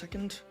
second.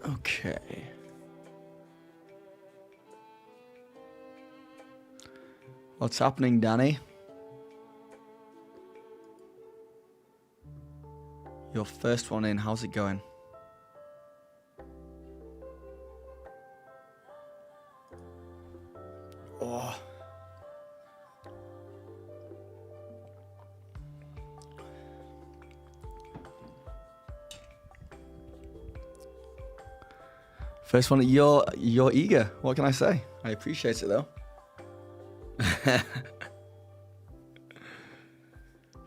Okay. What's happening, Danny? Your first one in, how's it going? Oh. First one, you're eager. What can I say? I appreciate it though.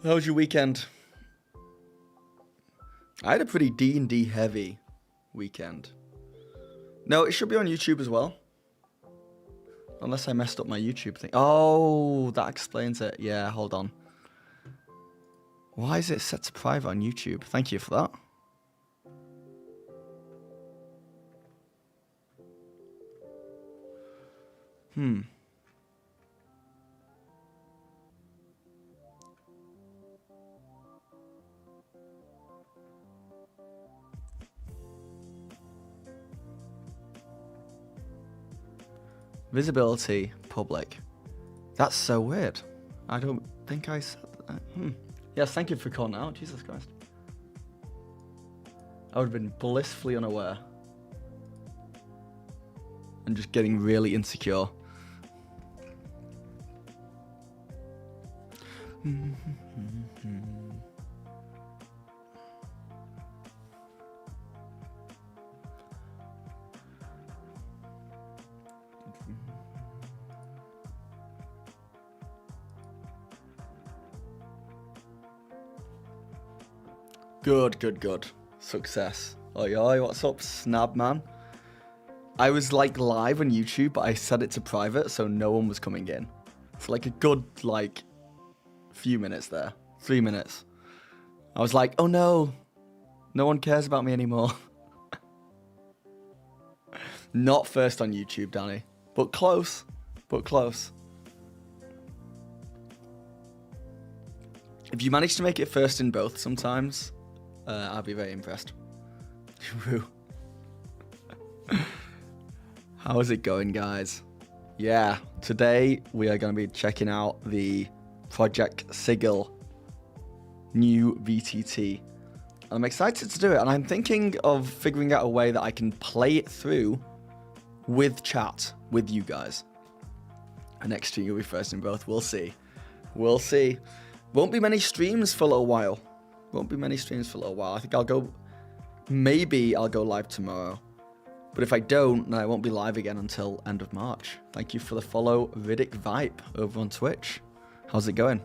How was your weekend? I had a pretty D&D heavy weekend. No, it should be on YouTube as well. Unless I messed up my YouTube thing. Oh, that explains it. Yeah, hold on. Why is it set to private on YouTube? Thank you for that. Visibility, public. That's so weird. I don't think I said that. Yes, thank you for calling out. Jesus Christ. I would have been blissfully unaware. And just getting really insecure. Good. Success. Oi, what's up, Snab man? I was like live on YouTube, but I set it to private, so no one was coming in. For like a good, like, few minutes there. 3 minutes. I was like, oh no. No one cares about me anymore. Not first on YouTube, Danny. But close. If you manage to make it first in both sometimes, I'll be very impressed. How is it going, guys? Yeah, today we are going to be checking out the Project SIGIL new VTT. I'm excited to do it, and I'm thinking of figuring out a way that I can play it through with chat with you guys. And next year you'll be first in both. We'll see. Won't be many streams for a little while. I think maybe I'll go live tomorrow. But if I don't, then I won't be live again until end of March. Thank you for the follow, Riddick Vipe, over on Twitch. How's it going?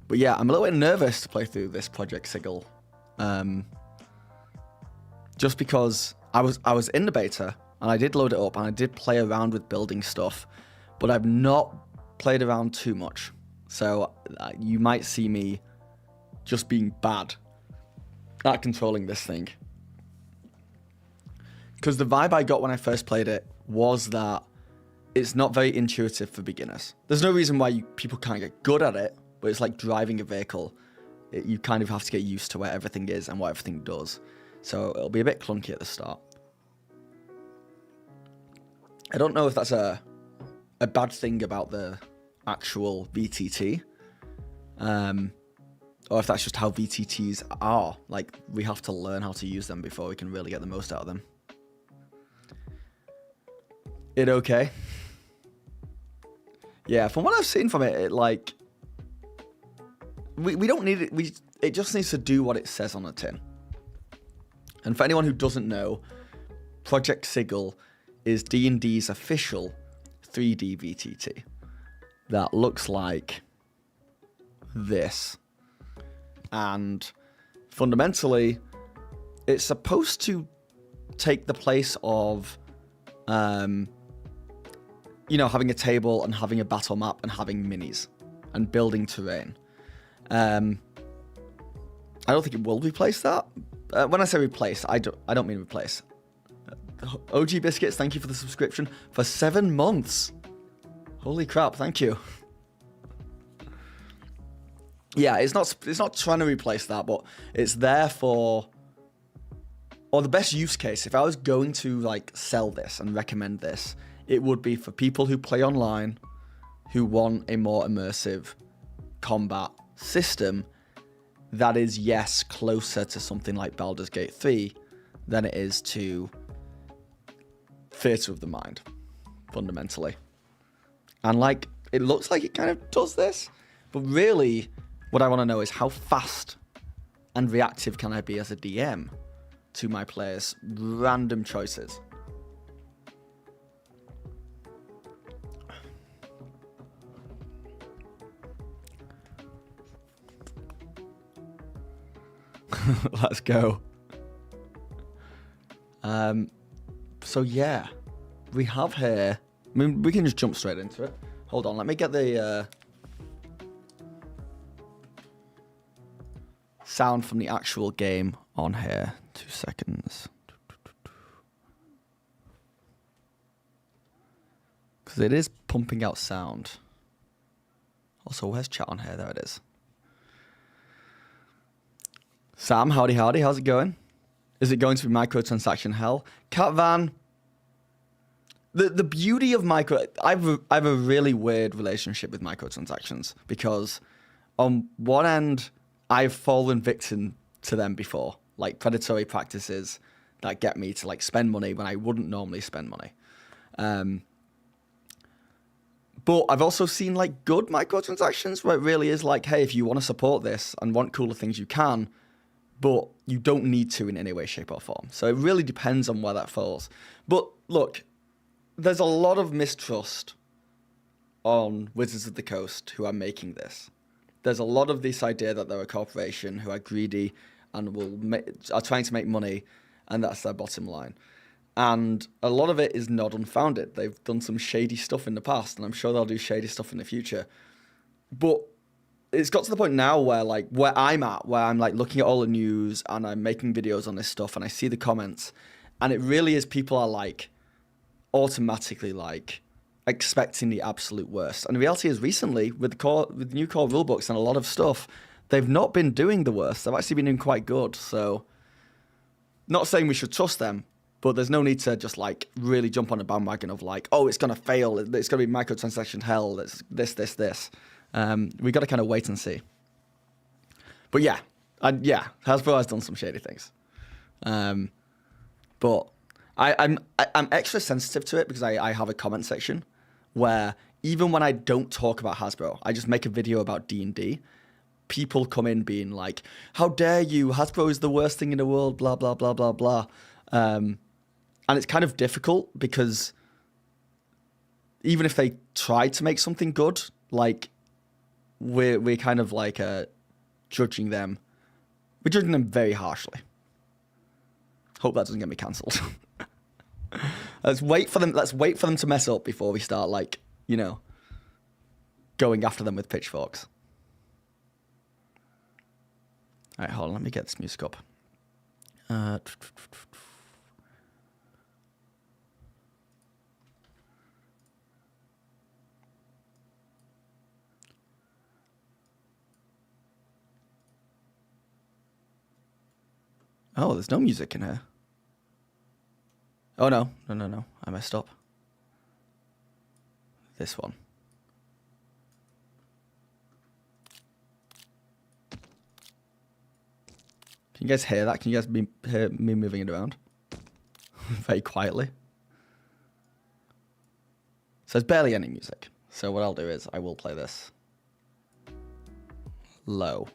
But yeah, I'm a little bit nervous to play through this Project SIGIL. Just because I was in the beta, and I did load it up, and I did play around with building stuff, but I've not played around too much. So you might see me just being bad at controlling this thing. Because the vibe I got when I first played it was that it's not very intuitive for beginners. There's no reason why people can't get good at it, but it's like driving a vehicle. You kind of have to get used to where everything is and what everything does. So it'll be a bit clunky at the start. I don't know if that's a bad thing about the actual VTT, Or if that's just how VTTs are. Like, we have to learn how to use them before we can really get the most out of them. It okay? Yeah, from what I've seen from it, like, we don't need it. It just needs to do what it says on the tin. And for anyone who doesn't know, Project SIGIL is D&D's official 3D VTT that looks like this. And fundamentally, it's supposed to take the place of, having a table and having a battle map and having minis and building terrain. I don't think it will replace that. When I say replace, I don't mean replace. OG Biscuits, thank you for the subscription for 7 months. Holy crap, thank you. Yeah, it's not trying to replace that, but it's there for, or the best use case, if I was going to like sell this and recommend this, it would be for people who play online, who want a more immersive combat system that is, yes, closer to something like Baldurs Gate 3 than it is to Theatre of the Mind, fundamentally. And like, it looks like it kind of does this, but really what I want to know is how fast and reactive can I be as a DM to my players' random choices. Let's go. So yeah, we have here, I mean, we can just jump straight into it. Hold on, let me get the sound from the actual game on here. 2 seconds. Because it is pumping out sound. Also, where's chat on here? There it is. Sam, howdy, how's it going? Is it going to be microtransaction hell? Cat Van, the beauty of I have a really weird relationship with microtransactions, because on one end, I've fallen victim to them before, like predatory practices that get me to like spend money when I wouldn't normally spend money. But I've also seen like good microtransactions where it really is like, hey, if you want to support this and want cooler things, you can, but you don't need to in any way, shape, or form. So it really depends on where that falls. But look, there's a lot of mistrust on Wizards of the Coast who are making this. There's a lot of this idea that they're a corporation who are greedy and are trying to make money, and that's their bottom line. And a lot of it is not unfounded. They've done some shady stuff in the past, and I'm sure they'll do shady stuff in the future. But it's got to the point now where I'm at, where I'm like looking at all the news and I'm making videos on this stuff and I see the comments, and it really is people are like automatically like expecting the absolute worst. And the reality is recently with the new core rulebooks and a lot of stuff, they've not been doing the worst. They've actually been doing quite good. So not saying we should trust them, but there's no need to just like really jump on a bandwagon of like, oh, it's going to fail. It's going to be microtransaction hell. It's this. We got to kind of wait and see. But yeah, Hasbro has done some shady things. But I'm extra sensitive to it because I have a comment section where even when I don't talk about Hasbro, I just make a video about D&D. People come in being like, how dare you? Hasbro is the worst thing in the world, blah, blah, blah, blah, blah. And it's kind of difficult because even if they try to make something good, like we're kind of like judging them. We're judging them very harshly. Hope that doesn't get me cancelled. Let's wait for them to mess up before we start like, going after them with pitchforks. All right, hold on. Let me get this music up. Oh, there's no music in here. Oh, no. I messed up. This one. Can you guys hear that? Can you guys hear me moving it around? Very quietly. So there's barely any music. So what I'll do is I will play this low.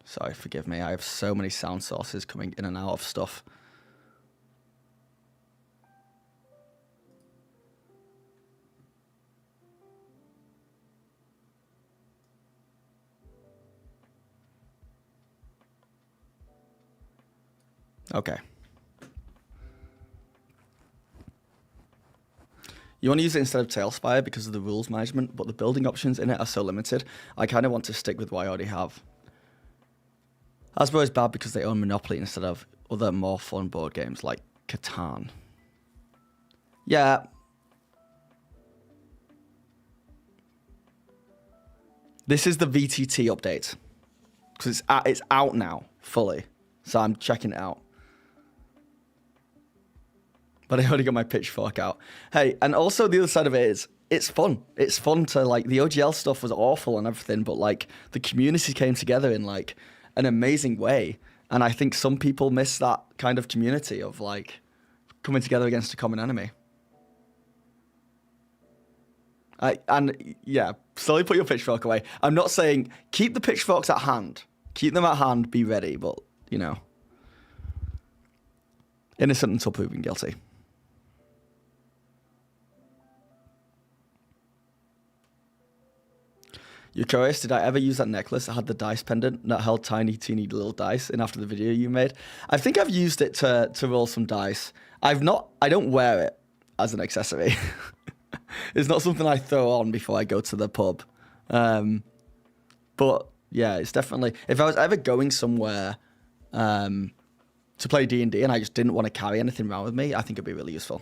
Sorry, forgive me. I have so many sound sources coming in and out of stuff. Okay. You want to use it instead of Tailspire because of the rules management, but the building options in it are so limited. I kind of want to stick with what I already have. Hasbro is bad because they own Monopoly instead of other more fun board games like Catan. Yeah. This is the VTT update. Because it's out now, fully. So I'm checking it out. But I already got my pitchfork out. Hey, and also the other side of it is, it's fun. It's fun to, like, the OGL stuff was awful and everything, but, like, the community came together in, like, an amazing way. And I think some people miss that kind of community of, like, coming together against a common enemy. And, yeah, slowly put your pitchfork away. I'm not saying keep the pitchforks at hand. Keep them at hand, be ready, but, you know. Innocent until proven guilty. You're curious, did I ever use that necklace that had the dice pendant that held tiny, teeny little dice in after the video you made? I think I've used it to roll some dice. I don't wear it as an accessory. It's not something I throw on before I go to the pub. But yeah, it's definitely, if I was ever going somewhere to play D&D and I just didn't want to carry anything around with me, I think it'd be really useful.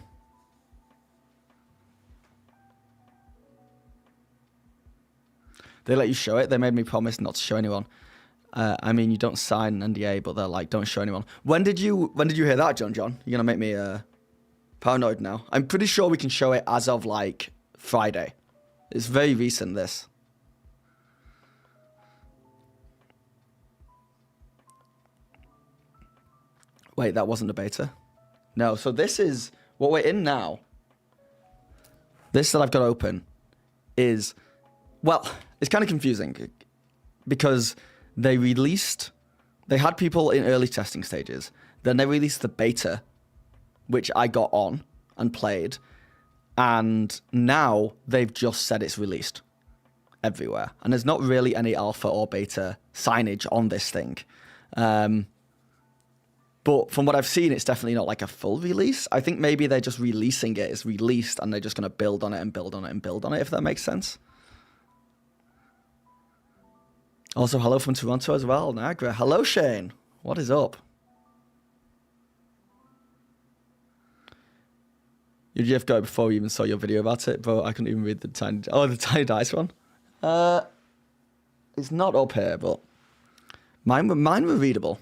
They let you show it. They made me promise not to show anyone. I mean, you don't sign an NDA, but they're like, don't show anyone. When did you hear that, John? You're gonna make me paranoid now. I'm pretty sure we can show it as of like Friday. It's very recent, this. Wait, that wasn't a beta? No, so this is what we're in now. This that I've got open is, well, it's kind of confusing because they had people in early testing stages. Then they released the beta, which I got on and played. And now they've just said it's released everywhere. And there's not really any alpha or beta signage on this thing. But from what I've seen, it's definitely not like a full release. I think maybe they're just releasing it as released and they're just going to build on it and build on it and build on it, if that makes sense. Also, hello from Toronto as well, Niagara. Hello, Shane. What is up? Your GF got it before we even saw your video about it, bro. I couldn't even read the tiny dice one. It's not up here, but mine were readable.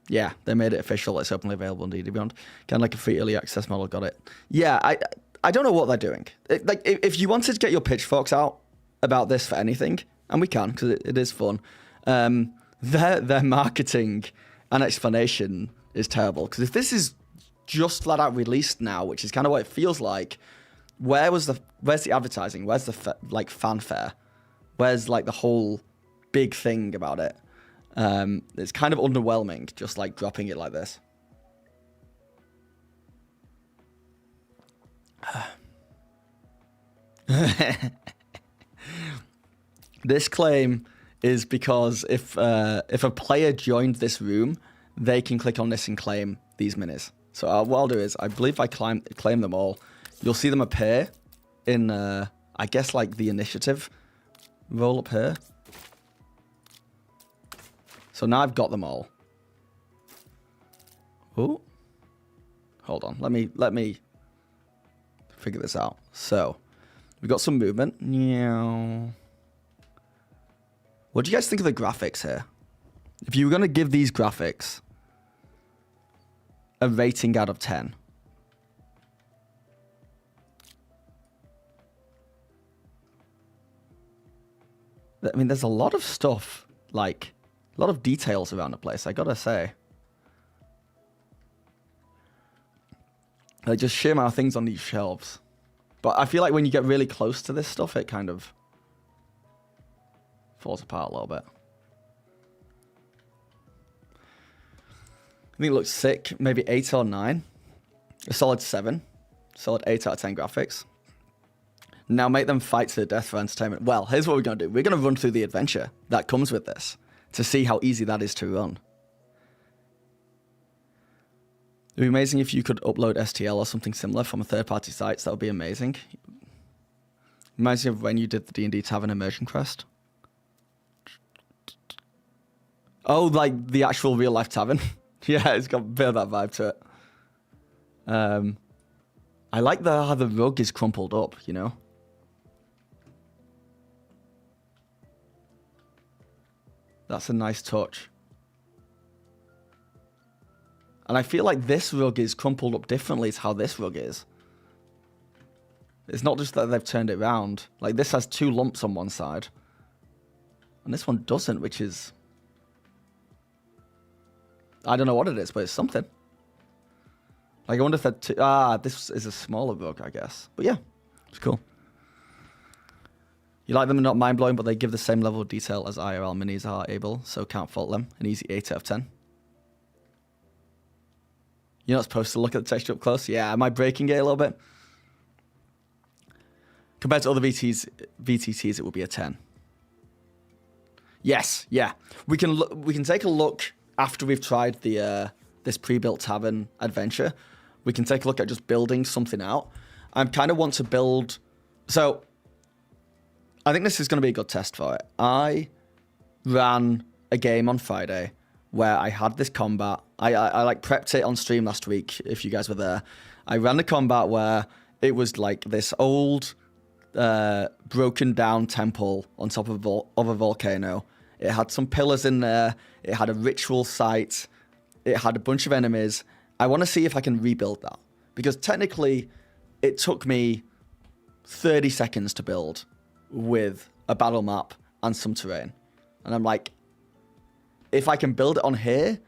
Yeah, they made it official. It's openly available on D&D Beyond. Kind of like a free early access model. Got it. Yeah, I don't know what they're doing. Like, if you wanted to get your pitchforks out about this for anything, and we can because it is fun, their marketing and explanation is terrible. Because if this is just flat out released now, which is kind of what it feels like, where's the advertising? Where's the fanfare? Where's like the whole big thing about it? It's kind of underwhelming, just like dropping it like this. This claim is because if a player joined this room, they can click on this and claim these minis. So what I'll do is, I believe I claim them all. You'll see them appear in, I guess, like the initiative roll up here. So now I've got them all. Oh, hold on. Let me figure this out. So we've got some movement. Yeah. What do you guys think of the graphics here? If you were going to give these graphics a rating out of 10, I mean, there's a lot of stuff, like, a lot of details around the place, I gotta say. Like, just sheer amount of things on these shelves. But I feel like when you get really close to this stuff, it kind of falls apart a little bit. I think it looks sick. Maybe 8 or 9. A solid 7. Solid 8 out of 10 graphics. Now make them fight to the death for entertainment. Well, here's what we're going to do. We're going to run through the adventure that comes with this to see how easy that is to run. It would be amazing if you could upload STL or something similar from a third-party site. That would be amazing. Reminds me of when you did the D&D Tavern Immersion Quest. Oh, like the actual real-life tavern? Yeah, it's got a bit of that vibe to it. I like how the rug is crumpled up, you know? That's a nice touch. And I feel like this rug is crumpled up differently to how this rug is. It's not just that they've turned it around. Like, this has 2 lumps on one side. And this one doesn't, which is... I don't know what it is, but it's something. Like, I wonder if that... this is a smaller rug, I guess. But yeah, it's cool. You like them and not mind-blowing, but they give the same level of detail as IRL minis are able, so can't fault them. An easy 8 out of 10. You're not supposed to look at the texture up close? Yeah, am I breaking it a little bit? Compared to other VTTs, it would be a 10. Yes, yeah. We can take a look after we've tried the this pre-built tavern adventure. We can take a look at just building something out. I kind of want to build... So, I think this is going to be a good test for it. I ran a game on Friday where I had this combat. I like prepped it on stream last week, if you guys were there. I ran the combat where it was like this old, broken down temple on top of a volcano. It had some pillars in there. It had a ritual site. It had a bunch of enemies. I want to see if I can rebuild that. Because technically, it took me 30 seconds to build with a battle map and some terrain. And I'm like, if I can build it on here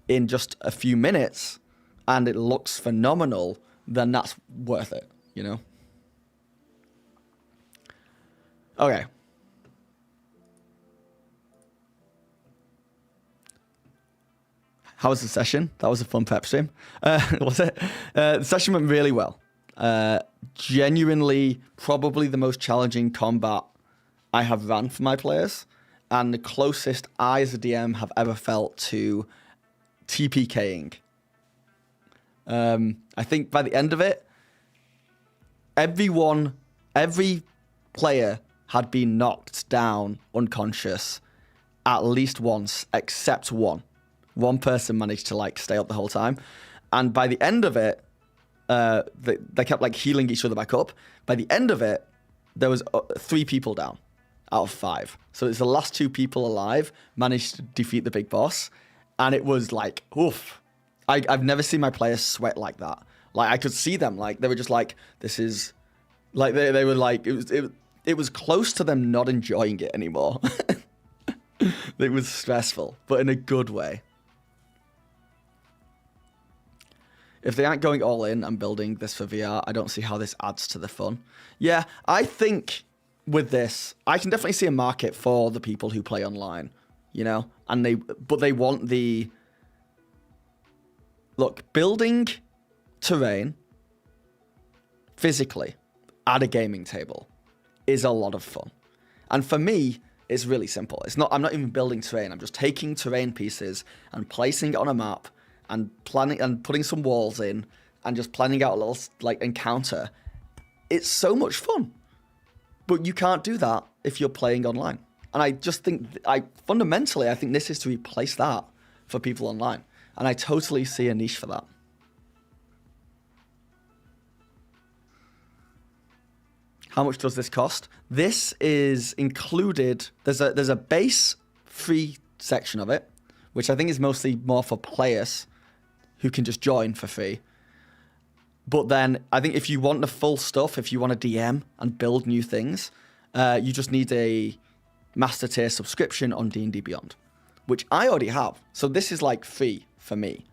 in just a few minutes and it looks phenomenal, then that's worth it, you know? Okay. How was the session? That was a fun pep stream. Was it? The session went really well. Genuinely, probably the most challenging combat I have ran for my players, and the closest I as a DM have ever felt to TPKing. I think by the end of it, every player had been knocked down unconscious at least once, except one. One person managed to like stay up the whole time. And by the end of it, they kept like healing each other back up. By the end of it, there was 3 people down out of 5. So it's the last 2 people alive managed to defeat the big boss. And it was like, oof. I've never seen my players sweat like that. Like I could see them, like they were just like, this is like, they were like, it was close to them not enjoying it anymore. It was stressful, but in a good way. If they aren't going all in and building this for VR, I don't see how this adds to the fun. Yeah, I think with this, I can definitely see a market for the people who play online, you know? But they want the... Look, building terrain physically at a gaming table is a lot of fun. And for me, it's really simple. I'm not even building terrain. I'm just taking terrain pieces and placing it on a map and planning and putting some walls in and just planning out a little like encounter. It's so much fun. But you can't do that if you're playing online. And I just think, fundamentally, I think this is to replace that for people online. And I totally see a niche for that. How much does this cost? This is included, there's a base free section of it, which I think is mostly more for players who can just join for free. But then I think if you want the full stuff, if you want to DM and build new things, you just need a master tier subscription on D&D Beyond, which I already have. So this is like free for me.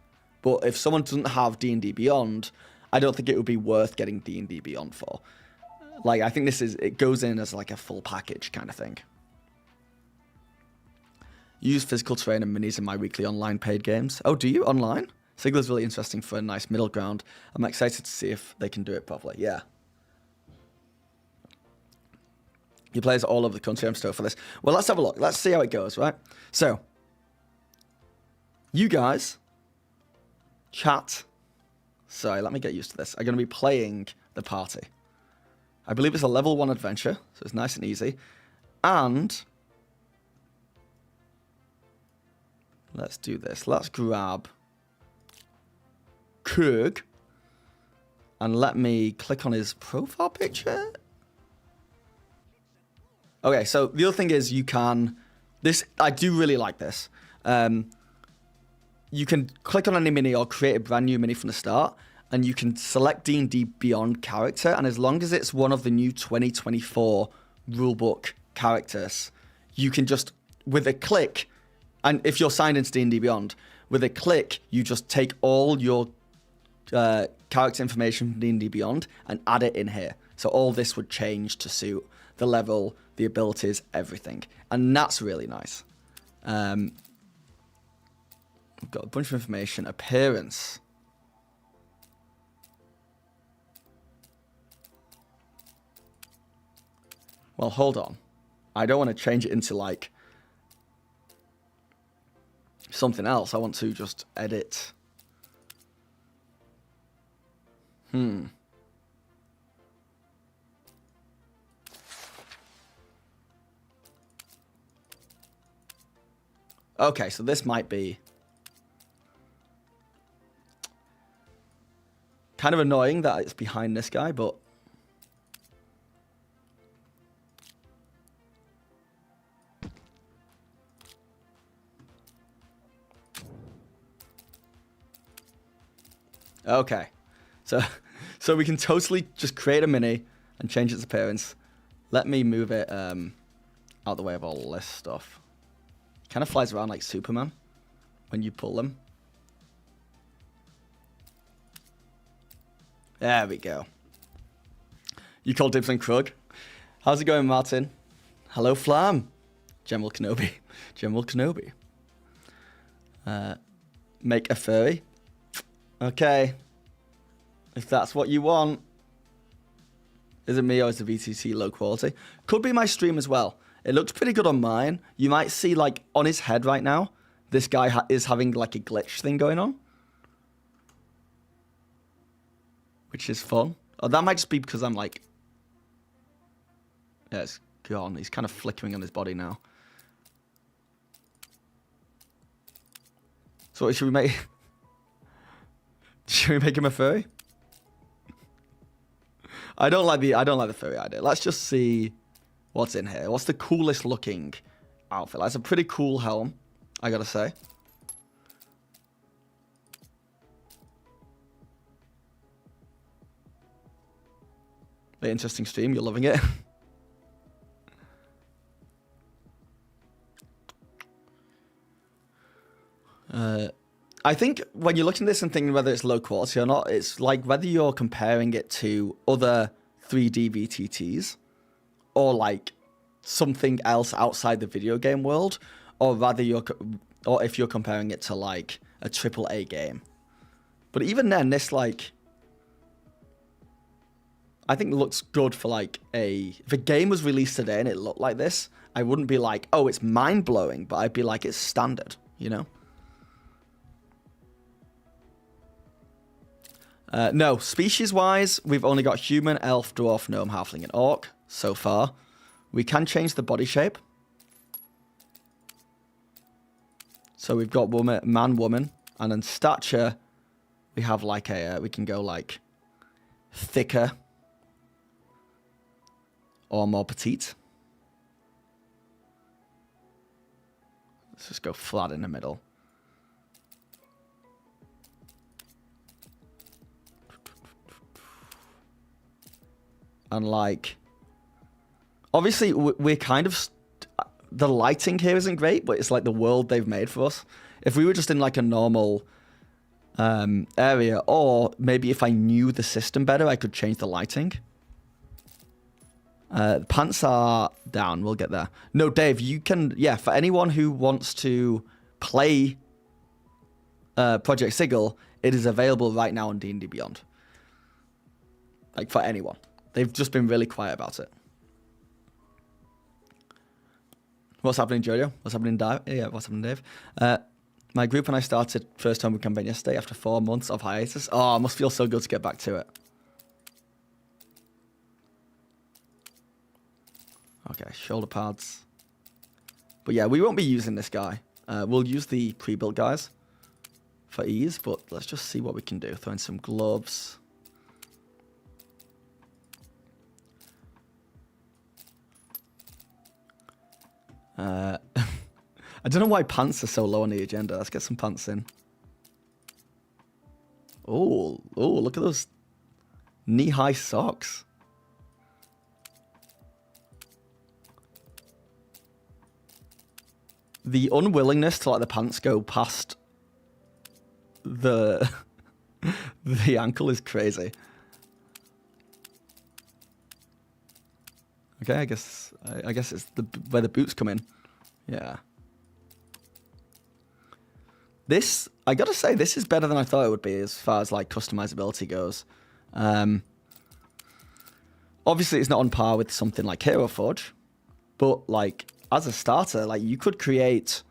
But if someone doesn't have D&D Beyond, I don't think it would be worth getting D&D Beyond for. Like, I think it goes in as like a full package kind of thing. Use physical terrain and minis in my weekly online paid games. Oh, do you? Online? SIGIL is really interesting for a nice middle ground. I'm excited to see if they can do it properly. Yeah. He plays all over the country. I'm stoked for this. Well, let's have a look. Let's see how it goes, right? So, you guys, chat. Sorry, let me get used to this. I'm going to be playing the party. I believe it's a level 1 adventure, so it's nice and easy. And let's do this. Let's grab Kurg and let me click on his profile picture. Okay, so the other thing is you can... I do really like this. You can click on any mini or create a brand new mini from the start, and you can select D&D Beyond character, and as long as it's one of the new 2024 rulebook characters, you can just, with a click, and if you're signed into D&D Beyond, with a click, you just take all your character information from D&D Beyond and add it in here. So all this would change to suit the level, the abilities, everything. And that's really nice. We've got a bunch of information. Appearance. Well, hold on. I don't want to change it into, like, something else. I want to just edit. Okay, so this might be kind of annoying that it's behind this guy, but okay. So we can totally just create a mini and change its appearance. Let me move it out the way of all this stuff. It kind of flies around like Superman when you pull them. There we go. You called dibs on Krug. How's it going, Martin? Hello, Flam. General Kenobi. General Kenobi. Make a furry. Okay. If that's what you want. Is it me or is the VTT low quality? Could be my stream as well. It looks pretty good on mine. You might see, like, on his head right now, this guy is having, like, a glitch thing going on. Which is fun. Oh, that might just be because I'm, like... Yeah, it's gone. He's kind of flickering on his body now. So, should we make... Should we make him a furry? I don't like the furry idea. Let's just see what's in here. What's the coolest looking outfit? That's a pretty cool helm, I gotta say. Very interesting stream. You're loving it. I think when you're looking at this and thinking whether it's low quality or not, it's like whether you're comparing it to other 3D VTTs or like something else outside the video game world, or rather or if you're comparing it to like a AAA game. But even then, this like I think looks good for like if a game was released today and it looked like this, I wouldn't be like, oh, it's mind blowing, but I'd be like, it's standard, you know? No, species-wise, we've only got human, elf, dwarf, gnome, halfling, and orc so far. We can change the body shape. So we've got woman, man, woman, and then stature, we have like we can go like thicker or more petite. Let's just go flat in the middle. And like, obviously we're kind of, the lighting here isn't great, but it's like the world they've made for us. If we were just in like a normal area, or maybe if I knew the system better, I could change the lighting. The pants are down. We'll get there. No, Dave, you can... Yeah, for anyone who wants to play Project Sigil, it is available right now on D&D Beyond. Like, for anyone. They've just been really quiet about it. What's happening, Jojo? What's happening, Dave? Yeah, what's happening, Dave? My group and I started first home campaign yesterday after 4 months of hiatus. Oh, it must feel so good to get back to it. Okay, shoulder pads. But yeah, we won't be using this guy. We'll use the pre-built guys for ease, but let's just see what we can do. Throw in some gloves. I don't know why pants are so low on the agenda. Let's get some pants in. Oh, look at those knee-high socks. The unwillingness to let the pants go past the the ankle is crazy. Okay, I guess it's where the boots come in. Yeah. This, I gotta say, this is better than I thought it would be as far as like customizability goes. Obviously, it's not on par with something like Hero Forge, but like as a starter, like you could create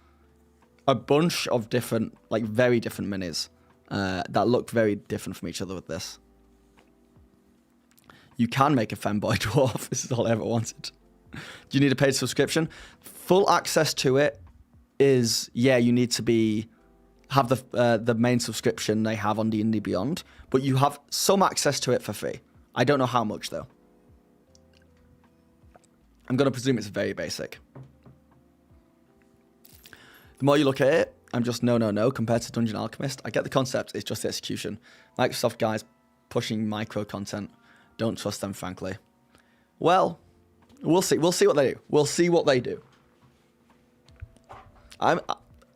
a bunch of different, like very different minis that look very different from each other with this. You can make a femboy dwarf. This is all I ever wanted. Do you need a paid subscription? Full access to it is, yeah, you need to have the main subscription they have on D&D Beyond, but you have some access to it for free. I don't know how much, though. I'm going to presume it's very basic. The more you look at it, I'm just no compared to Dungeon Alchemist. I get the concept, it's just the execution. Microsoft guys pushing micro content. Don't trust them, frankly. Well, we'll see. We'll see what they do. We'll see what they do. I'm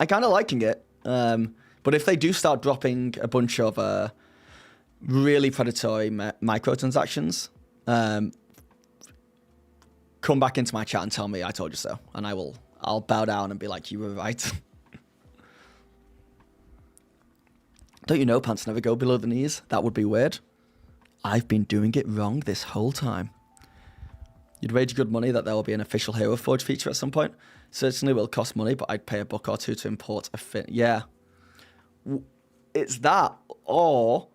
kind of liking it. But if they do start dropping a bunch of really predatory microtransactions, come back into my chat and tell me I told you so, and I'll bow down and be like, you were right. Don't you know pants never go below the knees? That would be weird. I've been doing it wrong this whole time. You'd wager good money that there will be an official Hero Forge feature at some point. Certainly will cost money, but I'd pay $1 or $2 to import a fin. Yeah. It's that. Or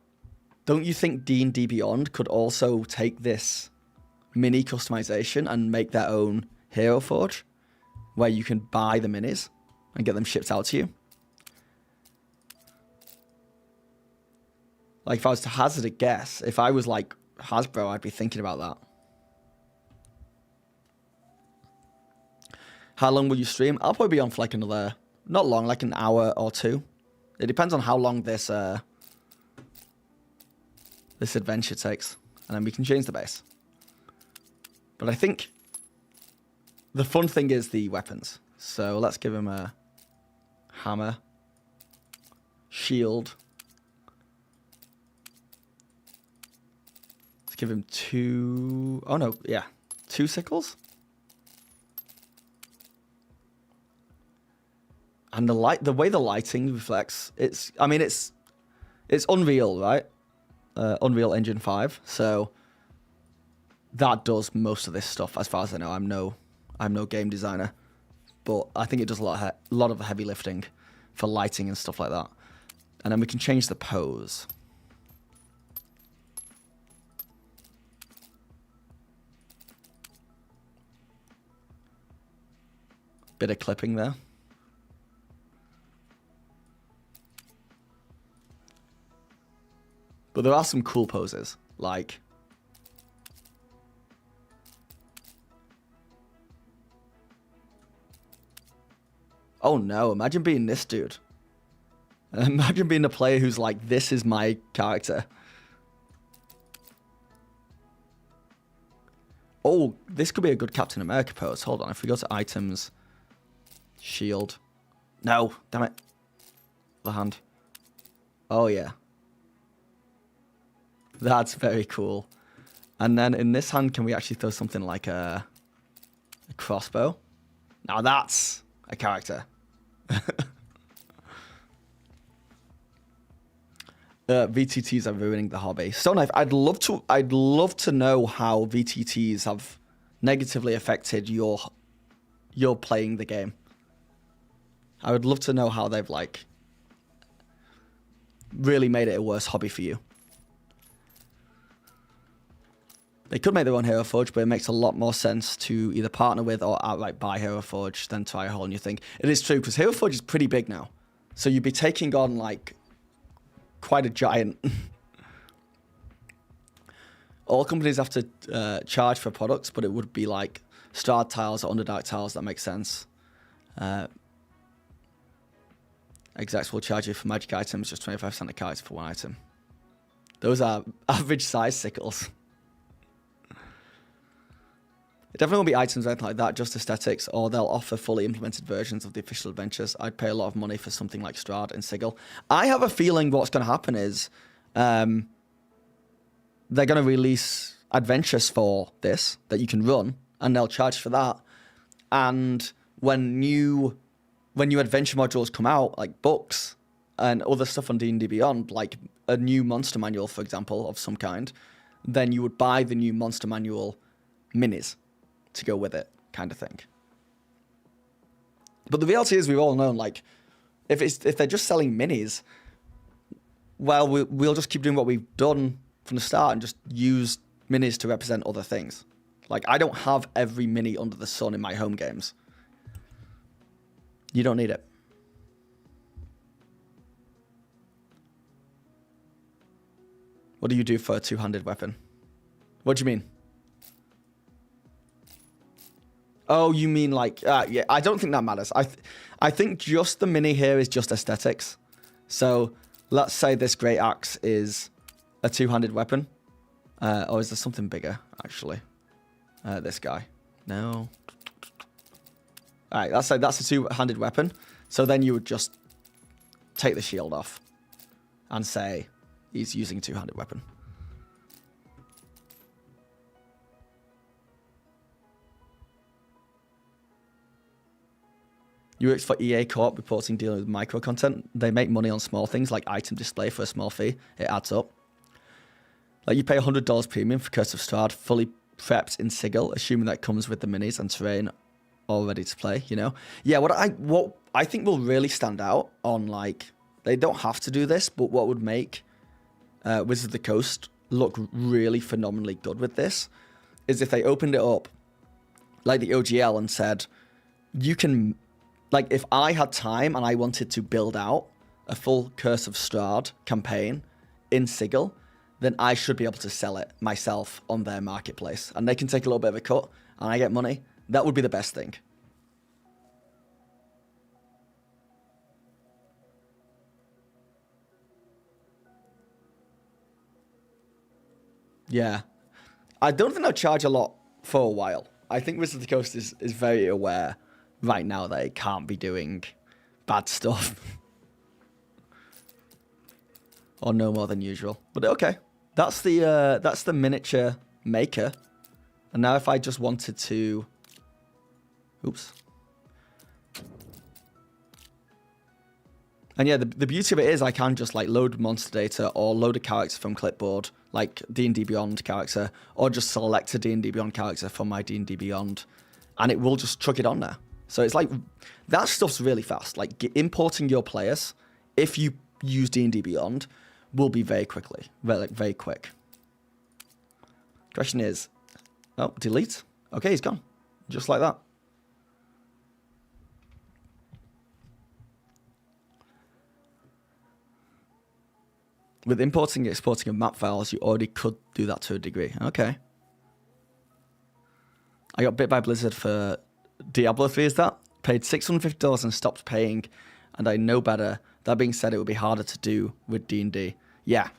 don't you think D&D Beyond could also take this mini customization and make their own Hero Forge where you can buy the minis and get them shipped out to you? Like, if I was to hazard a guess, if I was like Hasbro, I'd be thinking about that. How long will you stream? I'll probably be on for like another, not long, like an hour or two. It depends on how long this this adventure takes, and then we can change the base. But I think the fun thing is the weapons. So let's give him a hammer, shield. Let's give him two sickles. And the way the lighting reflects, it's Unreal, right? Unreal Engine 5. So that does most of this stuff, as far as I know. I'm no game designer, but I think it does a lot of the heavy lifting for lighting and stuff like that. And then we can change the pose. Bit of clipping there. But there are some cool poses, like... Oh no, imagine being this dude. Imagine being a player who's like, this is my character. Oh, this could be a good Captain America pose. Hold on, if we go to items, Shield. No, damn it. The hand. Oh, yeah. That's very cool. And then in this hand, can we actually throw something like a crossbow? Now that's a character. VTTs are ruining the hobby. Stone Knife, I'd love to know how VTTs have negatively affected your playing the game. I would love to know how they've like really made it a worse hobby for you. They could make their own Hero Forge, but it makes a lot more sense to either partner with or outright buy Hero Forge than try a whole new thing. It is true, because Hero Forge is pretty big now. So you'd be taking on, like, quite a giant. All companies have to charge for products, but it would be, like, Strahd tiles or Underdark tiles. That makes sense. Execs will charge you for magic items, just 25% of character for one item. Those are average size sickles. It definitely won't be items or anything like that, just aesthetics, or they'll offer fully implemented versions of the official adventures. I'd pay a lot of money for something like Strahd and Sigil. I have a feeling what's going to happen is they're going to release adventures for this that you can run, and they'll charge for that. And when new adventure modules come out, like books and other stuff on D&D Beyond, like a new monster manual, for example, of some kind, then you would buy the new monster manual minis to go with it, kind of thing. But the reality is, we've all known, like, if they're just selling minis, well, we'll just keep doing what we've done from the start and just use minis to represent other things. Like, I don't have every mini under the sun in my home games. You don't need it. What do you do for a two-handed weapon? What do you mean? Oh, you mean like, yeah, I don't think that matters. I think just the mini here is just aesthetics. So let's say this great axe is a two-handed weapon. Or is there something bigger, actually? This guy. No. All right, let's say that's a two-handed weapon. So then you would just take the shield off and say he's using a two-handed weapon. UX for EA Co-op reporting dealing with micro content. They make money on small things like item display for a small fee. It adds up. Like you pay $100 premium for Curse of Strahd, fully prepped in Sigil, assuming that comes with the minis and terrain all ready to play, you know? Yeah, what I think will really stand out on, like, they don't have to do this, but what would make Wizards of the Coast look really phenomenally good with this is if they opened it up like the OGL and said, you can... Like, if I had time and I wanted to build out a full Curse of Strahd campaign in Sigil, then I should be able to sell it myself on their marketplace. And they can take a little bit of a cut, and I get money. That would be the best thing. Yeah. I don't think they'll charge a lot for a while. I think Wizards of the Coast is very aware right now that it can't be doing bad stuff. Or no more than usual. But okay. That's the miniature maker. And now if I just wanted to... Oops. And yeah, the beauty of it is I can just like load monster data or load a character from clipboard, like D&D Beyond character, or just select a D&D Beyond character from my D&D Beyond, and it will just chuck it on there. So it's like, that stuff's really fast. Like importing your players, if you use D&D Beyond, will be very quick. Question is, oh, delete. Okay, he's gone. Just like that. With importing and exporting of map files, you already could do that to a degree. Okay. I got bit by Blizzard for Diablo 3, is that? Paid $650 and stopped paying, and I know better. That being said, it would be harder to do with D&D. Yeah.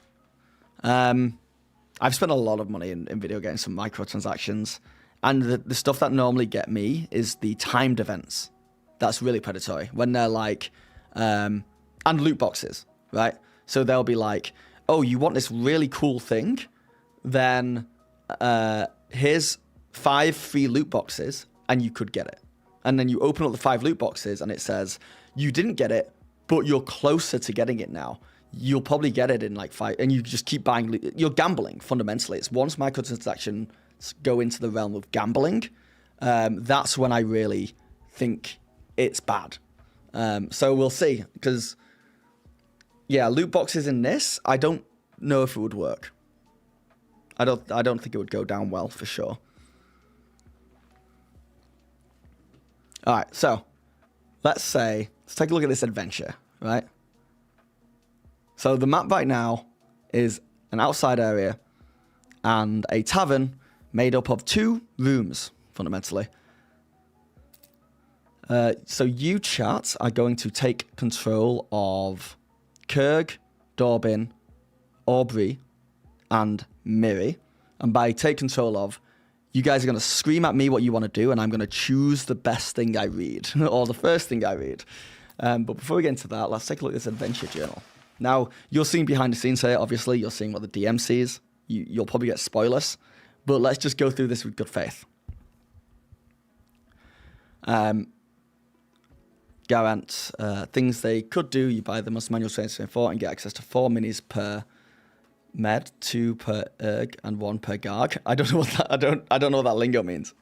I've spent a lot of money in video games, some microtransactions, and the stuff that normally get me is the timed events. that's really predatory. When they're like, and loot boxes, right? So they'll be like, oh, you want this really cool thing? Then here's 5 free loot boxes, and you could get it. And then you open up the 5 loot boxes, and it says, you didn't get it, but you're closer to getting it now. You'll probably get it in like 5, and you just keep buying. You're gambling, fundamentally. It's once microtransactions go into the realm of gambling, that's when I really think it's bad. So we'll see, because, yeah, loot boxes in this, I don't know if it would work. I don't think it would go down well, for sure. All right, so let's take a look at this adventure, right? So the map right now is an outside area and a tavern made up of 2 rooms, fundamentally. So you, chat, are going to take control of Kurg, Dorbin, Aubrey, and Miri. And by take control of, you guys are going to scream at me what you want to do, and I'm going to choose the best thing I read, or the first thing I read. But before we get into that, let's take a look at this adventure journal. Now, you're seeing behind the scenes here, obviously. You're seeing what the DM sees. You'll probably get spoilers. But let's just go through this with good faith. Garant, things they could do. You buy the most manual trains to 4 and get access to 4 minis per med, 2 per erg, and 1 per garg. I don't know what that. I don't know what that lingo means.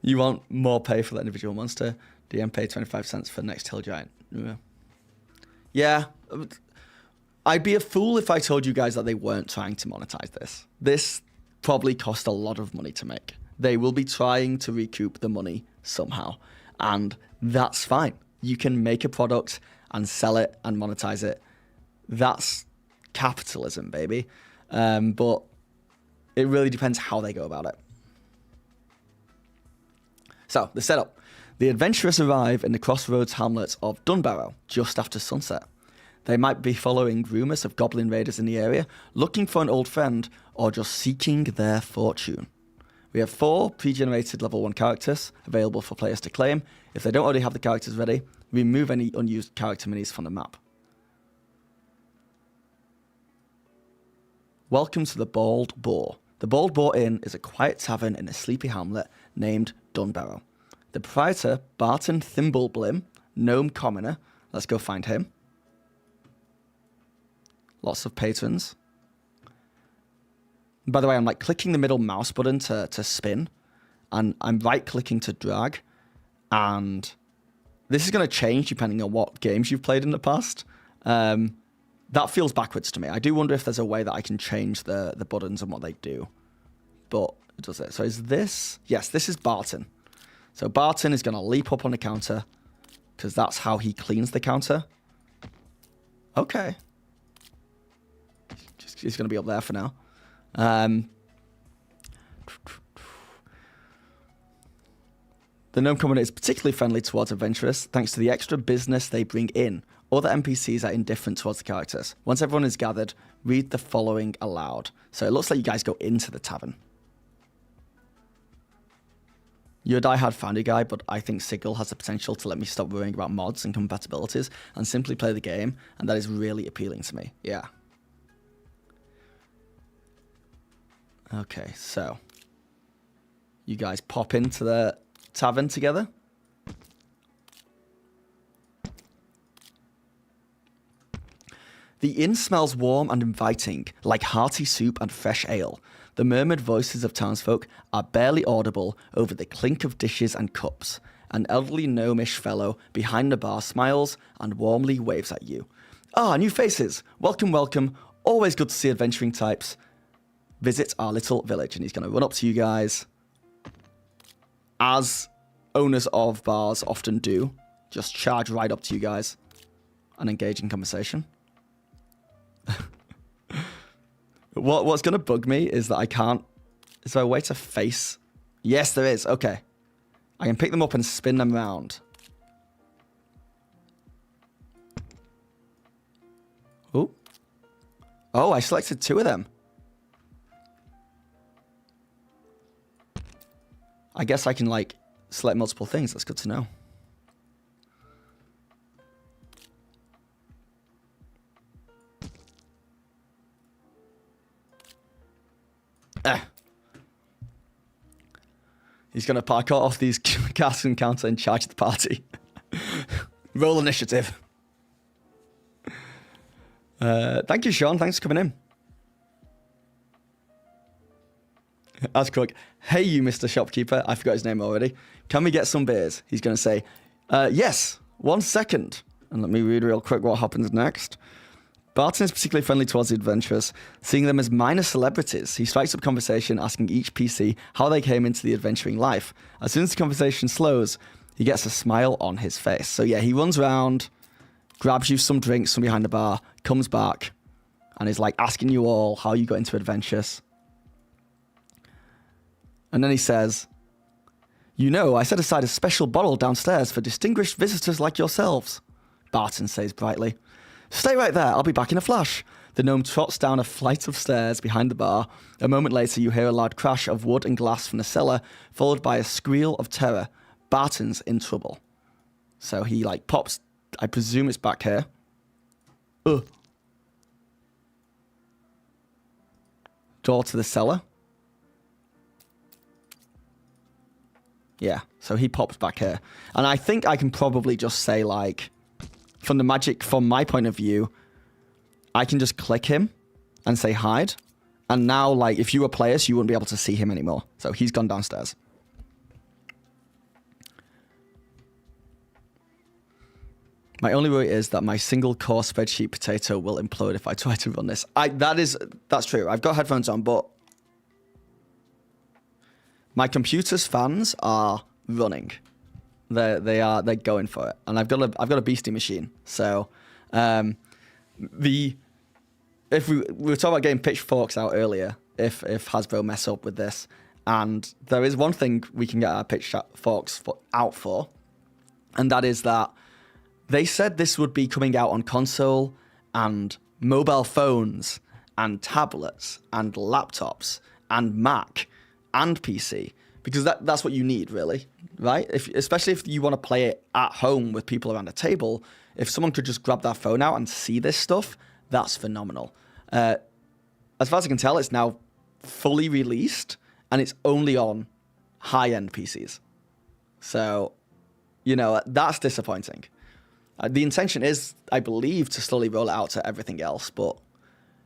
You want more pay for that individual monster. DM pay 25 cents for next hill giant. Yeah, I'd be a fool if I told you guys that they weren't trying to monetize this. This probably cost a lot of money to make. They will be trying to recoup the money somehow, and that's fine. You can make a product and sell it and monetize it. That's capitalism, baby. But it really depends how they go about it. So, the setup. The adventurers arrive in the crossroads hamlet of Dunbarrow just after sunset. They might be following rumours of goblin raiders in the area, looking for an old friend, or just seeking their fortune. We have 4 pre-generated level 1 characters available for players to claim. If they don't already have the characters ready, remove any unused character minis from the map. Welcome to the Bald Boar. The Bald Boar Inn is a quiet tavern in a sleepy hamlet named Dunbarrow. The proprietor, Barton Thimbleblim, gnome commoner. Let's go find him. Lots of patrons. By the way, I'm like clicking the middle mouse button to spin, and I'm right clicking to drag. And this is going to change depending on what games you've played in the past. That feels backwards to me. I do wonder if there's a way that I can change the buttons and what they do. But it does it. So is this? Yes, this is Barton. So Barton is going to leap up on the counter because that's how he cleans the counter. Okay. He's going to be up there for now. The gnome commoner is particularly friendly towards adventurers thanks to the extra business they bring in. Other NPCs are indifferent towards the characters. Once everyone is gathered, read the following aloud. So it looks like you guys go into the tavern. You're a diehard Foundry guy, but I think SIGIL has the potential to let me stop worrying about mods and compatibilities and simply play the game, and that is really appealing to me. Yeah. Okay, so you guys pop into the tavern together. The inn smells warm and inviting, like hearty soup and fresh ale. The murmured voices of townsfolk are barely audible over the clink of dishes and cups. An elderly gnomish fellow behind the bar smiles and warmly waves at you. Ah, new faces! Welcome, welcome. Always good to see adventuring types. Visit our little village. And he's going to run up to you guys, as owners of bars often do. Just charge right up to you guys and engage in conversation. What's going to bug me is that I can't... Is there a way to face... Yes, there is. Okay. I can pick them up and spin them around. Ooh. Oh, I selected 2 of them. I guess I can, like, select multiple things. That's good to know. He's going to parkour off these casks and counter and charge the party. Roll initiative. Thank you, Sean. Thanks for coming in. As Krug, hey you, Mr. Shopkeeper. I forgot his name already. Can we get some beers? He's going to say, yes, 1 second. And let me read real quick what happens next. Barton is particularly friendly towards the adventurers, seeing them as minor celebrities. He strikes up conversation, asking each PC how they came into the adventuring life. As soon as the conversation slows, he gets a smile on his face. So yeah, he runs around, grabs you some drinks from behind the bar, comes back, and is like asking you all how you got into adventures. And then he says, you know, I set aside a special bottle downstairs for distinguished visitors like yourselves. Barton says brightly. Stay right there, I'll be back in a flash. The gnome trots down a flight of stairs behind the bar. A moment later, you hear a loud crash of wood and glass from the cellar, followed by a squeal of terror. Barton's in trouble. So he, like, pops. I presume it's back here. Door to the cellar. Yeah, so he pops back here. And I think I can probably just say, like, from my point of view, I can just click him and say hide. And now, like, if you were players, you wouldn't be able to see him anymore. So he's gone downstairs. My only worry is that my single core spreadsheet potato will implode if I try to run this. That's true. I've got headphones on, but my computer's fans are running. They're going for it, and I've got a beastie machine. So, if we were talking about getting pitchforks out earlier, if Hasbro mess up with this, and there is one thing we can get our pitchforks out for, and that is that they said this would be coming out on console and mobile phones and tablets and laptops and Mac and PC. Because that's what you need, really, right? Especially if you want to play it at home with people around a table, if someone could just grab their phone out and see this stuff, that's phenomenal. As far as I can tell, it's now fully released, and it's only on high-end PCs. So, you know, that's disappointing. The intention is, I believe, to slowly roll it out to everything else, but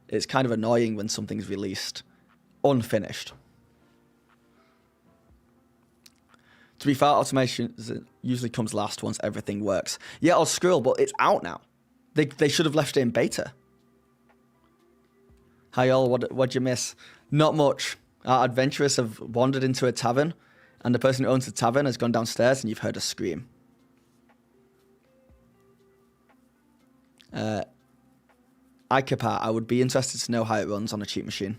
it's kind of annoying when something's released unfinished. To be fair, automation usually comes last once everything works. Yeah, or Skrill, but it's out now. They should have left it in beta. Hi all, what'd you miss? Not much. Our adventurers have wandered into a tavern, and the person who owns the tavern has gone downstairs, and you've heard a scream. Ikapat, I would be interested to know how it runs on a cheat machine.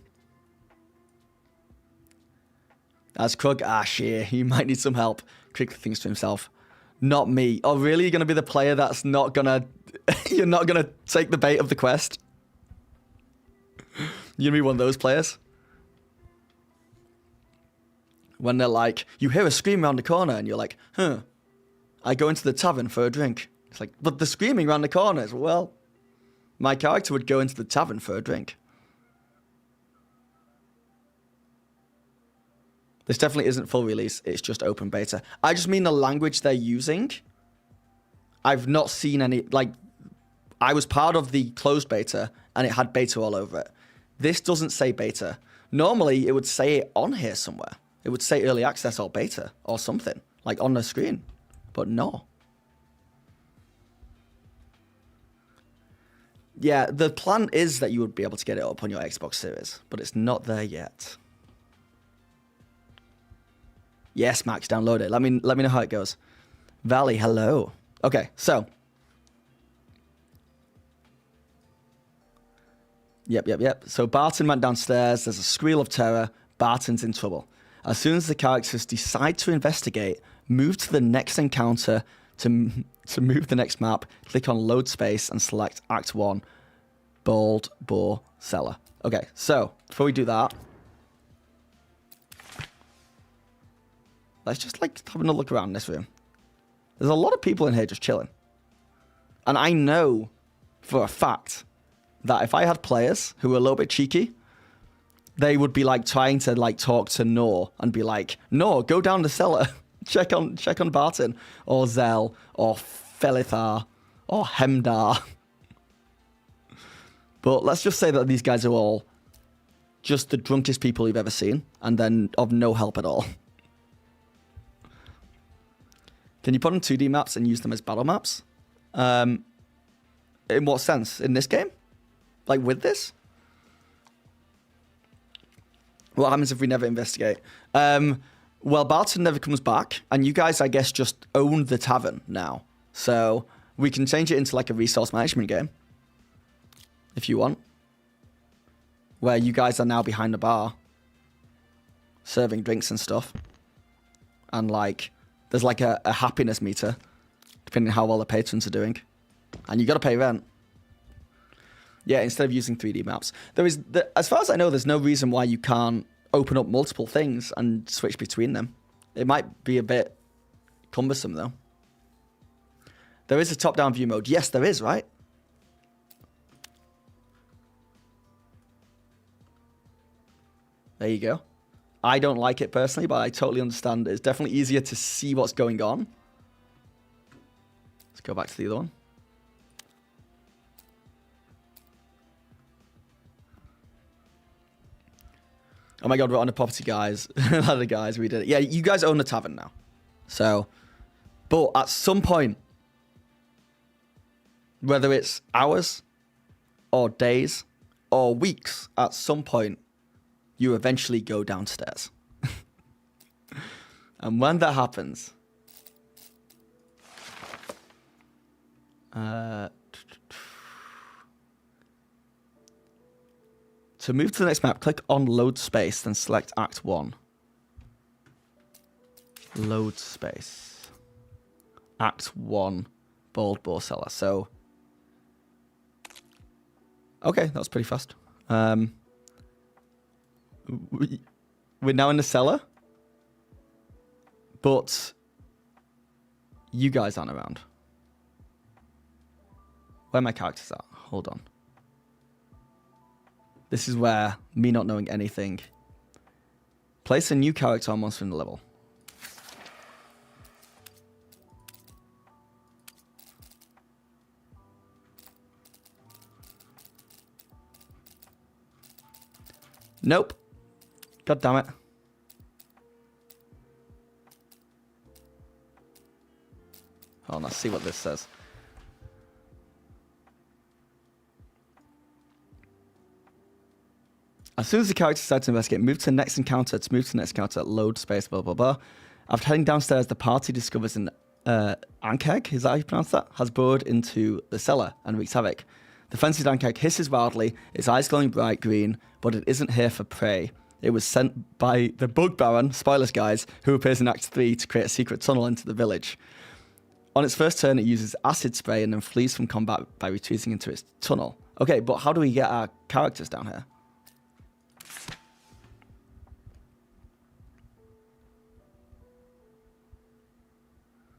As Krug, shit, he might need some help. Krug thinks to himself, not me. Oh, really? You're going to be the player that's not going to... You're not going to take the bait of the quest? You're going to be one of those players? When they're like, you hear a scream around the corner, and you're like, I go into the tavern for a drink. It's like, but the screaming around the corner is, well, my character would go into the tavern for a drink. This definitely isn't full release. It's just open beta. I just mean the language they're using. I've not seen any... Like, I was part of the closed beta, and it had beta all over it. This doesn't say beta. Normally, it would say it on here somewhere. It would say early access or beta or something, like on the screen. But no. Yeah, the plan is that you would be able to get it up on your Xbox Series, but it's not there yet. Yes, Max, download it. Let me know how it goes. Valley, hello. Okay, so. Yep. So Barton went downstairs. There's a squeal of terror. Barton's in trouble. As soon as the characters decide to investigate, move to the next encounter to move the next map, click on load space and select Act 1, Bald Boar Cellar. Okay, so before we do that, let's just like have a look around this room. There's a lot of people in here just chilling. And I know for a fact that if I had players who were a little bit cheeky they would be like trying to like talk to Nor and be like, Nor, go down the cellar, check on Barton, or Zell, or Felithar, or Hemdar. But let's just say that these guys are all just the drunkest people you've ever seen, and then of no help at all. Can you put on 2D maps and use them as battle maps? In what sense? In this game? Like with this? What happens if we never investigate? Well, Barton never comes back, and you guys, I guess, just own the tavern now. So we can change it into like a resource management game. If you want. Where you guys are now behind the bar. Serving drinks and stuff. And like, there's like a happiness meter. Depending on how well the patrons are doing. And you got to pay rent. Yeah, instead of using 3D maps. As far as I know, there's no reason why you can't open up multiple things and switch between them. It might be a bit cumbersome though. There is a top-down view mode. Yes, there is, right? There you go. I don't like it personally, but I totally understand. It's definitely easier to see what's going on. Let's go back to the other one. Oh my god, we're on a property, guys. A lot of guys, we did it. Yeah, you guys own the tavern now. So, but at some point, whether it's hours or days or weeks, at some point, you eventually go downstairs. And when that happens, to move to the next map, click on load space, then select Act 1. Load space. Act 1, Baldurs Cellar. So, okay, that was pretty fast. We're now in the cellar, but you guys aren't around. Where are my characters at? Hold on. This is where me not knowing anything. Place a new character on monster in the level. Nope. God damn it. Hold on, let's see what this says. As soon as the character decides to investigate, move to the next encounter. To move to the next encounter, load space, blah, blah, blah. After heading downstairs, the party discovers an Ankeg, is that how you pronounce that? Has burrowed into the cellar and wreaks havoc. The frenzied Ankeg hisses wildly, its eyes glowing bright green, but it isn't here for prey. It was sent by the Bug Baron, spoilers guys, who appears in Act 3 to create a secret tunnel into the village. On its first turn, it uses acid spray and then flees from combat by retreating into its tunnel. Okay, but how do we get our characters down here?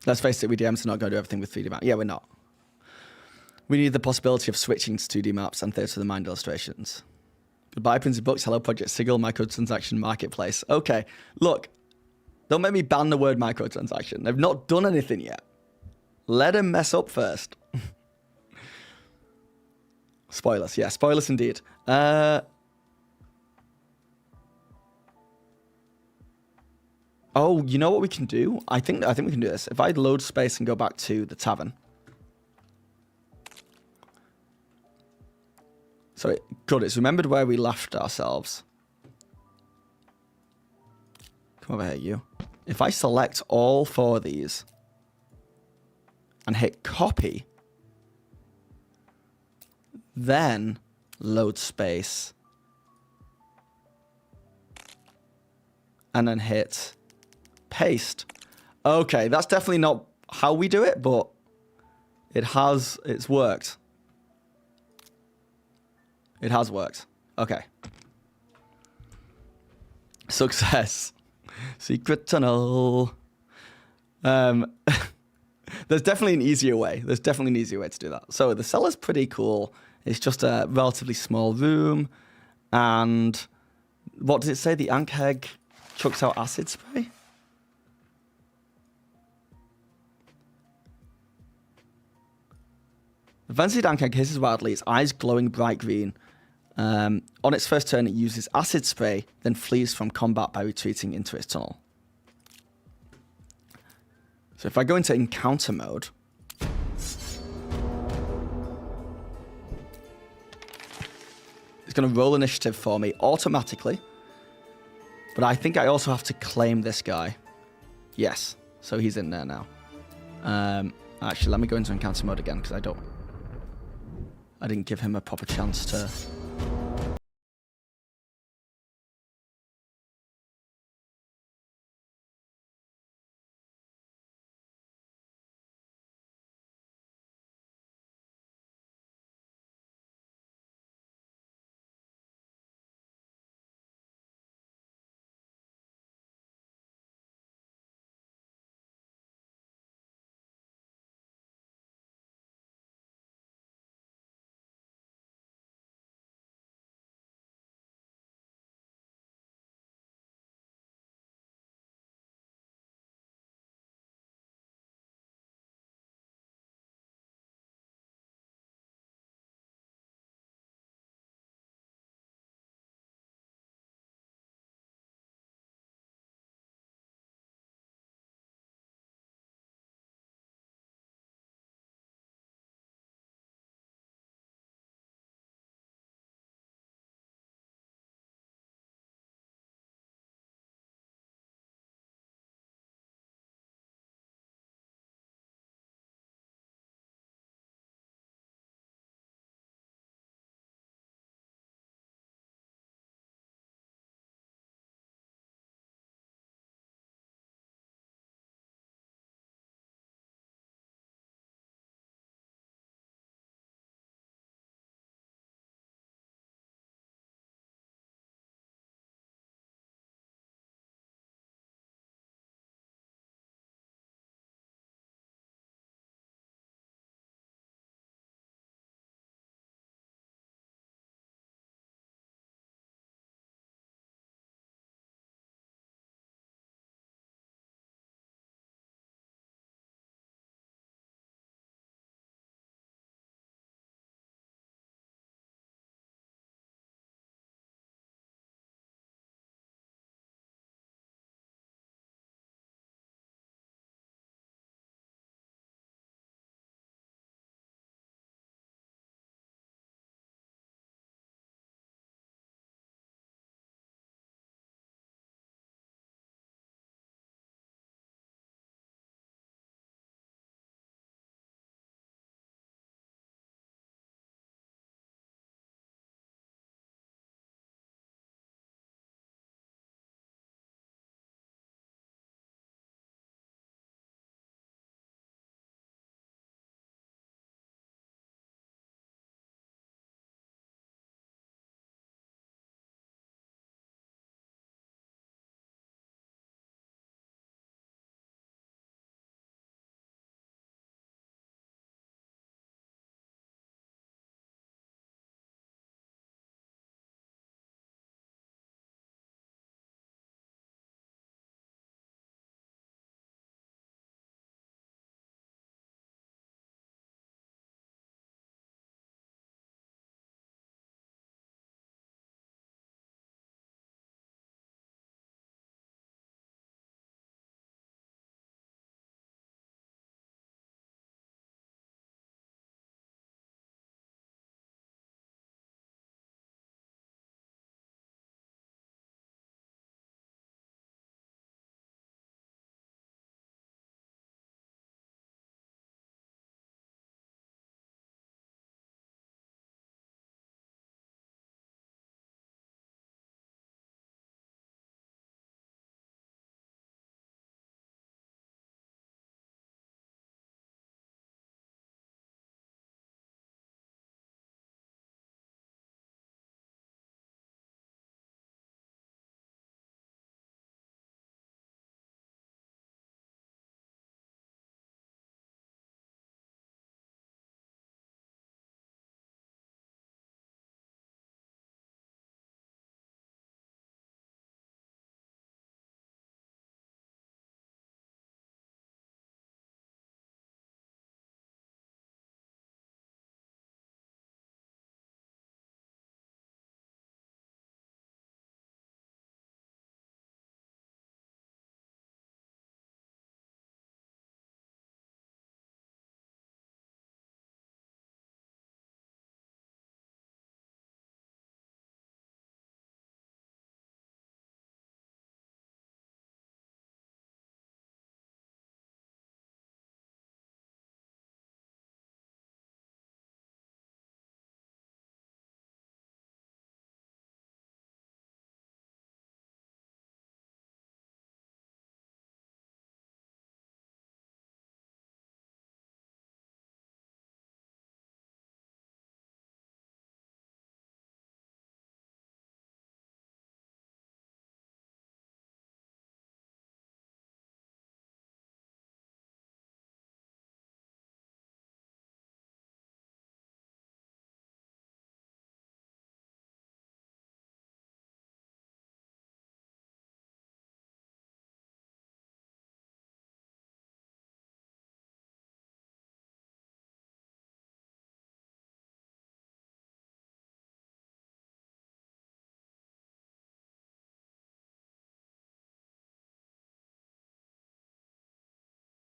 Let's face it, we DMs are not going to do everything with 3D maps. Yeah, we're not. We need the possibility of switching to 2D maps and theatre of the mind illustrations. Goodbye, Prince of Books. Hello, Project Sigil, microtransaction marketplace. Okay, look. Don't make me ban the word microtransaction. They've not done anything yet. Let them mess up first. Spoilers. Yeah, spoilers indeed. Oh, you know what we can do? I think we can do this. If I load space and go back to the tavern. So, good, it's remembered where we left ourselves. Come over here, you. If I select all 4 of these and hit copy, then load space, and then hit paste. Okay, that's definitely not how we do it, but it's worked. It has worked. Okay. Success. Secret tunnel. There's definitely an easier way. There's definitely an easier way to do that. So the cellar's pretty cool. It's just a relatively small room, and What does it say? The Ankheg chucks out acid spray? The Vensid Ankheg hisses wildly, its eyes glowing bright green. On its first turn, it uses acid spray, then flees from combat by retreating into its tunnel. So if I go into encounter mode, it's going to roll initiative for me automatically. But I think I also have to claim this guy. Yes, so he's in there now. Actually, let me go into encounter mode again because I didn't give him a proper chance to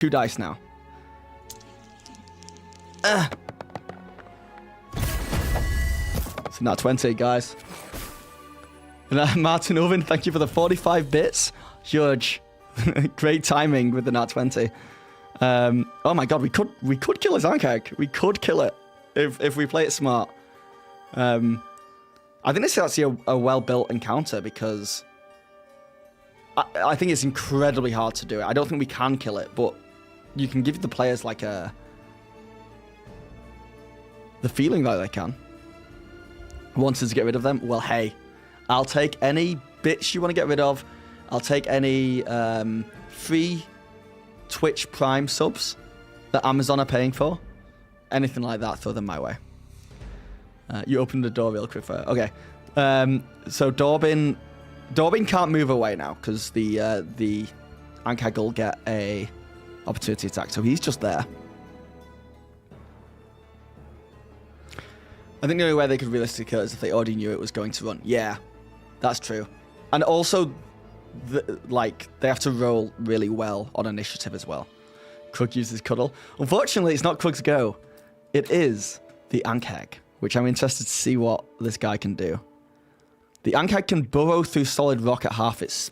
2 dice now. It's not 20, guys. And, Martin Owen, thank you for the 45 bits. Huge. Great timing with the nat 20. Oh my god, we could kill his Ankeg. We could kill it if we play it smart. I think this is actually a well-built encounter because I think it's incredibly hard to do it. I don't think we can kill it, but you can give the players like the feeling that they can. Wanted to get rid of them? Well, hey, I'll take any bits you want to get rid of. I'll take any free Twitch Prime subs that Amazon are paying for. Anything like that, throw them my way. You opened the door real quick for it. Okay. So Dorbin can't move away now because the Ankeg will get a opportunity attack. So he's just there. I think the only way they could realistically kill it is if they already knew it was going to run. Yeah, that's true. And also, they have to roll really well on initiative as well. Krug uses Cuddle. Unfortunately, it's not Krug's go. It is the Ankeg, which I'm interested to see what this guy can do. The Ankeg can burrow through solid rock at half its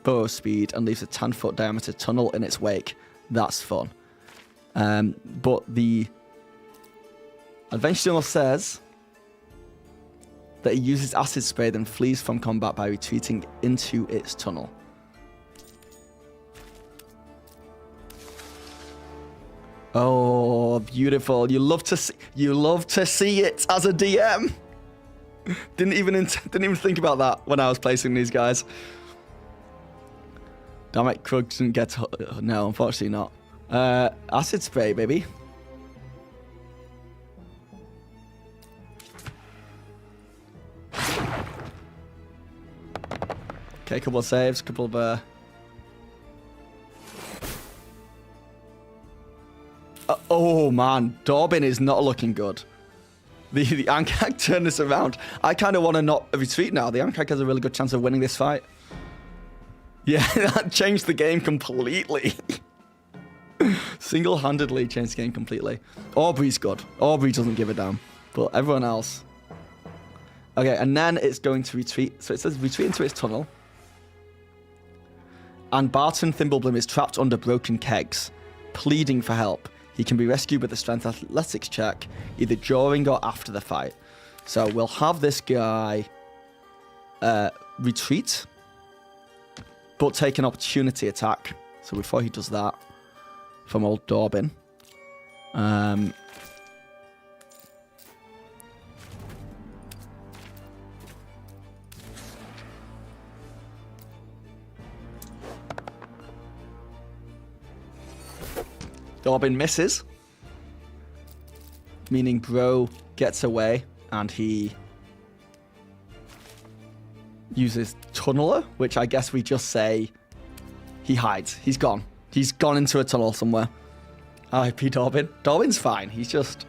burrow speed and leaves a 10-foot diameter tunnel in its wake. That's fun. But the Adventure Journal says that he uses acid spray, then flees from combat by retreating into its tunnel. Oh, beautiful! You love to see it as a DM. Didn't even think about that when I was placing these guys. Damn it, Krug didn't get no, unfortunately not. Acid spray, baby. Okay, couple of saves, couple of oh man, Dorbin is not looking good. The Ankeg turned this around. I kind of want to not retreat now. The Ankeg has a really good chance of winning this fight. Yeah, that changed the game completely. Single-handedly changed the game completely. Aubrey's good. Aubrey doesn't give a damn. But everyone else. Okay, and then it's going to retreat. So it says retreat into its tunnel. And Barton Thimbleblim is trapped under broken kegs, pleading for help. He can be rescued with a strength athletics check, either during or after the fight. So we'll have this guy retreat, but take an opportunity attack. So before he does that, from old Dorbin. Dorbin misses, meaning Bro gets away and he uses Tunneler, which I guess we just say he hides. He's gone. He's gone into a tunnel somewhere. R.I.P. Dorbin. Dorbin's fine. He's just...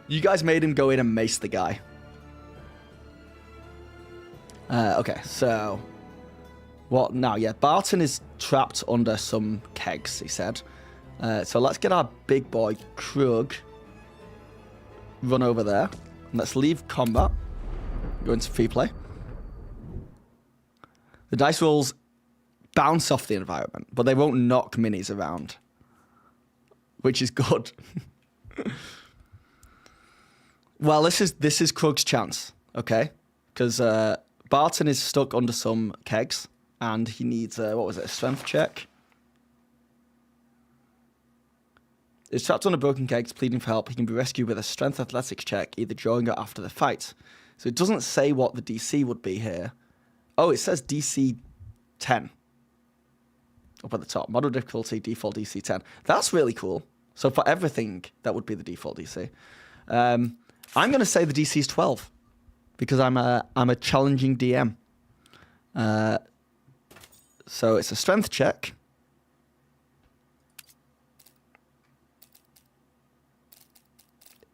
You guys made him go in and mace the guy. Okay, so... What now? Yeah, Barton is trapped under some kegs, he said. So let's get our big boy, Krug, run over there. And let's leave combat. Go into free play. The dice rolls bounce off the environment, but they won't knock minis around, which is good. Well, this is Krug's chance, okay? Because Barton is stuck under some kegs, and he needs, what was it, a strength check? Is trapped on a broken kegs, pleading for help. He can be rescued with a strength athletics check, either during or after the fight. So it doesn't say what the DC would be here. Oh, it says DC 10. Up at the top. Model difficulty, default DC 10. That's really cool. So for everything, that would be the default DC. I'm going to say the DC is 12. Because I'm a challenging DM. So it's a strength check.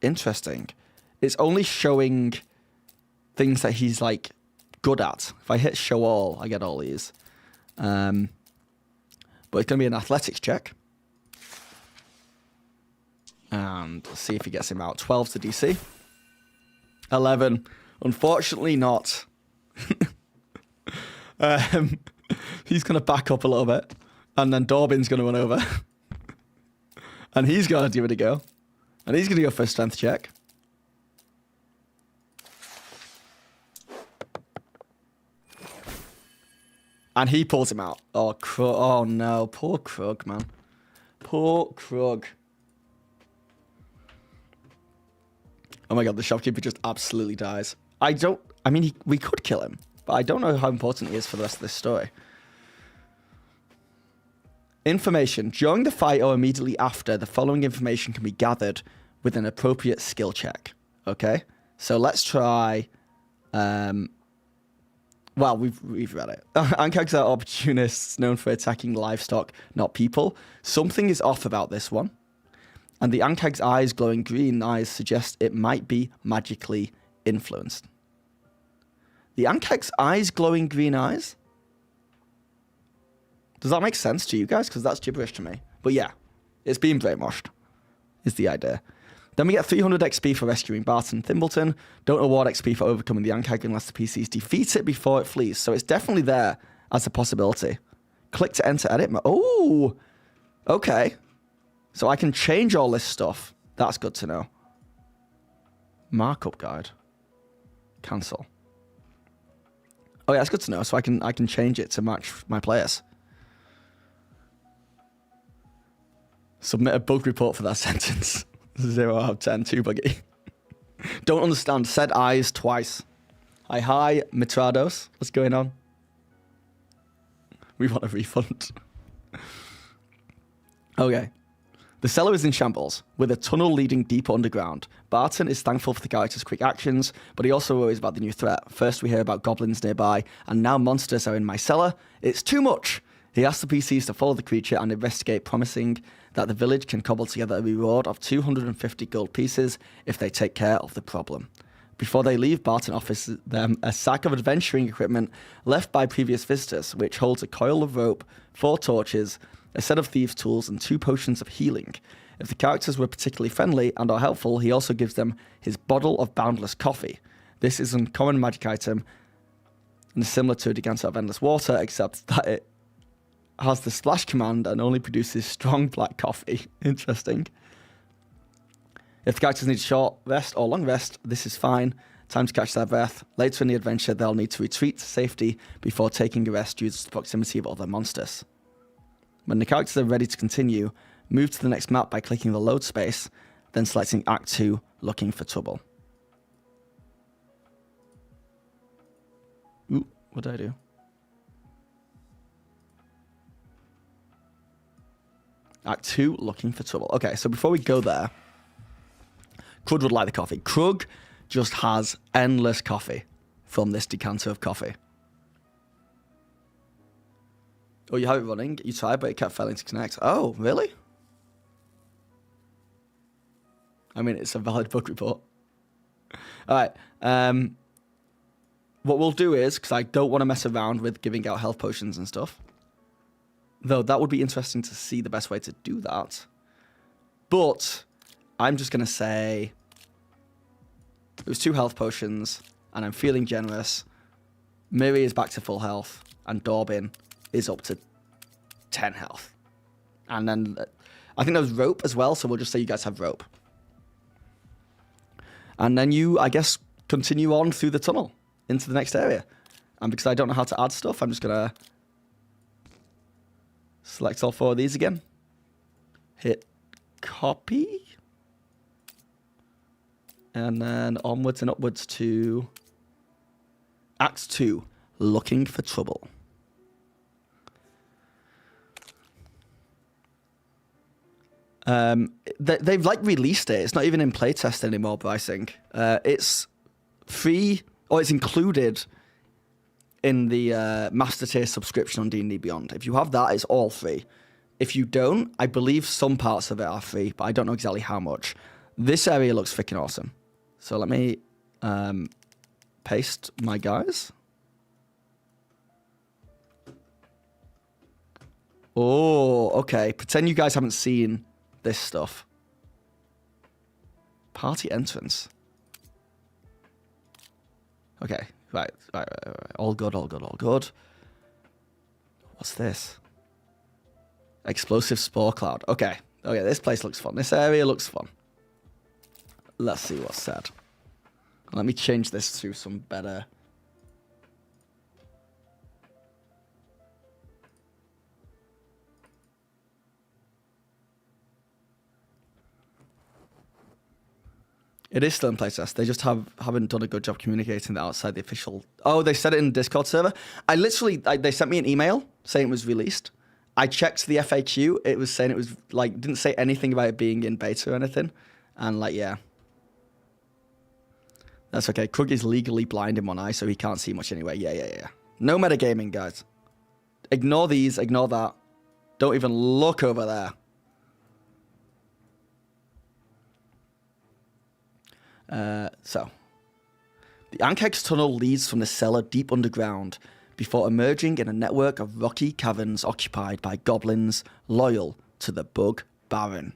Interesting. It's only showing things that he's like good at. If I hit show all, I get all these. But it's going to be an athletics check. And let's see if he gets him out. 12 to DC. 11. Unfortunately not. He's going to back up a little bit. And then Dorbin's going to run over. And he's going to give it a go. And he's going to go for a strength check. And he pulls him out. Oh, oh no. Poor Krug, man. Poor Krug. Oh my god, the shopkeeper just absolutely dies. I mean, we could kill him, but I don't know how important he is for the rest of this story. Information. During the fight or immediately after, the following information can be gathered with an appropriate skill check. Okay? So let's try... well, we've read it. Ankags are opportunists known for attacking livestock, not people. Something is off about this one. And the Ankag's eyes, glowing green eyes, suggest it might be magically influenced. The Ankag's eyes, glowing green eyes? Does that make sense to you guys? Because that's gibberish to me. But yeah, it's being brainwashed, is the idea. Then we get 300 XP for rescuing Barton Thimbleton. Don't award XP for overcoming the Ankag unless the PCs defeat it before it flees. So it's definitely there as a possibility. Click to enter edit. Oh, okay. So I can change all this stuff. That's good to know. Markup guide. Cancel. Oh yeah, that's good to know. So I can change it to match my players. Submit a bug report for that sentence. 0 out of 10, too buggy. Don't understand. Said eyes twice. Hi, Mitrados. What's going on? We want a refund. Okay. The cellar is in shambles, with a tunnel leading deeper underground. Barton is thankful for the character's quick actions, but he also worries about the new threat. First we hear about goblins nearby, and now monsters are in my cellar. It's too much! He asks the PCs to follow the creature and investigate, promising that the village can cobble together a reward of 250 gold pieces if they take care of the problem. Before they leave, Barton offers them a sack of adventuring equipment left by previous visitors, which holds a coil of rope, 4 torches, a set of thieves' tools, and 2 potions of healing. If the characters were particularly friendly and are helpful, he also gives them his bottle of boundless coffee. This is an uncommon magic item and is similar to a decanter of endless water, except that it has the splash command and only produces strong black coffee. Interesting. If the characters need a short rest or long rest, this is fine. Time to catch their breath. Later in the adventure, they'll need to retreat to safety before taking a rest due to the proximity of other monsters. When the characters are ready to continue, move to the next map by clicking the load space, then selecting Act 2, looking for trouble. Ooh, what did I do? Act 2, looking for trouble. Okay, so before we go there, Krug would like the coffee. Krug just has endless coffee from this decanter of coffee. Oh, you have it running? You tried, but it kept failing to connect. Oh, really? I mean, it's a valid bug report. All right. What we'll do is, because I don't want to mess around with giving out health potions and stuff, though that would be interesting to see the best way to do that. But I'm just going to say it was 2 health potions, and I'm feeling generous. Miri is back to full health, and Dorbin is up to 10 health. And then I think there was rope as well, so we'll just say you guys have rope. And then you, I guess, continue on through the tunnel into the next area. And because I don't know how to add stuff, I'm just going to select all 4 of these again. Hit copy. And then onwards and upwards to Act 2, looking for trouble. They've like released it. It's not even in playtest anymore, pricing. It's free, or it's included in the Master Tier subscription on D&D Beyond. If you have that, it's all free. If you don't, I believe some parts of it are free, but I don't know exactly how much. This area looks freaking awesome. So let me paste my guys. Oh, okay. Pretend you guys haven't seen this stuff. Party entrance. Okay, right. All good. What's this? Explosive spore cloud. Okay, this place looks fun. This area looks fun. Let's see what's said. Let me change this to some better... It is still in playtest. They just haven't done a good job communicating that outside the official... Oh, they said it in the Discord server. They sent me an email saying it was released. I checked the FAQ. It was saying it was, like, didn't say anything about it being in beta or anything. And, like, yeah. That's okay. Krug is legally blind in one eye, so he can't see much anyway. Yeah. No metagaming, guys. Ignore these. Ignore that. Don't even look over there. So, the Ankex tunnel leads from the cellar deep underground before emerging in a network of rocky caverns occupied by goblins loyal to the Bug Baron.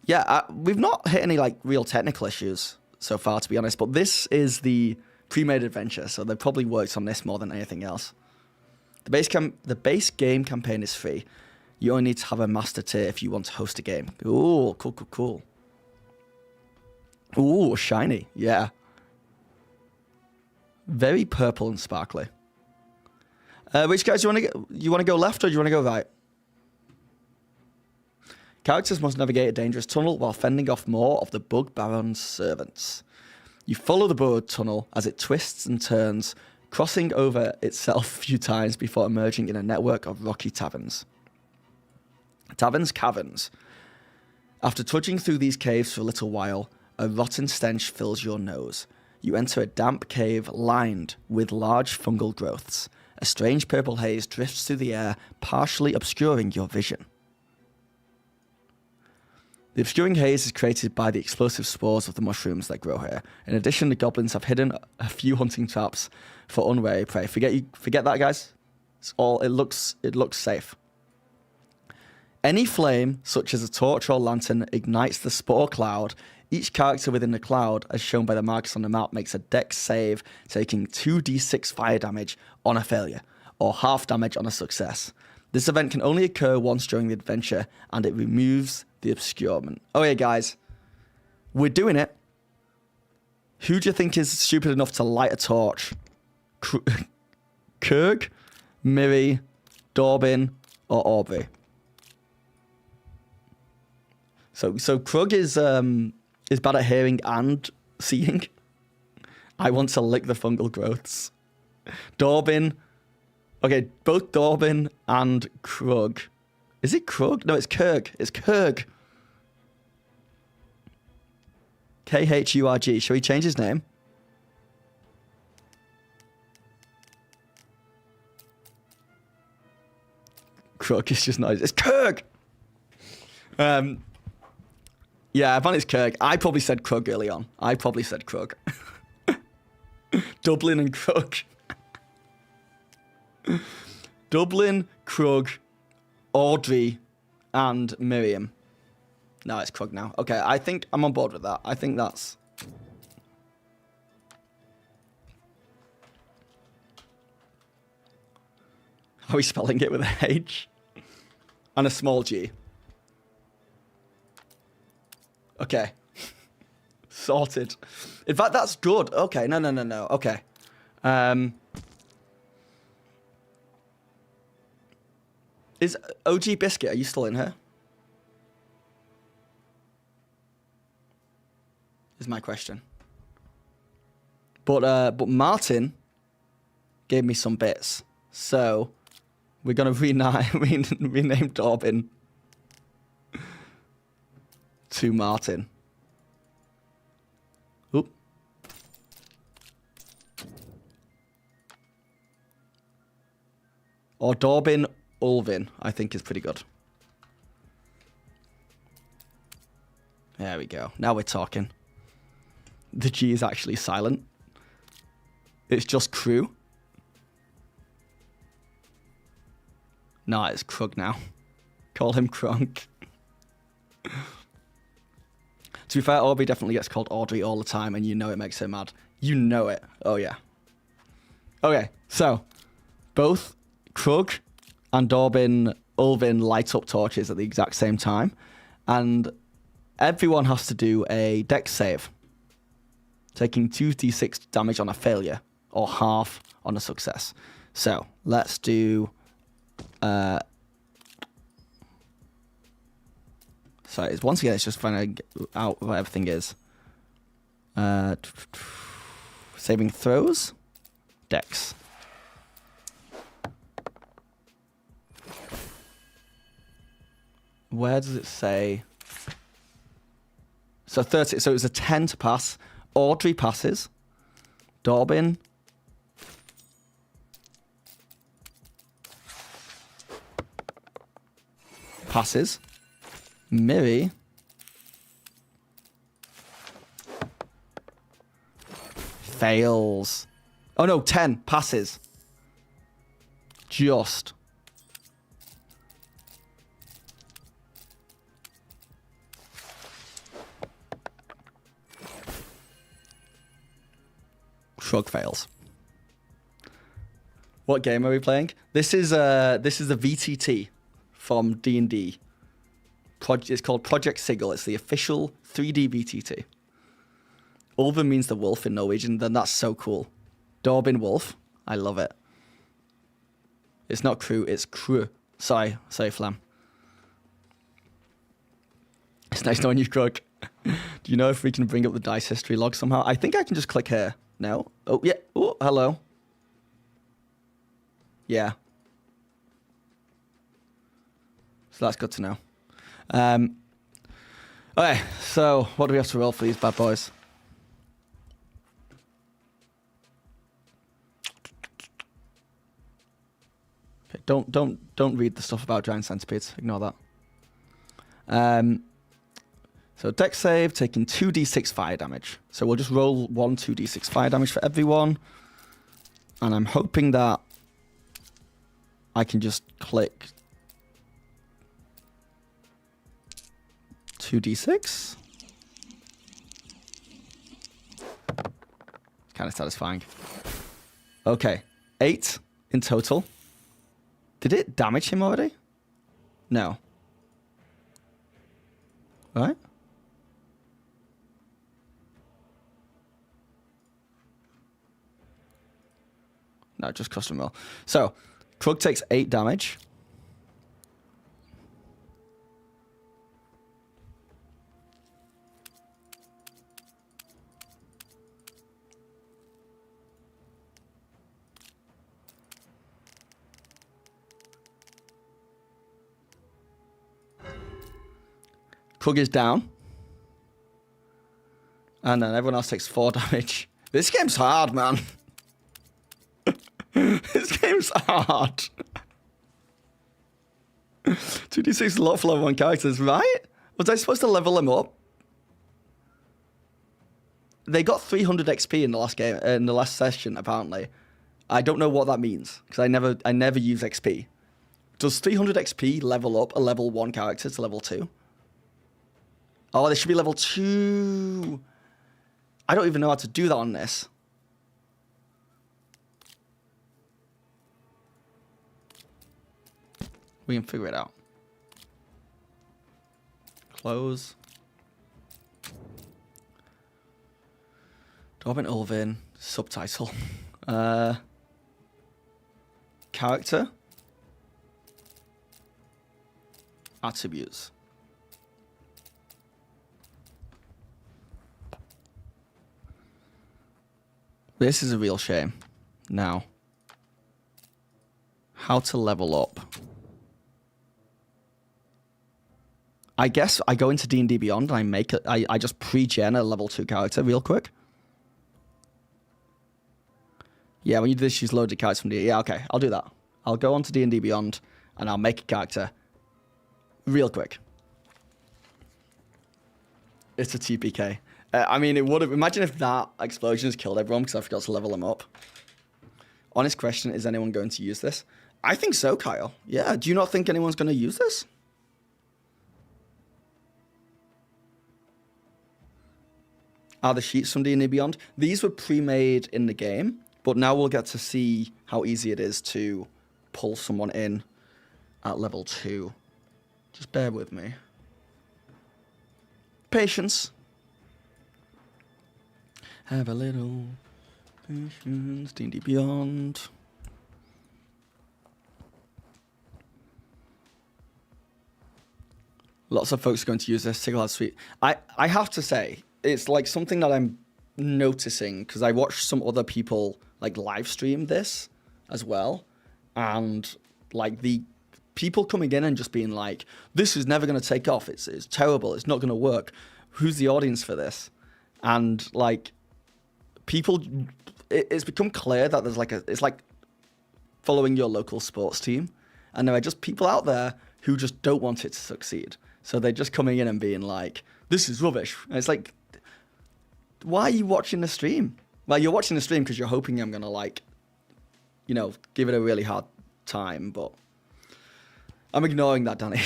Yeah, we've not hit any like real technical issues so far, to be honest, but this is the pre-made adventure, so they probably worked on this more than anything else. The base game campaign is free. You only need to have a master tier if you want to host a game. Ooh, cool. Ooh, shiny. Yeah. Very purple and sparkly. Which guys you want to go left or do you want to go right? Characters must navigate a dangerous tunnel while fending off more of the Bug Baron's servants. You follow the Burrowed tunnel as it twists and turns, crossing over itself a few times before emerging in a network of rocky caverns. Caverns. After trudging through these caves for a little while, a rotten stench fills your nose. You enter a damp cave lined with large fungal growths. A strange purple haze drifts through the air, partially obscuring your vision. The obscuring haze is created by the explosive spores of the mushrooms that grow here. In addition, the goblins have hidden a few hunting traps for unwary prey. Forget that, guys. It looks safe. Any flame, such as a torch or lantern, ignites the spore cloud. Each character within the cloud, as shown by the marks on the map, makes a dex save, taking 2d6 fire damage on a failure, or half damage on a success. This event can only occur once during the adventure, and it removes the obscurement. Oh yeah, guys. We're doing it. Who do you think is stupid enough to light a torch? Kurg, Miri, Dorbin, or Aubrey? So Krug is bad at hearing and seeing. I want to lick the fungal growths. Dorbin. Okay, both Dorbin and Krug. Is it Krug? No, it's Kurg. It's Kurg. Khurg. Shall we change his name? Krug is just nice. It's Kurg. Yeah, I found it's Kurg. I probably said Krug early on. Dublin and Krug. Dublin, Krug, Audrey, and Miriam. No, it's Krug now. Okay, I think I'm on board with that. I think that's... How are we spelling it with a H? And a small G. Okay. Sorted. In fact, that's good. Okay, no. Okay. Is OG Biscuit, are you still in here? Is my question. But Martin gave me some bits. So we're gonna rename Dorbin to Martin. Oop. Or Dorbin Ulvin, I think is pretty good. There we go. Now we're talking. The G is actually silent. It's just crew. No, it's Krug now. Call him Kronk. To be fair, Aubrey definitely gets called Audrey all the time, and you know it makes her mad. You know it. Oh, yeah. Okay, so both Krug and Ulvin light up torches at the exact same time, and everyone has to do a dex save, taking 2d6 damage on a failure, or half on a success. So, let's do... Sorry, once again, it's just finding out what everything is. Saving throws. Dex. Where does it say? So 30. So it was a 10 to pass. Audrey passes. Dorbin. Passes. Miri fails. Oh no, 10 passes. Just. Shrug fails. What game are we playing? This is the VTT from D&D. It's called Project SIGIL. It's the official 3D VTT. Ulva means the wolf in Norwegian. Then that's so cool. Dorbin wolf. I love it. It's not crew. It's crew. Sorry, Flam. It's nice knowing you, Krug. Do you know if we can bring up the dice history log somehow? I think I can just click here. No? Oh, yeah. Oh, hello. Yeah. So that's good to know. Okay, so what do we have to roll for these bad boys? Okay, don't read the stuff about giant centipedes. Ignore that. So dex save, taking 2d6 fire damage. So we'll just roll 2d6 fire damage for everyone. And I'm hoping that I can just click 2d6. Kind of satisfying. Okay, 8 in total. Did it damage him already? No. Right? No, just custom roll. So, Krug takes 8 damage. Krug is down. And then everyone else takes 4 damage. This game's hard, man. This game's hard. 2d6 is a lot for level 1 characters, right? Was I supposed to level them up? They got 300 XP in the last game, in the last session, apparently. I don't know what that means, because I never use XP. Does 300 XP level up a level 1 character to level 2? Oh, they should be level 2. I don't even know how to do that on this. We can figure it out. Close. Dorbin Ulvin. Subtitle. Character. Attributes. This is a real shame. Now, how to level up? I guess I go into D&D Beyond and I just pre-gen a level 2 character real quick. Yeah, when you do this, use loaded characters from D&D. Yeah, okay, I'll do that. I'll go on to D&D Beyond and I'll make a character real quick. It's a TPK. I mean, it would have... Imagine if that explosion has killed everyone because I forgot to level them up. Honest question, is anyone going to use this? I think so, Kyle. Yeah, do you not think anyone's going to use this? are the sheets from D&D Beyond. These were pre-made in the game, but now we'll get to see how easy it is to pull someone in at level 2. Just bear with me. Patience. Have a little patience, D&D Beyond. Lots of folks are going to use this SIGIL suite. I have to say, it's like something that I'm noticing because I watched some other people like live stream this as well. And like the people coming in and just being like, this is never going to take off. It's terrible. It's not going to work. Who's the audience for this? And like people, it's become clear that there's like it's like following your local sports team. And there are just people out there who just don't want it to succeed. So they're just coming in and being like, this is rubbish. And it's like, why are you watching the stream? Well, you're watching the stream because you're hoping I'm going to like, you know, give it a really hard time, but I'm ignoring that, Danny.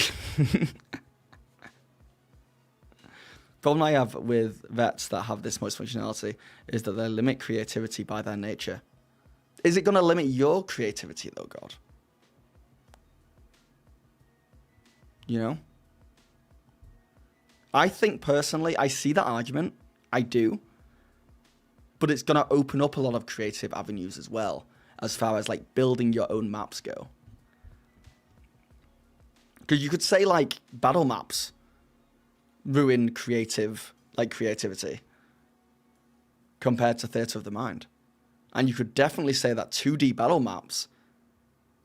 Problem I have with vets that have this much functionality is that they limit creativity by their nature. Is it going to limit your creativity though, God? You know? I think personally, I see that argument. I do. But it's going to open up a lot of creative avenues as well, as far as like building your own maps go. Because you could say like battle maps ruin creativity compared to Theatre of the Mind. And you could definitely say that 2D battle maps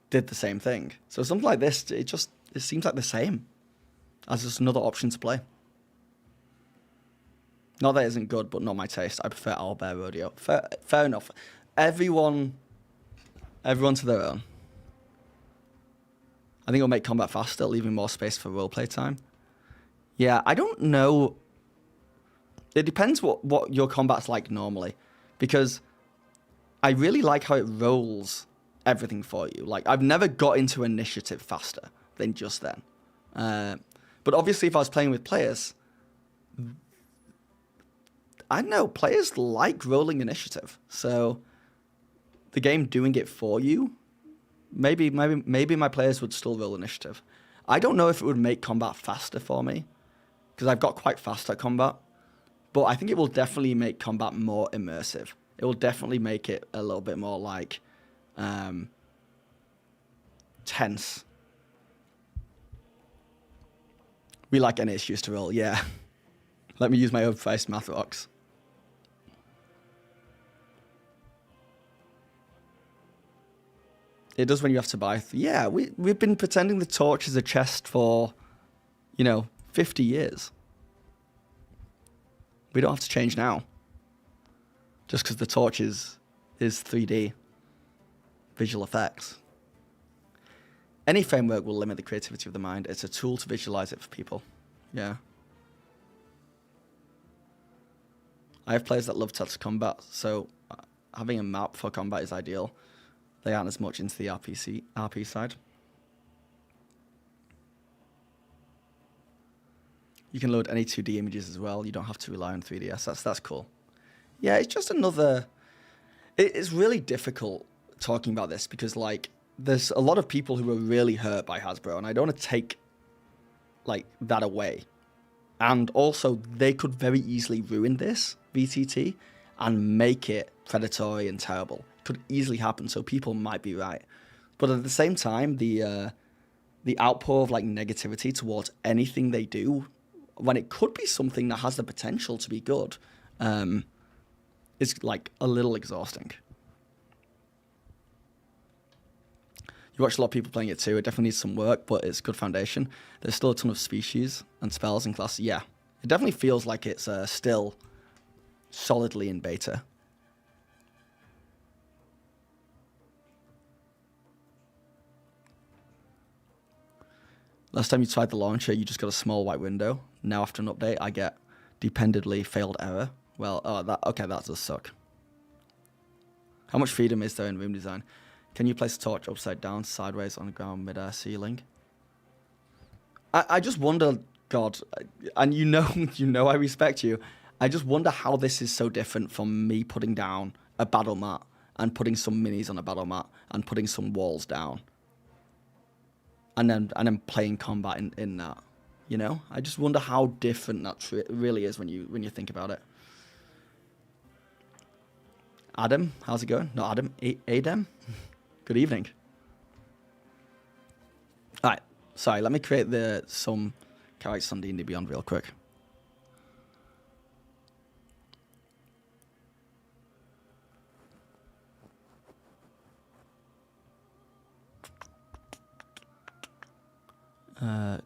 did the same thing. So something like this, it seems like the same as just another option to play. Not that it isn't good, but not my taste. I prefer Owlbear Rodeo. Fair enough. Everyone to their own. I think it'll make combat faster, leaving more space for roleplay time. Yeah, I don't know. It depends what your combat's like normally. Because I really like how it rolls everything for you. Like, I've never got into initiative faster than just then. But obviously, if I was playing with players, I don't know, players like rolling initiative. So the game doing it for you, maybe my players would still roll initiative. I don't know if it would make combat faster for me, because I've got quite fast at combat. But I think it will definitely make combat more immersive. It will definitely make it a little bit more like tense. We like any issues to roll, yeah. Let me use my overpriced math rocks. It does when you have to buy. Yeah, we've been pretending the torch is a chest for, 50 years. We don't have to change now. Just because the torch is 3D. Visual effects. Any framework will limit the creativity of the mind. It's a tool to visualize it for people. Yeah. I have players that love tactical combat, so having a map for combat is ideal. They aren't as much into the RP side. You can load any 2D images as well. You don't have to rely on 3DS. That's cool. Yeah, it's just another... It's really difficult talking about this because, like, there's a lot of people who are really hurt by Hasbro, and I don't want to take, like, that away. And also, they could very easily ruin this VTT and make it predatory and terrible. It could easily happen, so people might be right. But at the same time, the outpour of, like, negativity towards anything they do, when it could be something that has the potential to be good, is, like, a little exhausting. You watch a lot of people playing it too. It definitely needs some work, but it's good foundation. There's still a ton of species and spells and classes. Yeah, it definitely feels like it's still solidly in beta. Last time you tried the launcher, you just got a small white window. Now after an update, I get dependently failed error. Well, that does suck. How much freedom is there in room design? Can you place a torch upside down, sideways, on the ground, mid-air, ceiling? I just wonder, God, and you know I respect you. I just wonder how this is so different from me putting down a battle mat and putting some minis on a battle mat and putting some walls down. And then playing combat in that. You know? I just wonder how different that really is when you think about it. Adam, how's it going? Not Adam, Adam? Good evening. All right, sorry, let me create some characters on D&D Beyond real quick.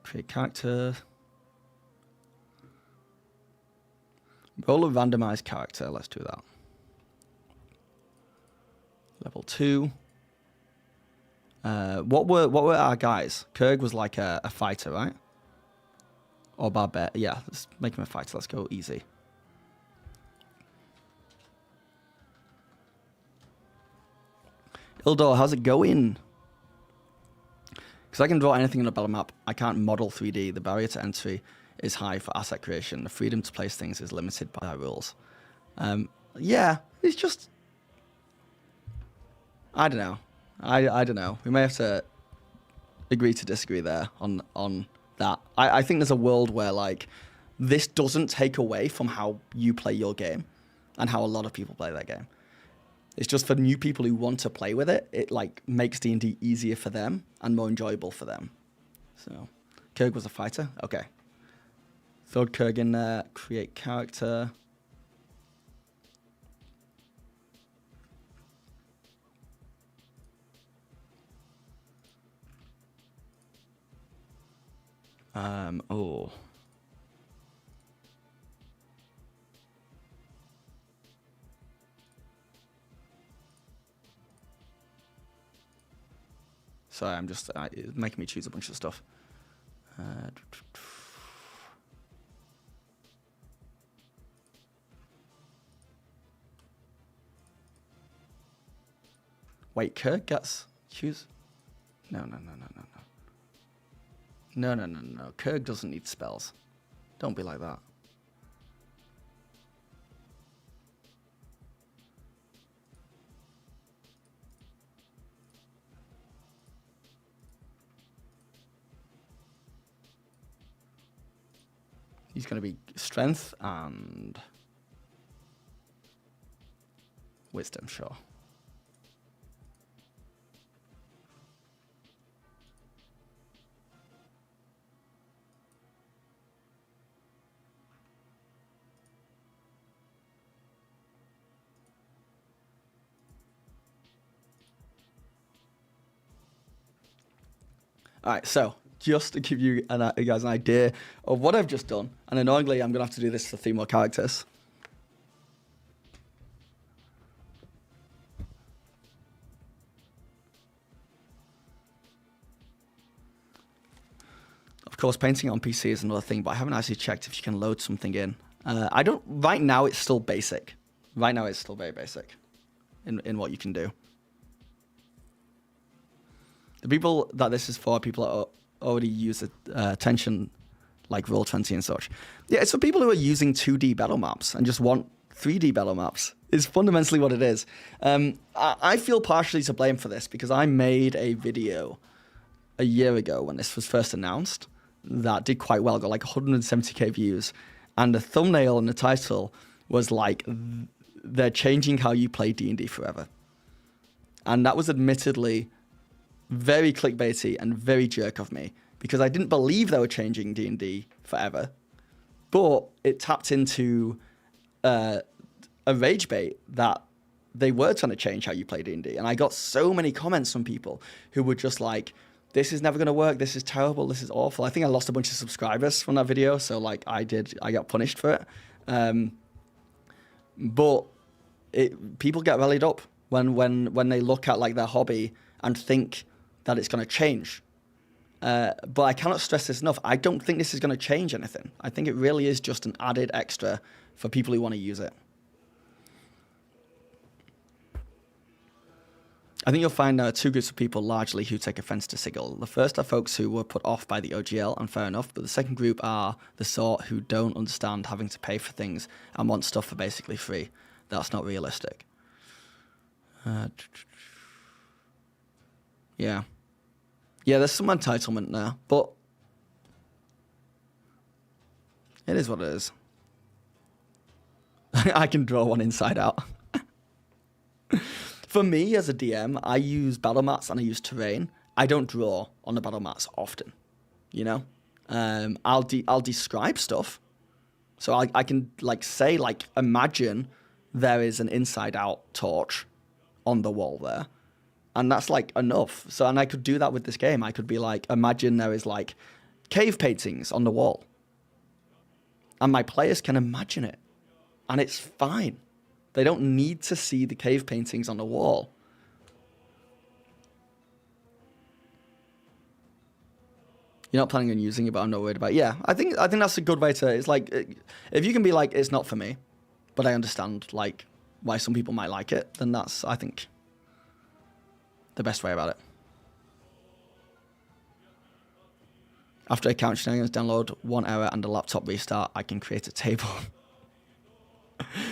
Create character. Roll a randomized character, let's do that. Level 2. What were our guys? Kurg was like a fighter, right? Or barbarian. Yeah, let's make him a fighter. Let's go easy. Ildor, how's it going? Because I can draw anything on a battle map. I can't model 3D. The barrier to entry is high for asset creation. The freedom to place things is limited by our rules. Yeah, it's just... I don't know. I don't know. We may have to agree to disagree there on that. I think there's a world where like this doesn't take away from how you play your game and how a lot of people play their game. It's just for new people who want to play with it, it like makes D&D easier for them and more enjoyable for them. So, Kurg was a fighter? Okay. Throw Kurg in there, create character. Oh. Sorry, I'm just it's making me choose a bunch of stuff. Wait, Kurg gets choose? No. No. Kurg doesn't need spells. Don't be like that. He's going to be strength and wisdom, sure. All right, so just to give you guys an idea of what I've just done, and annoyingly, I'm going to have to do this for 3 more characters. Of course, painting on PC is another thing, but I haven't actually checked if you can load something in. I don't. Right now, it's still basic. Right now, it's still very basic in what you can do. The people that this is for, people that already use attention, like Roll20 and such. Yeah, it's for people who are using 2D battle maps and just want 3D battle maps. Is fundamentally what it is. I feel partially to blame for this because I made a video a year ago when this was first announced that did quite well, got like 170k views, and the thumbnail and the title was like, they're changing how you play D&D forever. And that was admittedly very clickbaity and very jerk of me because I didn't believe they were changing D&D forever, but it tapped into a rage bait that they were trying to change how you play D&D. And I got so many comments from people who were just like, this is never going to work. This is terrible. This is awful. I think I lost a bunch of subscribers from that video. So like I got punished for it. But people get rallied up when they look at like their hobby and think that it's going to change. But I cannot stress this enough. I don't think this is going to change anything. I think it really is just an added extra for people who want to use it. I think you'll find two groups of people largely who take offense to SIGIL. The first are folks who were put off by the OGL, and fair enough, but the second group are the sort who don't understand having to pay for things and want stuff for basically free. That's not realistic. Yeah. Yeah, there's some entitlement there, but it is what it is. I can draw one inside out. For me, as a DM, I use battle mats and I use terrain. I don't draw on the battle mats often, you know? I'll describe stuff. So I can, like, say, like, imagine there is an inside-out torch on the wall there. And that's, like, enough. So, and I could do that with this game. I could be like, imagine there is, like, cave paintings on the wall. And my players can imagine it. And it's fine. They don't need to see the cave paintings on the wall. You're not planning on using it, but I'm not worried about it. Yeah, I think that's a good way to... It's like, if you can be like, it's not for me, but I understand, like, why some people might like it, then that's, I think, the best way about it. After account shenanigans download, one error and a laptop restart, I can create a table.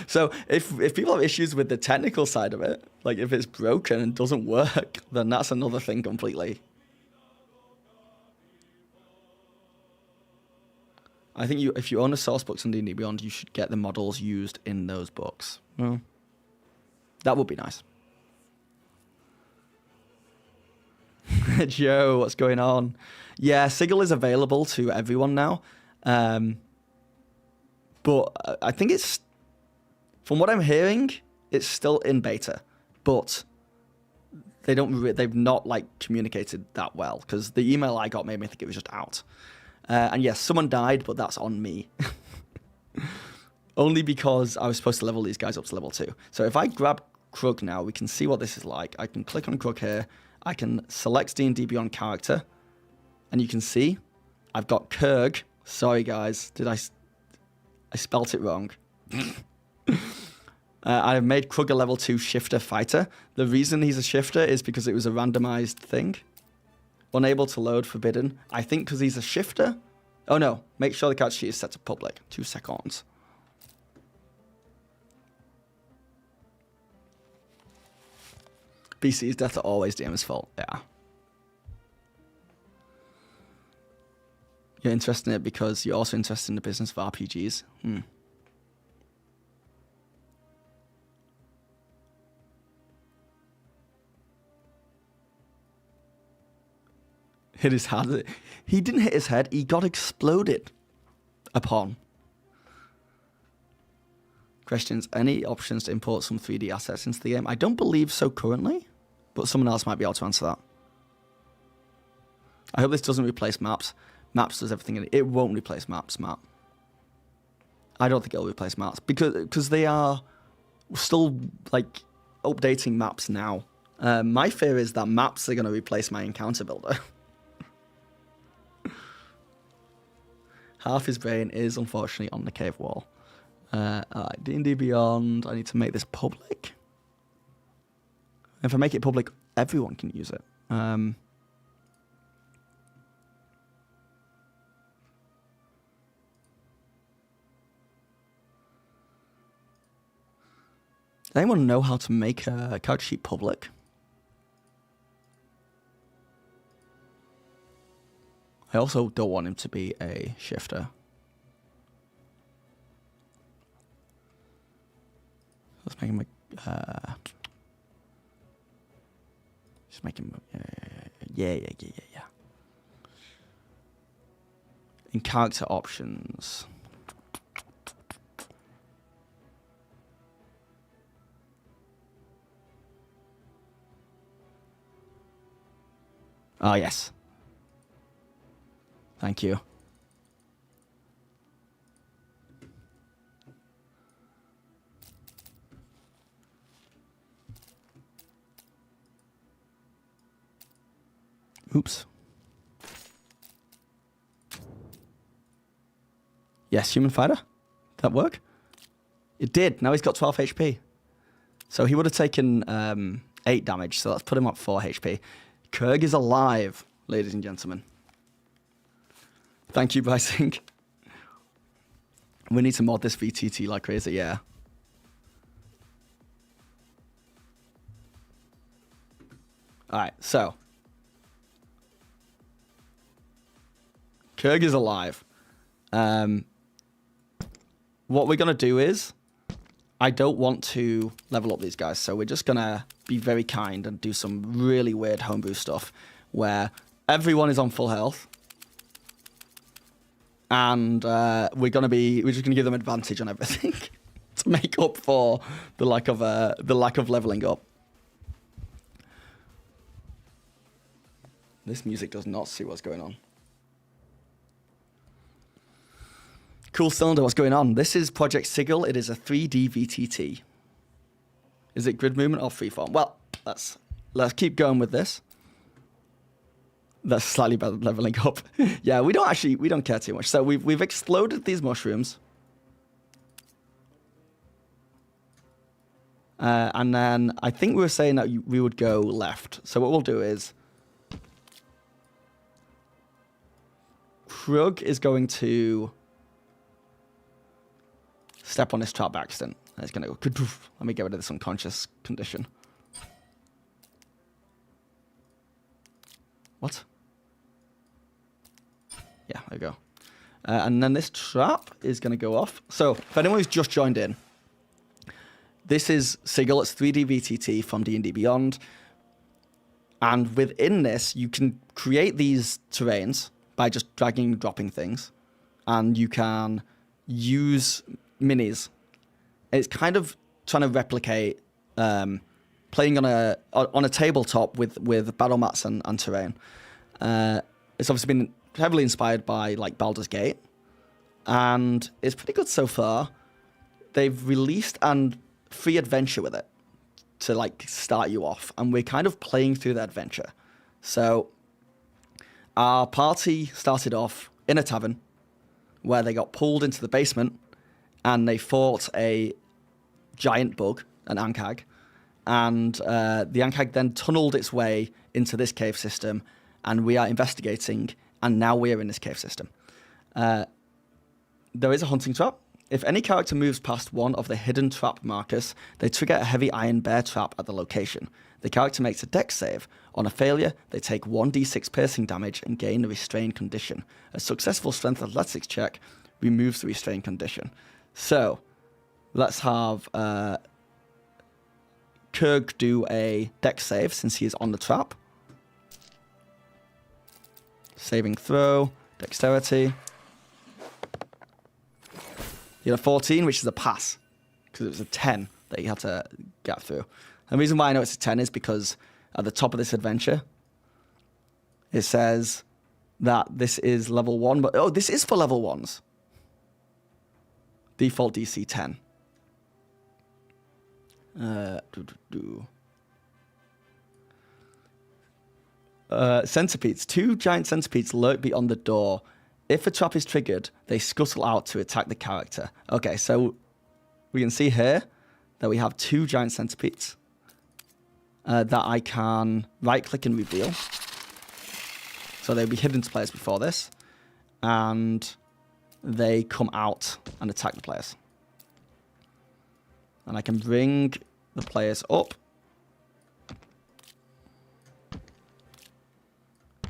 So if people have issues with the technical side of it, like if it's broken and doesn't work, then that's another thing completely. I think if you own the source books on D&D Beyond, you should get the models used in those books. Well, that would be nice. Joe, what's going on? Yeah, SIGIL is available to everyone now. But I think it's... From what I'm hearing, it's still in beta, but they've not like communicated that well, because the email I got made me think it was just out. And yes, someone died, but that's on me. Only because I was supposed to level these guys up to level 2. So if I grab Krug now, we can see what this is like. I can click on Krug here. I can select D&D Beyond character, and you can see I've got Kurg. Sorry guys, I spelt it wrong. I've made Krug a level 2 shifter fighter. The reason he's a shifter is because it was a randomized thing. Unable to load, forbidden. I think because he's a shifter. Oh no, make sure the character sheet is set to public. 2 seconds. BC's death are always DM's fault. Yeah. You're interested in it because you're also interested in the business of RPGs. Hit his head. He didn't hit his head. He got exploded upon. Questions. Any options to import some 3D assets into the game? I don't believe so currently, but someone else might be able to answer that. I hope this doesn't replace maps. Maps does everything in it. It won't replace maps, Matt. I don't think it'll replace maps because they are still like updating maps now. My fear is that maps are going to replace my encounter builder. Half his brain is unfortunately on the cave wall. Alright, D&D Beyond. I need to make this public. If I make it public, everyone can use it. Does anyone know how to make a character sheet public? I also don't want him to be a shifter. Let's make him a... just make him... Yeah. In character options... Oh, yes. Thank you. Oops. Yes, human fighter. Did that work? It did. Now he's got 12 HP. So he would have taken 8 damage, so let's put him up 4 HP. Kurg is alive, ladies and gentlemen. Thank you, Brycing. We need to mod this VTT like crazy, yeah. Alright, so. Kurg is alive. What we're going to do is, I don't want to level up these guys, so we're just going to be very kind and do some really weird homebrew stuff where everyone is on full health. And we're just gonna give them advantage on everything to make up for the lack of leveling up. This music does not see what's going on. Cool Cylinder, what's going on? This is Project Sigil. It is a 3D VTT. Is it grid movement or freeform? Well, let's keep going with this. That's slightly better leveling up. Yeah, we don't care too much. So we've exploded these mushrooms. And then I think we were saying that we would go left. So what we'll do is Krug is going to step on this trap by accident. And it's going to go, let me get rid of this unconscious condition. What? Yeah, there we go. And then this trap is going to go off. So, if anyone who's just joined in, this is Sigil. It's 3D VTT from D&D Beyond. And within this, you can create these terrains by just dragging and dropping things. And you can use minis. It's kind of trying to replicate playing on a tabletop with battle mats and terrain. It's obviously been heavily inspired by like Baldurs Gate, and it's pretty good so far. They've released a free adventure with it to like start you off, and we're kind of playing through the adventure. So our party started off in a tavern where they got pulled into the basement and they fought a giant bug, an Ankhag, and the Ankhag then tunneled its way into this cave system, and we are investigating, and now we are in this cave system. There is a hunting trap. If any character moves past one of the hidden trap markers, they trigger a heavy iron bear trap at the location. The character makes a dex save. On a failure, they take 1d6 piercing damage and gain a restrained condition. A successful strength athletics check removes the restrained condition. So, let's have Kurg do a dex save since he is on the trap. Saving throw, dexterity. You had a 14, which is a pass, because it was a 10 that you had to get through. And the reason why I know it's a 10 is because at the top of this adventure, it says that this is level 1, but oh, this is for level 1s. Default DC 10. Centipedes. 2 giant centipedes lurk beyond the door. If a trap is triggered, they scuttle out to attack the character. Okay, so we can see here that we have 2 giant centipedes that I can right-click and reveal. So they'll be hidden to players before this. And they come out and attack the players. And I can bring the players up.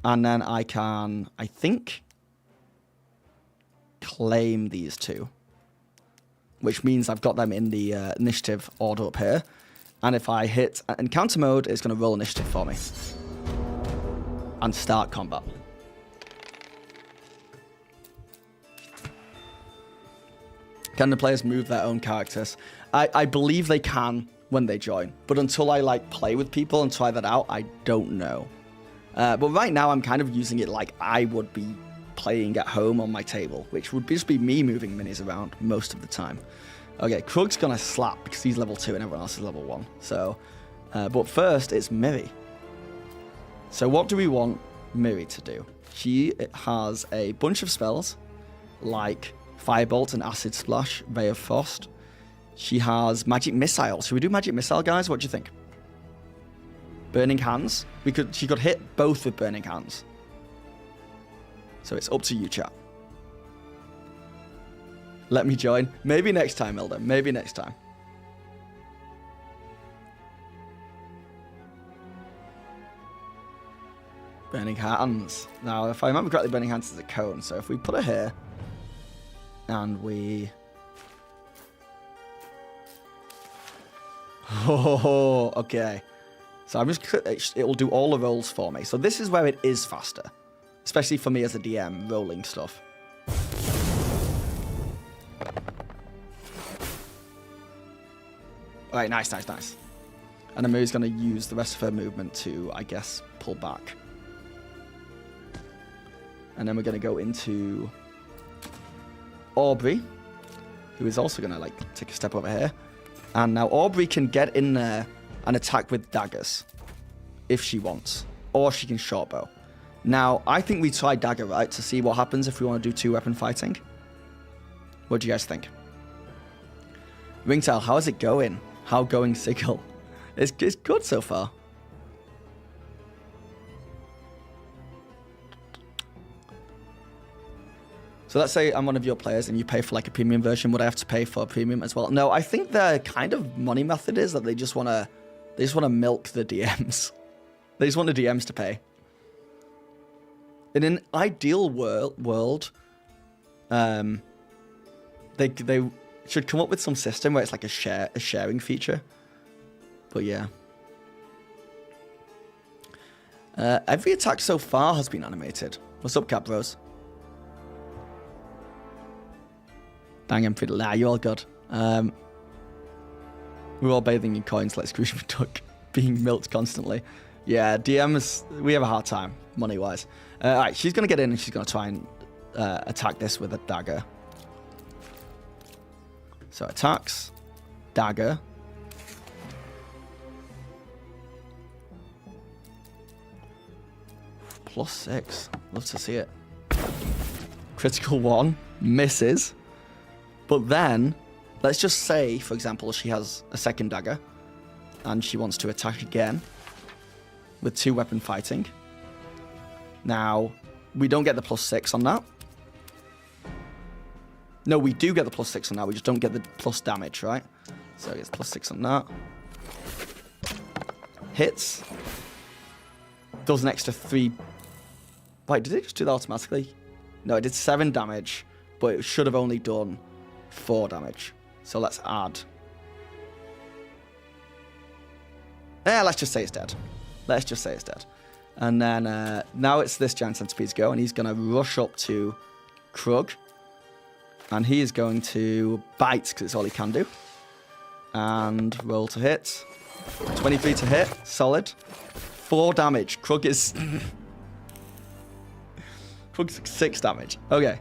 And then I can, I think, claim these 2. Which means I've got them in the initiative order up here. And if I hit encounter mode, it's going to roll initiative for me. And start combat. Can the players move their own characters? I believe they can when they join. But until I like play with people and try that out, I don't know. But right now I'm kind of using it like I would be playing at home on my table, which would just be me moving minis around most of the time. Okay, Krug's gonna slap because he's level 2 and everyone else is level 1. So, but first it's Miri. So what do we want Miri to do? She has a bunch of spells like Firebolt and Acid Splash, Ray of Frost. She has Magic Missile. Should we do Magic Missile, guys? What do you think? Burning Hands. She could hit both with Burning Hands. So it's up to you, chat. Let me join. Maybe next time, Ilda. Maybe next time. Burning Hands. Now, if I remember correctly, Burning Hands is a cone. So if we put her here, and we... Oh, okay. So I'm just... It will do all the rolls for me. So this is where it is faster. Especially for me as a DM, rolling stuff. Alright, nice, nice, nice. And Amiri's going to use the rest of her movement to, I guess, pull back. And then we're going to go into Aubrey, who is also going to, like, take a step over here. And now Aubrey can get in there and attack with daggers, if she wants. Or she can short bow. Now, I think we try dagger, right, to see what happens if we want to do two-weapon fighting. What do you guys think? Ringtail, how is it going? How going, Sigil? It's good so far. So let's say I'm one of your players and you pay for like a premium version. Would I have to pay for a premium as well? No, I think the kind of money method is that they just want to milk the DMs. They just want the DMs to pay. In an ideal world, they should come up with some system where it's like a sharing feature. But yeah. Every attack so far has been animated. What's up, Capros? Dang, I'm pretty... Nah, you're all good. We're all bathing in coins like Scrooge McDuck, being milked constantly. Yeah, DMs, we have a hard time, money-wise. Alright, she's going to get in and she's going to try and attack this with a dagger. So attacks, dagger. +6. Love to see it. Critical 1. Misses. But then, let's just say, for example, she has a second dagger. And she wants to attack again. With two-weapon fighting. Now, we don't get the +6 on that. No, we do get the +6 on that. We just don't get the plus damage, right? So it's +6 on that. Hits. Does an extra 3... Wait, did it just do that automatically? No, it did 7 damage. But it should have only done 4 damage. So let's add. Yeah, let's just say it's dead. Let's just say it's dead. And then now it's this giant centipede's go. And he's going to rush up to Krug. And he is going to bite, because it's all he can do. And roll to hit. 23 to hit. Solid. 4 damage. Krug is... Krug's 6 damage. Okay.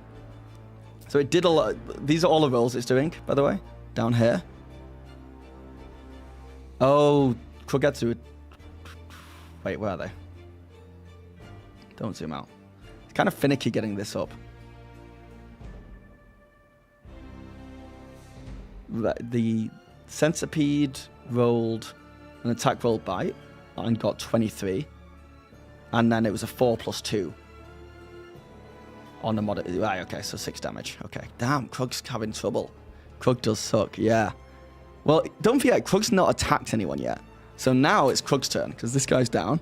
So it did a lot. These are all the rolls it's doing, by the way. Down here. Oh, Krug had to... Wait, where are they? Don't zoom out. It's kind of finicky getting this up. The centipede rolled an attack roll bite and got 23. And then it was a 4 + 2. On the mod. Right, okay, so 6 damage. Okay. Damn, Krug's having trouble. Krug does suck, yeah. Well, don't forget, Krug's not attacked anyone yet. So now it's Krug's turn, because this guy's down.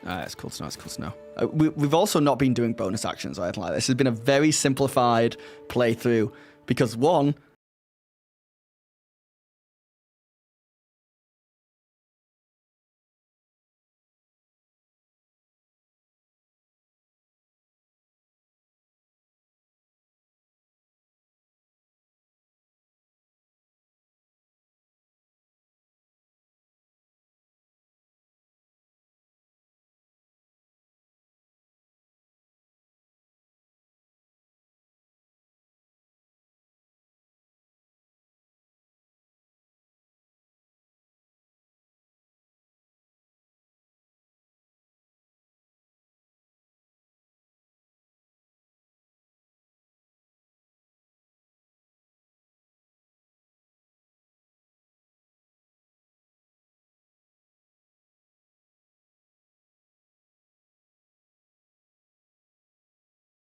It's cool to know, it's cool to know. We've also not been doing bonus actions or anything like this. This has been a very simplified playthrough, because one,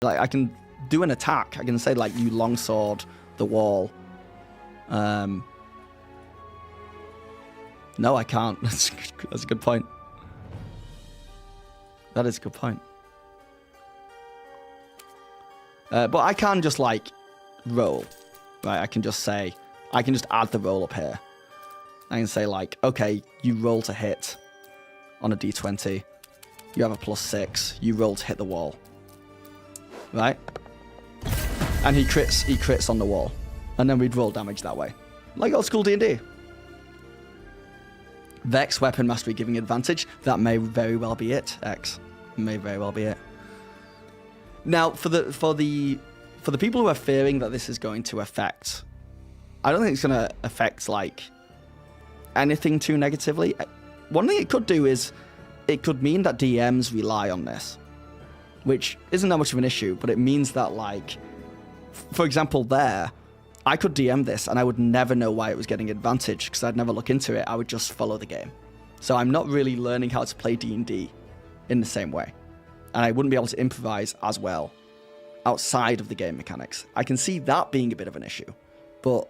Like, I can do an attack. I can say, like, you longsword the wall. No, I can't. That's a good point. That is a good point. But I can just, like, roll. Right? I can just say... I can just add the roll up here. I can say, like, okay, you roll to hit on a d20. You have a +6. You roll to hit the wall. Right? And he crits on the wall. And then we'd roll damage that way. Like old school D&D. Vex, weapon mastery giving advantage. That may very well be it, X. May very well be it. Now, for the people who are fearing that this is going to affect... I don't think it's going to affect, like, anything too negatively. One thing it could do is it could mean that DMs rely on this, which isn't that much of an issue, but it means that, like, for example, there, I could DM this and I would never know why it was getting advantage because I'd never look into it. I would just follow the game. So I'm not really learning how to play D&D in the same way. And I wouldn't be able to improvise as well outside of the game mechanics. I can see that being a bit of an issue, but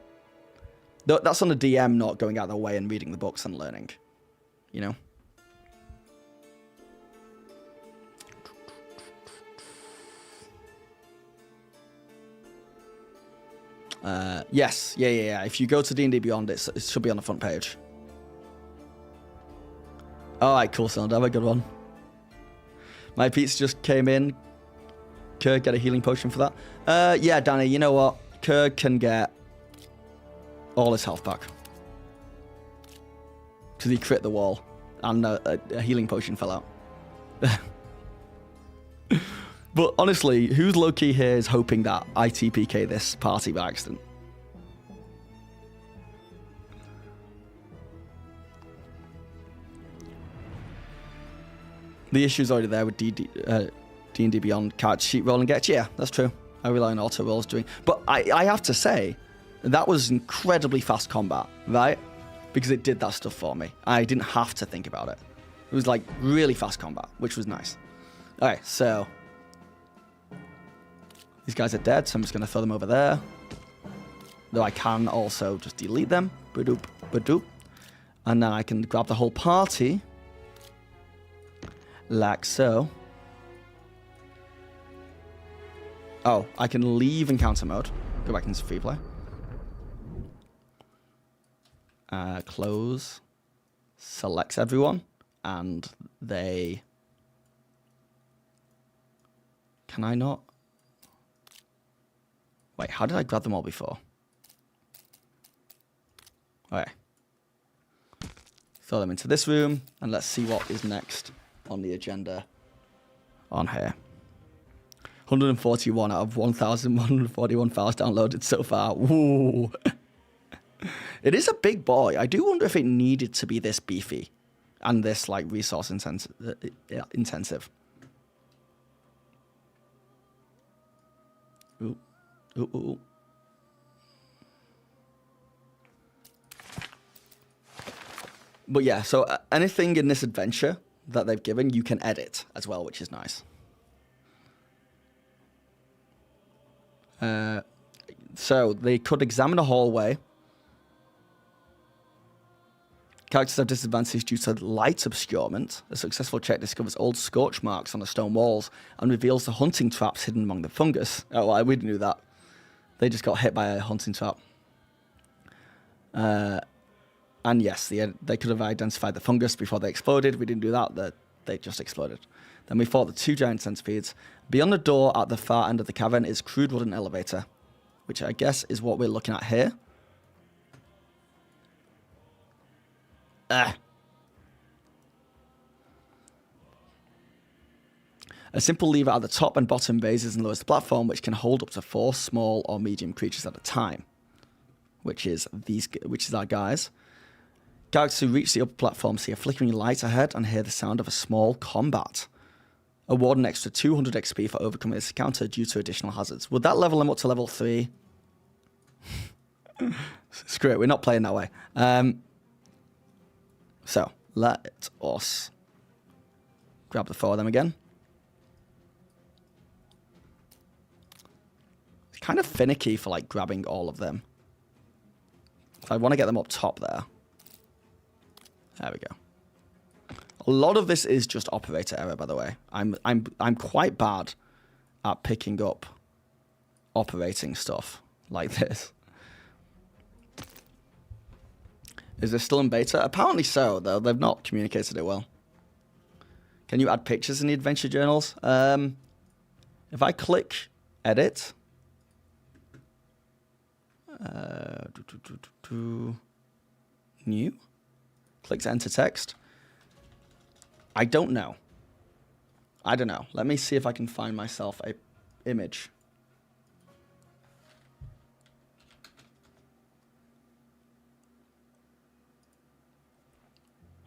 that's on the DM not going out of their way and reading the books and learning, you know? Yes, yeah. If you go to D&D Beyond, it should be on the front page. All right, cool, Cylinder. Have a good one. My pizza just came in. Kurg, get a healing potion for that. Yeah, Danny, you know what? Kurg can get all his health back. Because he crit the wall. And a healing potion fell out. But honestly, who's low-key here is hoping that I TPK this party by accident? The issue's already there with D&D Beyond character sheet roll and get. Yeah, that's true. I rely on auto rolls doing. But I have to say, that was incredibly fast combat, right? Because it did that stuff for me. I didn't have to think about it. It was like really fast combat, which was nice. All right, so these guys are dead, so I'm just going to throw them over there. Though I can also just delete them. Ba-doop, ba-doop. And then I can grab the whole party. Like so. Oh, I can leave encounter mode. Go back into free play. Close. Selects everyone. And they... Can I not? Wait, how did I grab them all before? Okay. Throw them into this room, and let's see what is next on the agenda on here. 141 out of 1,141 files downloaded so far. Ooh. It is a big boy. I do wonder if it needed to be this beefy and this, like, resource intensive. Ooh. Ooh. But yeah, so anything in this adventure that they've given, you can edit as well, which is nice. So they could examine a hallway. Characters have disadvantage due to light obscurement. A successful check discovers old scorch marks on the stone walls and reveals the hunting traps hidden among the fungus. Oh, well, we knew that. They just got hit by a hunting trap. And yes, they could have identified the fungus before they exploded. We didn't do that. They just exploded. Then we fought the two giant centipedes. Beyond the door at the far end of the cavern is crude wooden elevator, which I guess is what we're looking at here. A simple lever at the top and bottom raises and lowers the platform, which can hold up to 4 small or medium creatures at a time, which is our guys. Characters who reach the upper platform see a flickering light ahead and hear the sound of a small combat. Award an extra 200 XP for overcoming this encounter due to additional hazards. Would that level them up to level 3? Screw it, we're not playing that way. So, let us grab the 4 of them again. kind of finicky for like grabbing all of them. So I want to get them up top there. There we go. A lot of this is just operator error, by the way. I'm quite bad at picking up operating stuff like this. Is this still in beta? Apparently so, though. They've not communicated it well. Can you add pictures in the adventure journals? If I click edit, new, click to enter text. I don't know. I don't know. Let me see if I can find myself a image.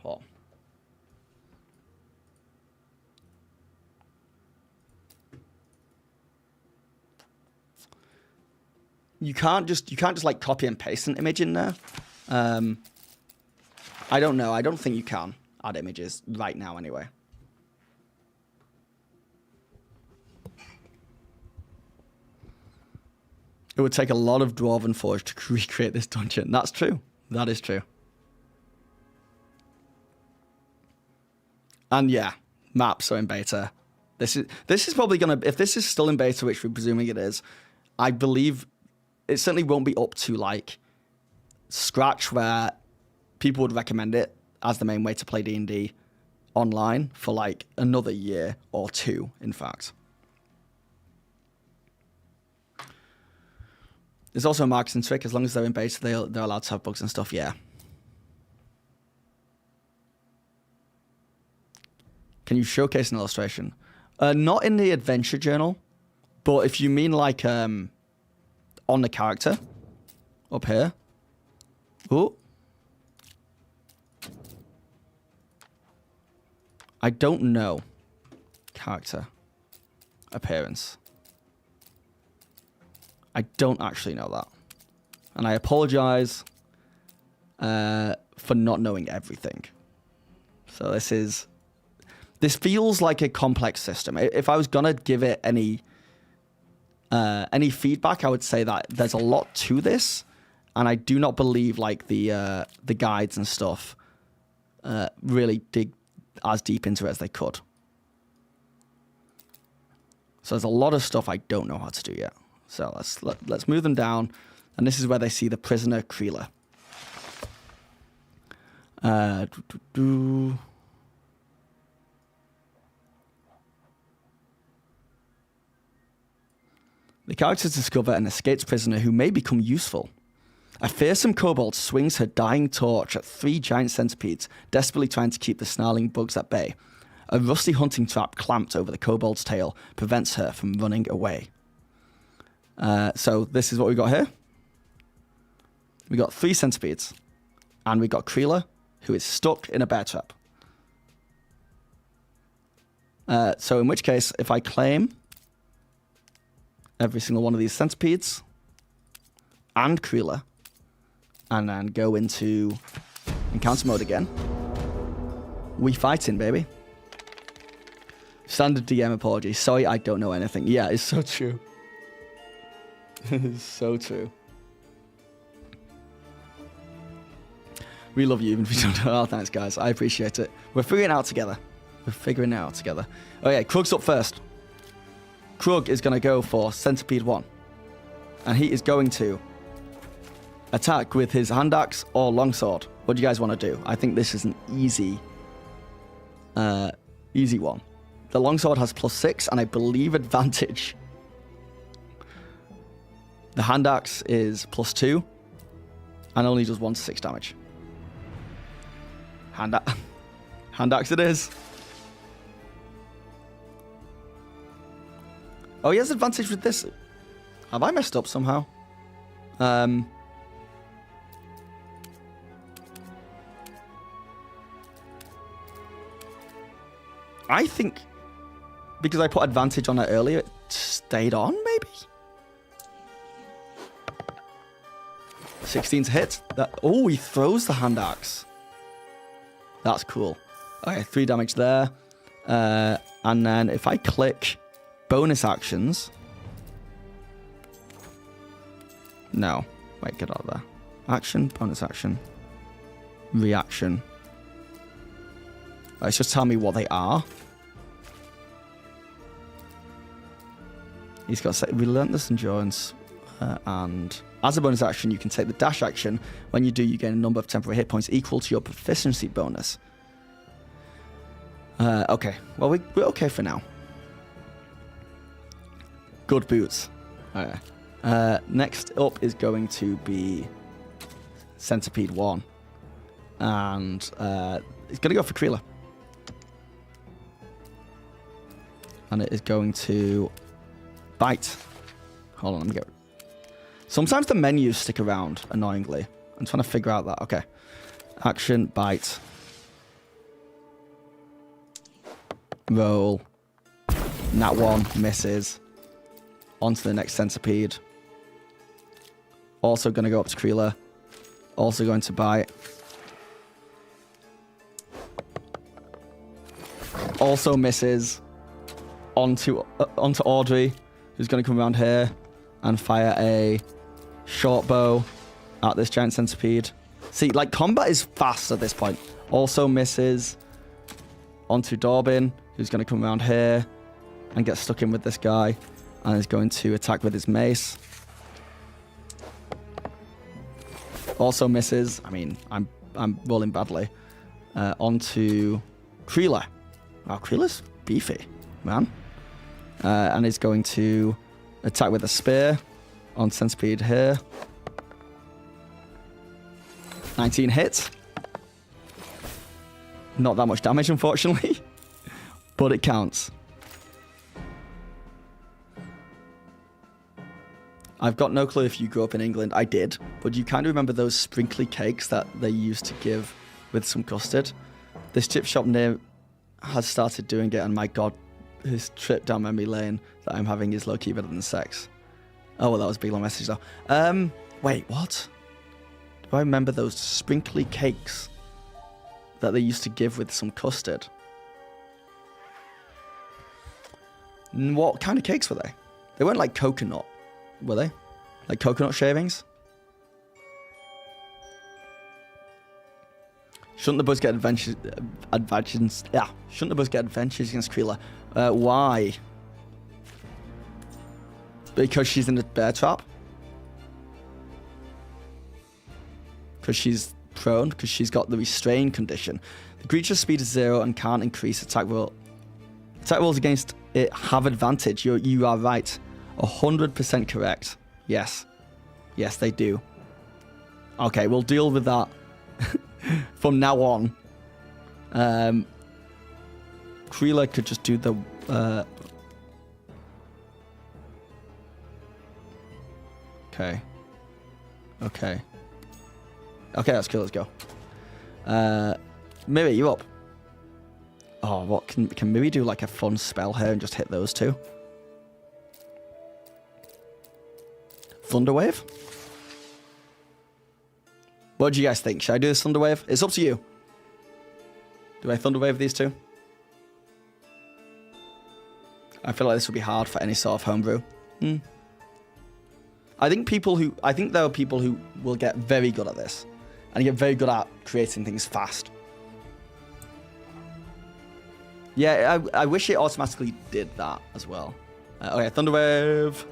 Hold on. You can't just like copy and paste an image in there. I don't know. I don't think you can add images right now anyway. It would take a lot of Dwarven Forge to recreate this dungeon. That's true. That is true. And yeah, maps are in beta. This is probably gonna, if this is still in beta, which we're presuming it is, I believe it certainly won't be up to like scratch where people would recommend it as the main way to play D&D online for like another year or two, in fact. There's also a marketing trick. As long as they're in beta, they're allowed to have bugs and stuff, yeah. Can you showcase an illustration? Not in the adventure journal, but if you mean like on the character up here. Oh. I don't know. Character appearance. I don't actually know that. And I apologize for not knowing everything. So this feels like a complex system. If I was gonna give it any feedback, I would say that there's a lot to this, and I do not believe like the guides and stuff really dig as deep into it as they could. So there's a lot of stuff I don't know how to do yet. So let's move them down, and this is where they see the prisoner Creeler. The characters discover an escaped prisoner who may become useful. A fearsome kobold swings her dying torch at 3 giant centipedes, desperately trying to keep the snarling bugs at bay. A rusty hunting trap clamped over the kobold's tail prevents her from running away. So this is what we got here. We got 3 centipedes, and we got Creeler, who is stuck in a bear trap. So in which case, if I claim every single one of these centipedes and Creeler, and then go into encounter mode again, we fighting, baby. Standard DM apology. Sorry, I don't know anything. Yeah, it's so true. It's so true. We love you even if you don't know. Oh, thanks, guys. I appreciate it. We're figuring it out together. Okay, Krug's up first. Krug is going to go for Centipede 1. And he is going to attack with his hand axe or longsword. What do you guys want to do? I think this is an easy one. The longsword has +6 and I believe advantage. The hand axe is +2 and only does 1 to 6 damage. Hand axe it is. Oh, he has advantage with this. Have I messed up somehow? I think because I put advantage on it earlier, it stayed on, maybe? 16 to hit. Oh, he throws the hand axe. That's cool. Okay, 3 damage there. And then if I click bonus actions, No. Wait, get out of there. Action, bonus action, reaction. It's just tell me what they are. He's got relentless endurance, and as a bonus action, you can take the dash action. When you do, you gain a number of temporary hit points equal to your proficiency bonus. Okay, well, we're okay for now. Good boots. Okay. Next up is going to be Centipede 1. And it's going to go for Kreela. And it is going to bite. Hold on, let me get... Sometimes the menus stick around, annoyingly. I'm trying to figure out that. Okay. Action, bite. Roll. Nat 1, misses. On to the next Centipede. Also going to go up to Kreela. Also going to bite. Also misses. Onto Audrey, who's going to come around here and fire a short bow at this giant centipede. See, like, combat is fast at this point. Also misses. Onto Dorbin, who's going to come around here and get stuck in with this guy and is going to attack with his mace. Also misses. I mean, I'm rolling badly. Onto Kreela. Wow, Kreela's beefy, man. And is going to attack with a spear on Centipede here. 19 hits. Not that much damage, unfortunately. But it counts. I've got no clue if you grew up in England. I did. But you kind of remember those sprinkly cakes that they used to give with some custard? This chip shop near has started doing it, and my God, his trip down memory lane that I'm having is low-key better than sex. Oh, well, that was a big long message, though. Wait, what? Do I remember those sprinkly cakes that they used to give with some custard? What kind of cakes were they? They weren't like coconut, were they? Like coconut shavings? Shouldn't the Buzz get adventures? Yeah, shouldn't the Buzz get adventures against Kreela? Why? Because she's in a bear trap? Because she's prone? Because she's got the restrain condition. The creature's speed is 0 and can't increase attack roll. Attack rolls against it have advantage. You are right. 100% correct. Yes. Yes, they do. Okay, we'll deal with that from now on. Kreela could just do the... Okay. Okay. Okay, that's cool. Let's go. Miri, you up? Oh, what? Can Miri do like a fun spell here and just hit those two? Thunderwave? What do you guys think? Should I do this Thunderwave? It's up to you. Do I Thunderwave these two? I feel like this would be hard for any sort of homebrew. I think there are people who will get very good at this and get very good at creating things fast. Yeah, I wish it automatically did that as well. Okay, Thunderwave.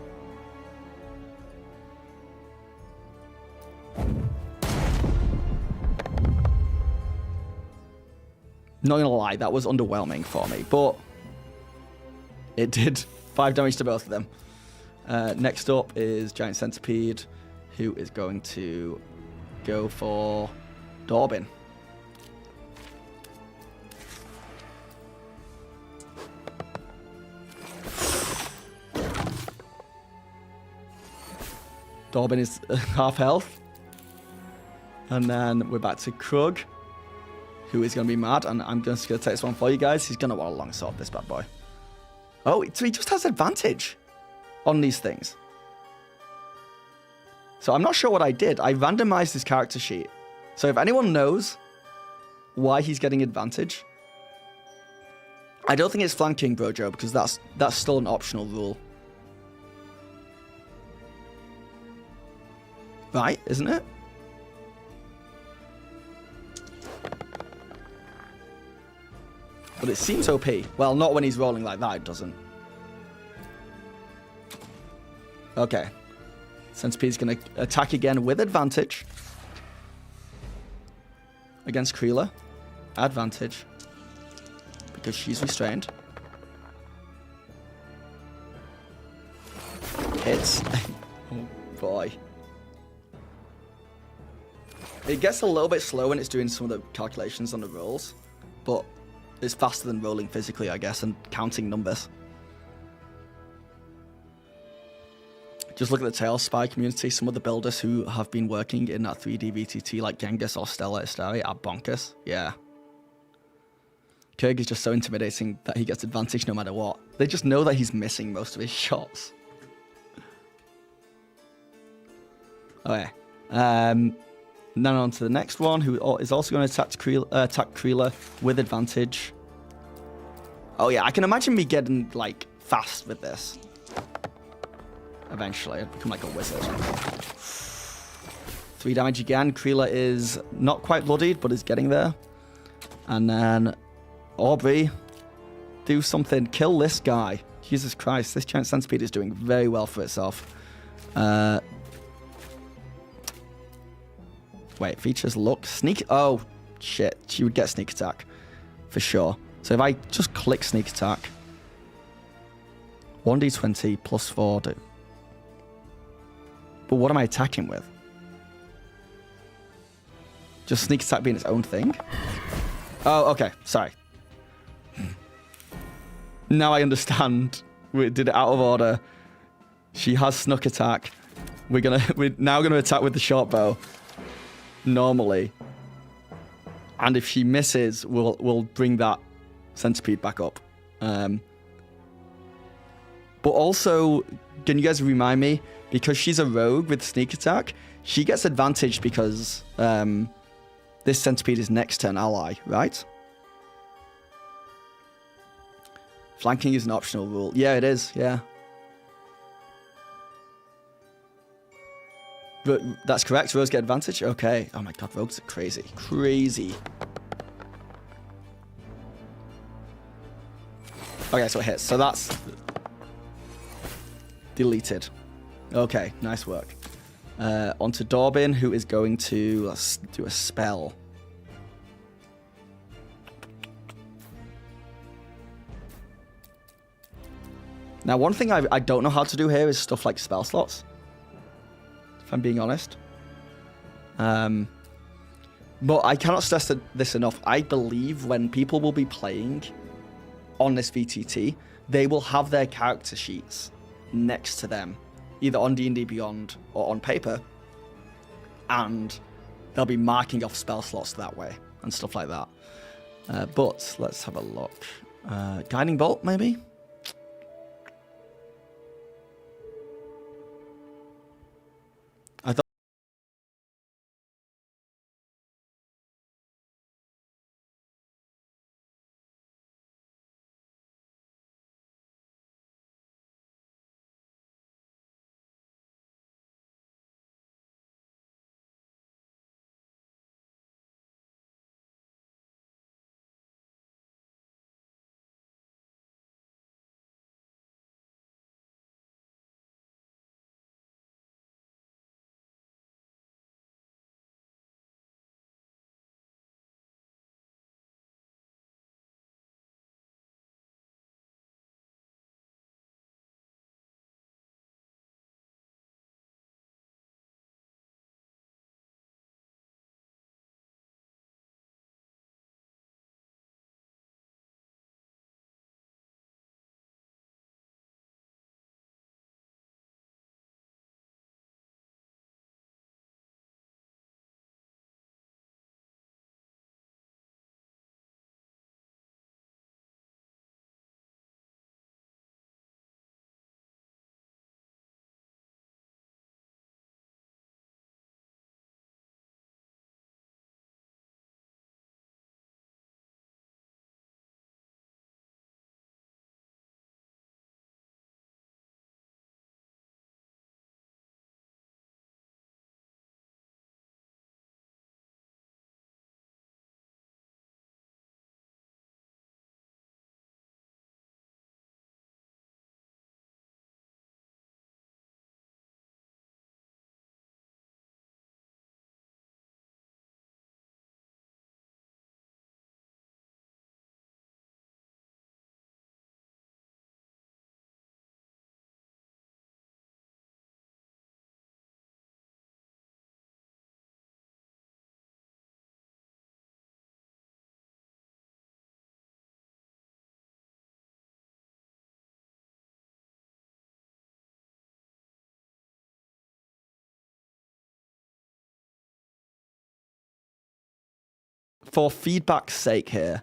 Not gonna lie, that was underwhelming for me, but it did 5 damage to both of them. Next up is Giant Centipede, who is going to go for Dorbin. Dorbin is half health. And then we're back to Krug, who is going to be mad, and I'm just going to take this one for you guys. He's going to want a long sword, this bad boy. Oh, so he just has advantage on these things. So I'm not sure what I did. I randomized his character sheet. So if anyone knows why he's getting advantage, I don't think it's flanking, Brojo, because that's still an optional rule. right? Isn't it? But it seems OP. Well, not when he's rolling like that, it doesn't. Okay. Centipede's going to attack again with advantage. Against Creela. Advantage. Because she's restrained. Hits. Oh, boy. It gets a little bit slow when it's doing some of the calculations on the rolls. But it's faster than rolling physically, I guess, and counting numbers. Just look at the Tail Spy community. Some of the builders who have been working in that 3D VTT, like Genghis or Stella Istari, are bonkers. Yeah. Kurg is just so intimidating that he gets advantage no matter what. They just know that he's missing most of his shots. Okay. Then on to the next one, who is also going to attack Creela with advantage. Oh yeah, I can imagine me getting, like, fast with this. Eventually, I'd become like a wizard. 3 damage again. Creela is not quite bloodied, but is getting there. And then Aubrey, do something. Kill this guy. Jesus Christ, this giant centipede is doing very well for itself. Wait, features look. Sneak. Oh, shit. She would get sneak attack. For sure. So if I just click sneak attack. 1d20 plus 4. But what am I attacking with? Just sneak attack being its own thing? Oh, okay. Sorry. Now I understand. We did it out of order. She has snuck attack. We're now gonna attack with the short bow. Normally. And if she misses, we'll bring that centipede back up. But also, can you guys remind me? Because she's a rogue with sneak attack, she gets advantage because this centipede is next to an ally, right? Flanking is an optional rule. Yeah, it is, yeah. That's correct, rogues get advantage? Okay. Oh my god, rogues are crazy. Crazy. Okay, so it hits. So that's deleted. Okay, nice work. Onto Dorbin, who is going to let's do a spell. Now, one thing I don't know how to do here is stuff like spell slots. If I'm being honest. But I cannot stress this enough. I believe when people will be playing on this VTT, they will have their character sheets next to them. Either on D&D Beyond or on paper. And they'll be marking off spell slots that way and stuff like that. But let's have a look. Guiding Bolt, maybe? for feedback's sake here,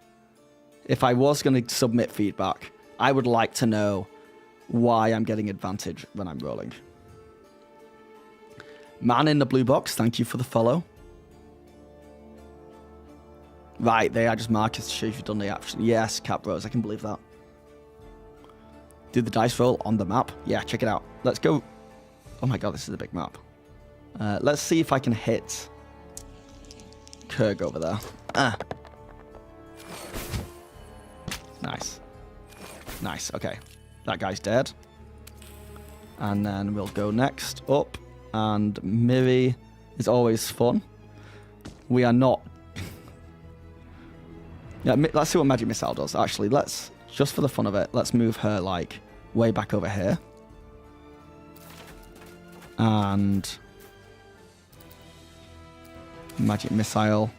if I was going to submit feedback, I would like to know why I'm getting advantage when I'm rolling. Man in the blue box, thank you for the follow. Right, they are just markers to show if you've done the action. Yes, Cap Rose, I can believe that. Do the dice roll on the map. Yeah, check it out. Let's go. Oh my god, this is a big map. Let's see if I can hit Kurg over there. Nice. Nice, okay. That guy's dead. And then we'll go next up. And Miri is always fun. We are not... Yeah, let's see what Magic Missile does. Actually, let's, just for the fun of it, let's move her, like, way back over here. And... Magic Missile.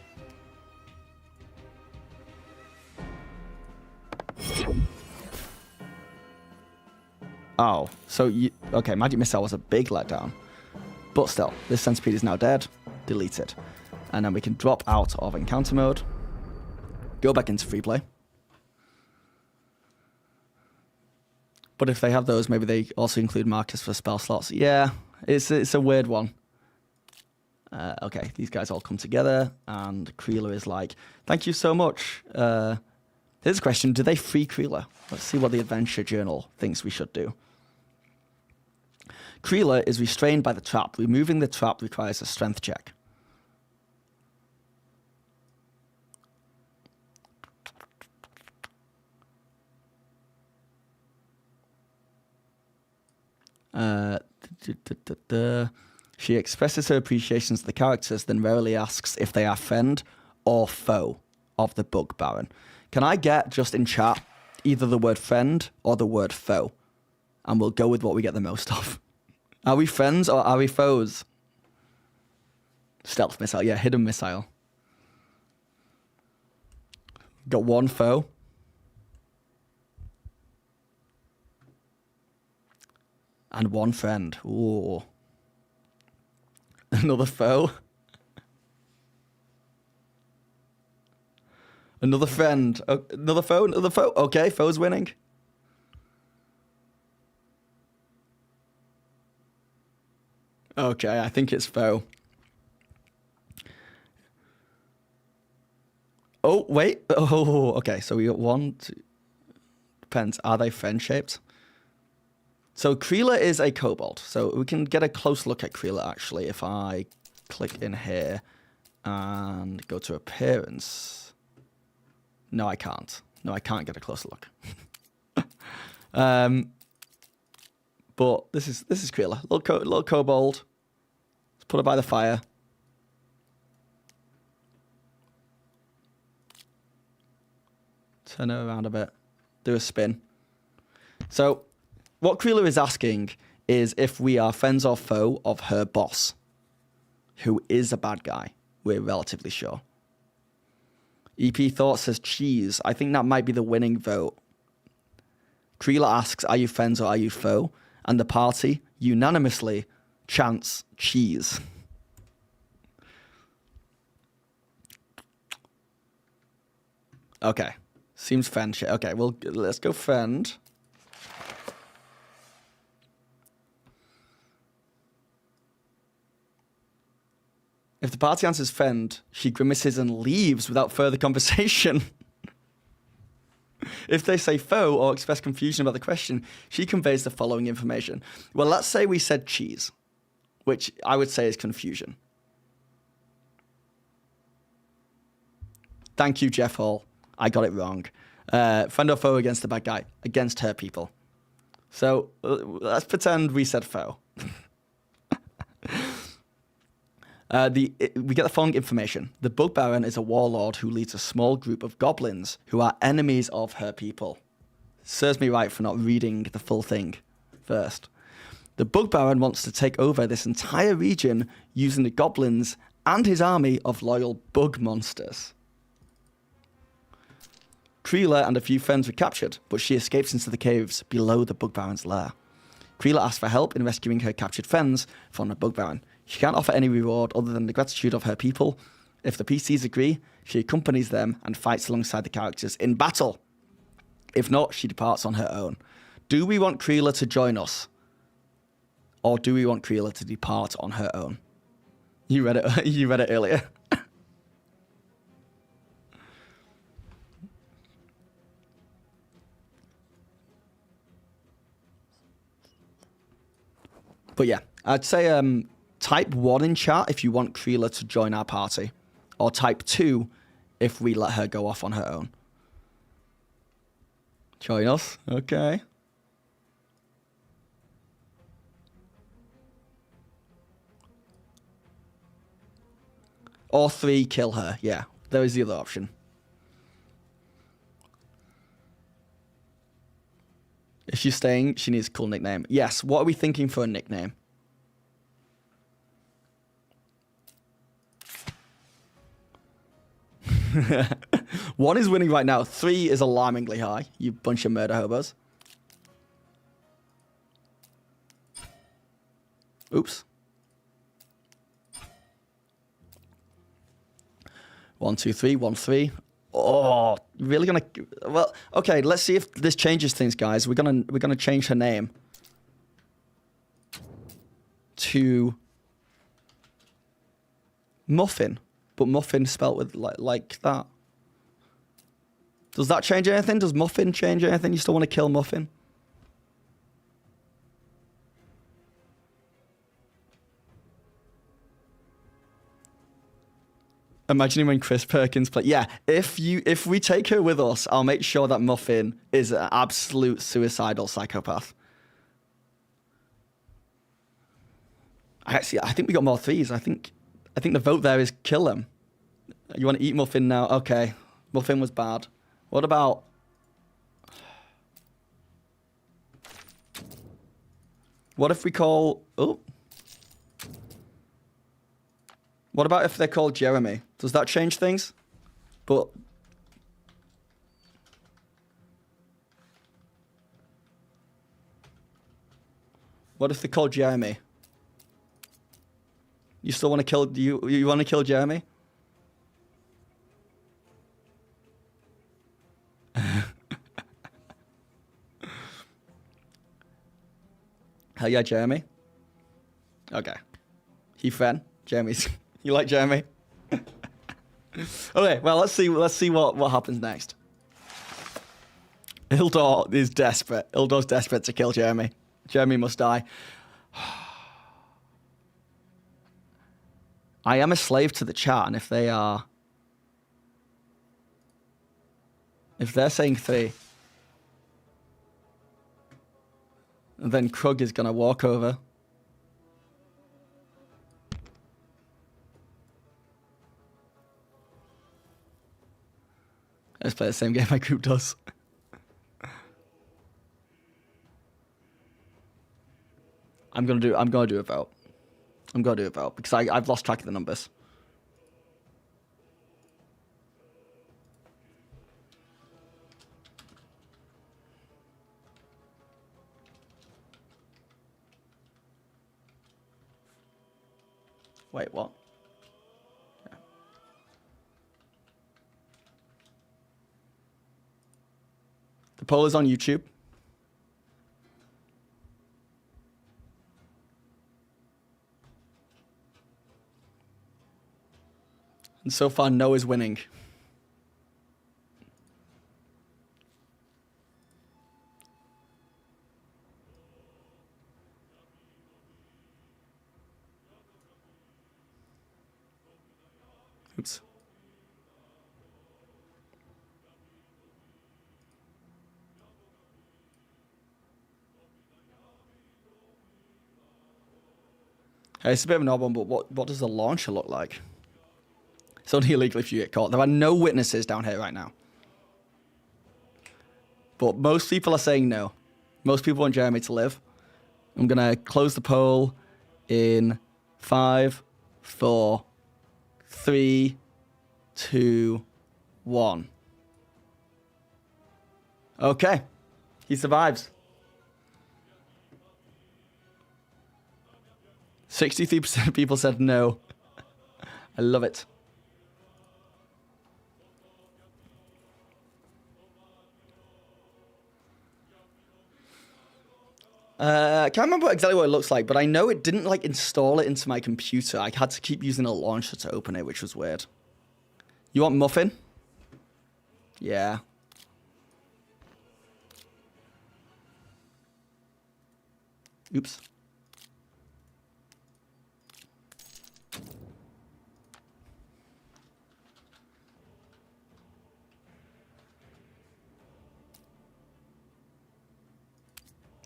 Oh, so you... Okay, Magic Missile was a big letdown. But still, this Centipede is now dead. Delete it. And then we can drop out of encounter mode. Go back into free play. But if they have those, maybe they also include markers for spell slots. Yeah, it's a weird one. Okay, these guys all come together, and Kreela is like, thank you so much. Here's a question, do they free Kreela? Let's see what the Adventure Journal thinks we should do. Kreela is restrained by the trap. Removing the trap requires a strength check. She expresses her appreciation to the characters, then rarely asks if they are friend or foe of the Bug Baron. Can I get, just in chat, either the word friend or the word foe? And we'll go with what we get the most of. Are we friends or are we foes? Stealth missile, yeah, hidden missile. Got one foe. And one friend. Ooh. Another foe. Another friend. Oh, another foe, another foe. Okay, foe's winning. Okay, I think it's foe. Oh, wait. Oh, okay, so we got one, two. Depends. Are they friend-shaped? So Kreela is a kobold. So we can get a close look at Kreela, actually, if I click in here and go to appearance. No, I can't. No, I can't get a closer look. But this is Kreela. Little kobold. Let's put her by the fire. Turn her around a bit. Do a spin. So what Kreela is asking is if we are friends or foe of her boss, who is a bad guy. We're relatively sure. EP Thought says cheese. I think that might be the winning vote. Kreela asks, are you friends or are you foe? And the party unanimously chants cheese. Okay. Seems friend shit. Okay, well, let's go friend. If the party answers friend, she grimaces and leaves without further conversation. If they say foe or express confusion about the question, she conveys the following information. Well, let's say we said cheese, which I would say is confusion. Thank you, Jeff Hall. I got it wrong. Friend or foe against the bad guy. Against her people. So let's pretend we said foe. We get the following information. The Bug Baron is a warlord who leads a small group of goblins who are enemies of her people. Serves me right for not reading the full thing first. The Bug Baron wants to take over this entire region using the goblins and his army of loyal bug monsters. Kreela and a few friends were captured, but she escapes into the caves below the Bug Baron's lair. Kreela asks for help in rescuing her captured friends from the Bug Baron. She can't offer any reward other than the gratitude of her people If the PCs agree, she accompanies them and fights alongside the characters in battle. If not, she departs on her own. Do we want Creela to join us? Or do we want Creela to depart on her own? You read it. You read it earlier. But yeah, I'd say type 1 in chat if you want Creela to join our party. Or type 2 if we let her go off on her own. Join us? Okay. Or 3, kill her. Yeah, there is the other option. If she's staying, she needs a cool nickname. Yes, what are we thinking for a nickname? One is winning right now. 3 is alarmingly high. You bunch of murder hobos. Oops. 1, 2, 3. 1, 3. Oh, really gonna? Well, okay. Let's see if this changes things, guys. We're gonna change her name to Muffin, but Muffin spelt with like that. Does that change anything? Does Muffin change anything? You still want to kill Muffin? Imagining when Chris Perkins play. Yeah, if we take her with us, I'll make sure that Muffin is an absolute suicidal psychopath. I think we got more 3s. I think the vote there is kill him. You want to eat Muffin now? Okay, Muffin was bad. What about? What if we call? Oh. What about if they're called Jeremy? Does that change things? But what if they're called Jeremy? You still want to kill? You want to kill Jeremy? Hell yeah, Jeremy. Okay. He fan. Jeremy's. You like Jeremy? Okay, well let's see what happens next. Ildor is desperate. Ildor's desperate to kill Jeremy. Jeremy must die. I am a slave to the chat, and if they're saying 3, then Krug is gonna walk over. Let's play the same game my group does. I'm gonna do a vote. I'm gonna do a vote because I've lost track of the numbers. Wait, what? Yeah. The poll is on YouTube. And so far, no is winning. Oops. Hey, it's a bit of an odd one, but what does the launcher look like? It's only illegal if you get caught. There are no witnesses down here right now. But most people are saying no. Most people want Jeremy to live. I'm going to close the poll in 5, 4, 3, 2, 1. Okay. He survives. 63% of people said no. I love it. I can't remember exactly what it looks like, but I know it didn't like install it into my computer. I had to keep using a launcher to open it, which was weird. You want muffin? Yeah. Oops.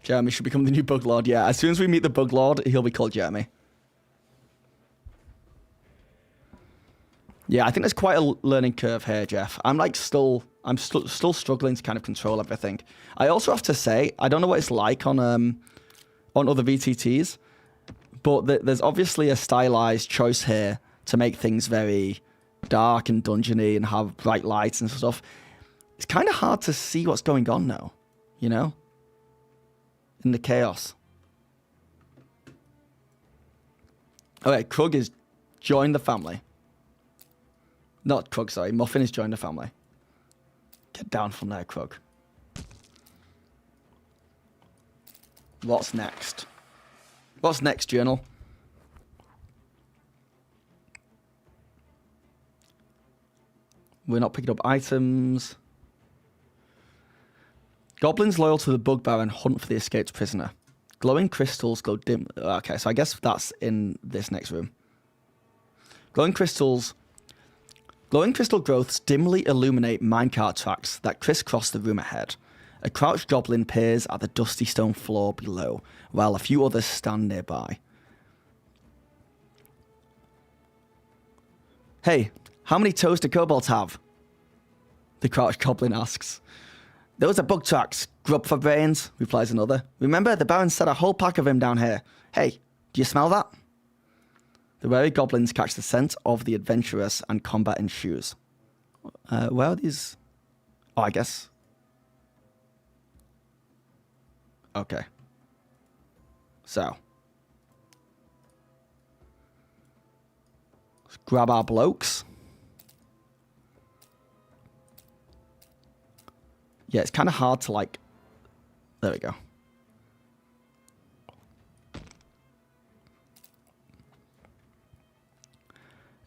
Jeremy should become the new Bug Lord. Yeah, as soon as we meet the Bug Lord, he'll be called Jeremy. Yeah, I think there's quite a learning curve here, Jeff. I'm still struggling to kind of control everything. I also have to say, I don't know what it's like on other VTTs, but there's obviously a stylized choice here to make things very dark and dungeony and have bright lights and stuff. It's kind of hard to see what's going on now, you know? In the chaos. Okay, Krug is joined the family. Not Krug, sorry. Muffin has joined the family. Get down from there, Krug. What's next? What's next, Journal? We're not picking up items. Goblins loyal to the Bug Baron hunt for the escaped prisoner. Glowing crystals glow dim. Okay, so I guess that's in this next room. Glowing crystal growths dimly illuminate minecart tracks that crisscross the room ahead. A crouched goblin peers at the dusty stone floor below, while a few others stand nearby. Hey, how many toes do kobolds have? The crouched goblin asks. Those are bug tracks, grub for brains, replies another. Remember, the Baron set a whole pack of him down here. Hey, do you smell that? The wary goblins catch the scent of the adventurous and combat ensues. Where are these? Oh, I guess. Okay. So. Let's grab our blokes. Yeah, it's kind of hard to like... There we go.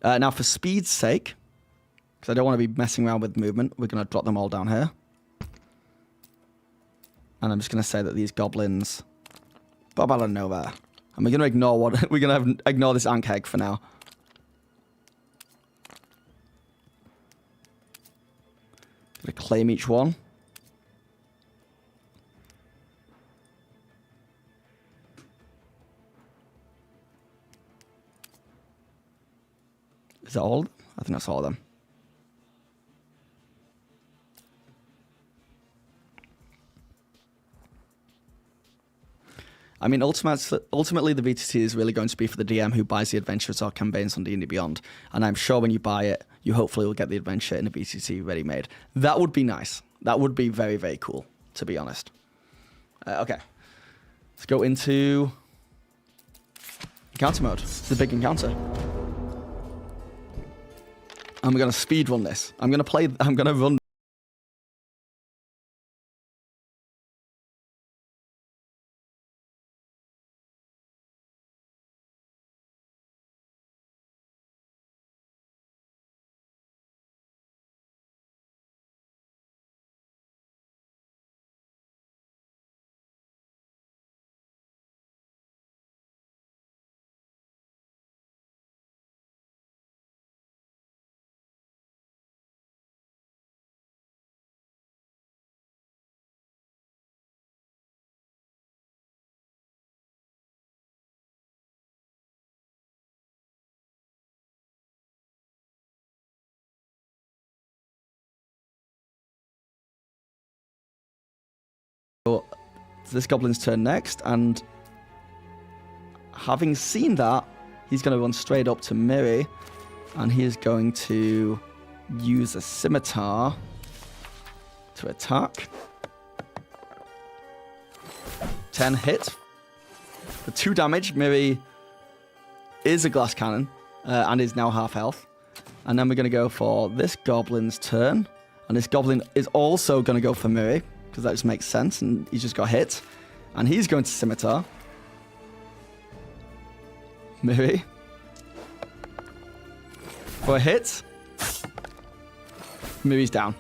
Now, for speed's sake, because I don't want to be messing around with movement, we're going to drop them all down here. And I'm just going to say that these goblins... Bob out of nowhere. And we're going to ignore what... We're going to ignore this Ankheg for now. Going to claim each one. Is that all? I think that's all of them. I mean, ultimately, the VTT is really going to be for the DM who buys the adventures or campaigns on D&D Beyond. And I'm sure when you buy it, you hopefully will get the adventure in a VTT ready-made. That would be nice. That would be very, very cool, to be honest. Okay. Let's go into encounter mode. It's the big encounter. And we're going to speed run this. I'm going to run. It's this goblin's turn next, and having seen that, he's going to run straight up to Miri, and he is going to use a scimitar to attack. 10 hit. For 2 damage, Miri is a glass cannon, and is now half health. And then we're going to go for this goblin's turn, and this goblin is also going to go for Miri, because that just makes sense, and he's just got hit. And he's going to scimitar. Maybe. For a hit. Miri's down.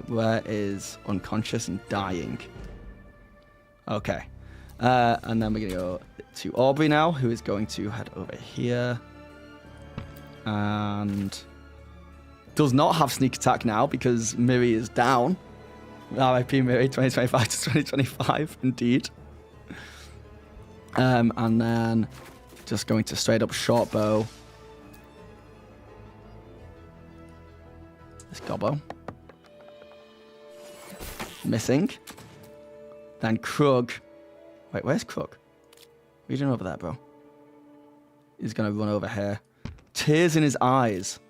Where is unconscious and dying? Okay. And then we're going to go to Aubrey now, who is going to head over here. And does not have sneak attack now because Miri is down. RIP Miri 2025 to 2025, indeed. And then just going to straight up short bow. This gobbo. Missing. Then Krug. Wait, where's Krug? What are you doing over there, bro? He's going to run over here. Tears in his eyes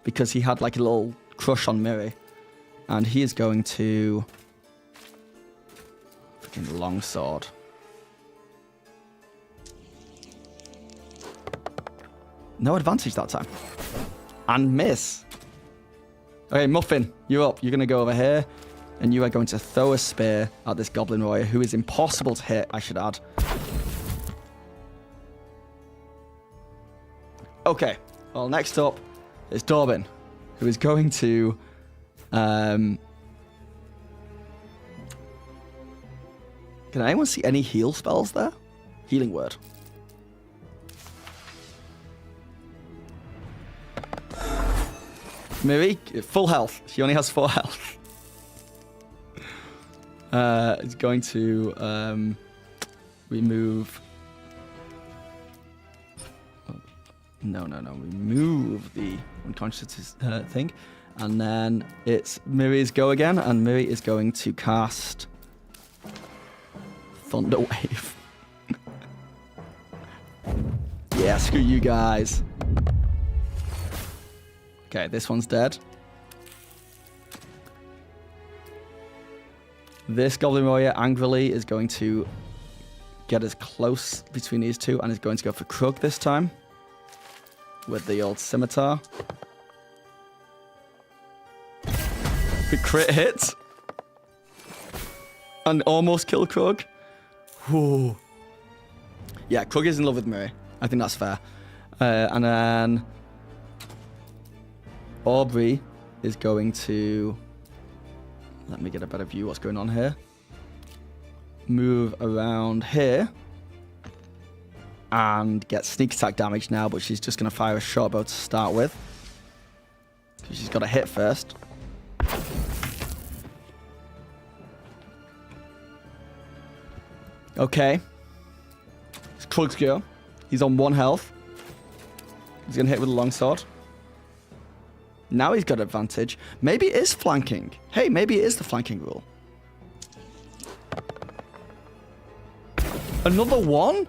because he had like a little crush on Miri. And he is going to... freaking longsword. No advantage that time. And miss. Okay, Muffin, you're up. You're going to go over here. And you are going to throw a spear at this Goblin Warrior, who is impossible to hit, I should add. Okay. Well, next up is Dorbin, who is going to... Can anyone see any heal spells there? Healing word. Miri, full health. She only has 4 health. It's going to remove... No. Remove the unconscious thing. And then it's Miri's go again. And Miri is going to cast... Thunder Wave. Yeah, screw you guys. Okay, this one's dead. This Goblin Warrior angrily is going to get as close between these two and is going to go for Krug this time. With the old scimitar. The crit hit. And almost kill Krug. Whew. Yeah, Krug is in love with Miri. I think that's fair. And then... Aubrey is going to... Let me get a better view what's going on here. Move around here. And get sneak attack damage now, but she's just going to fire a short bow to start with. So she's got to hit first. Okay. It's Krug's go. He's on 1 health. He's going to hit with a longsword. Now he's got advantage. Maybe it is flanking. Hey, maybe it is the flanking rule. Another 1?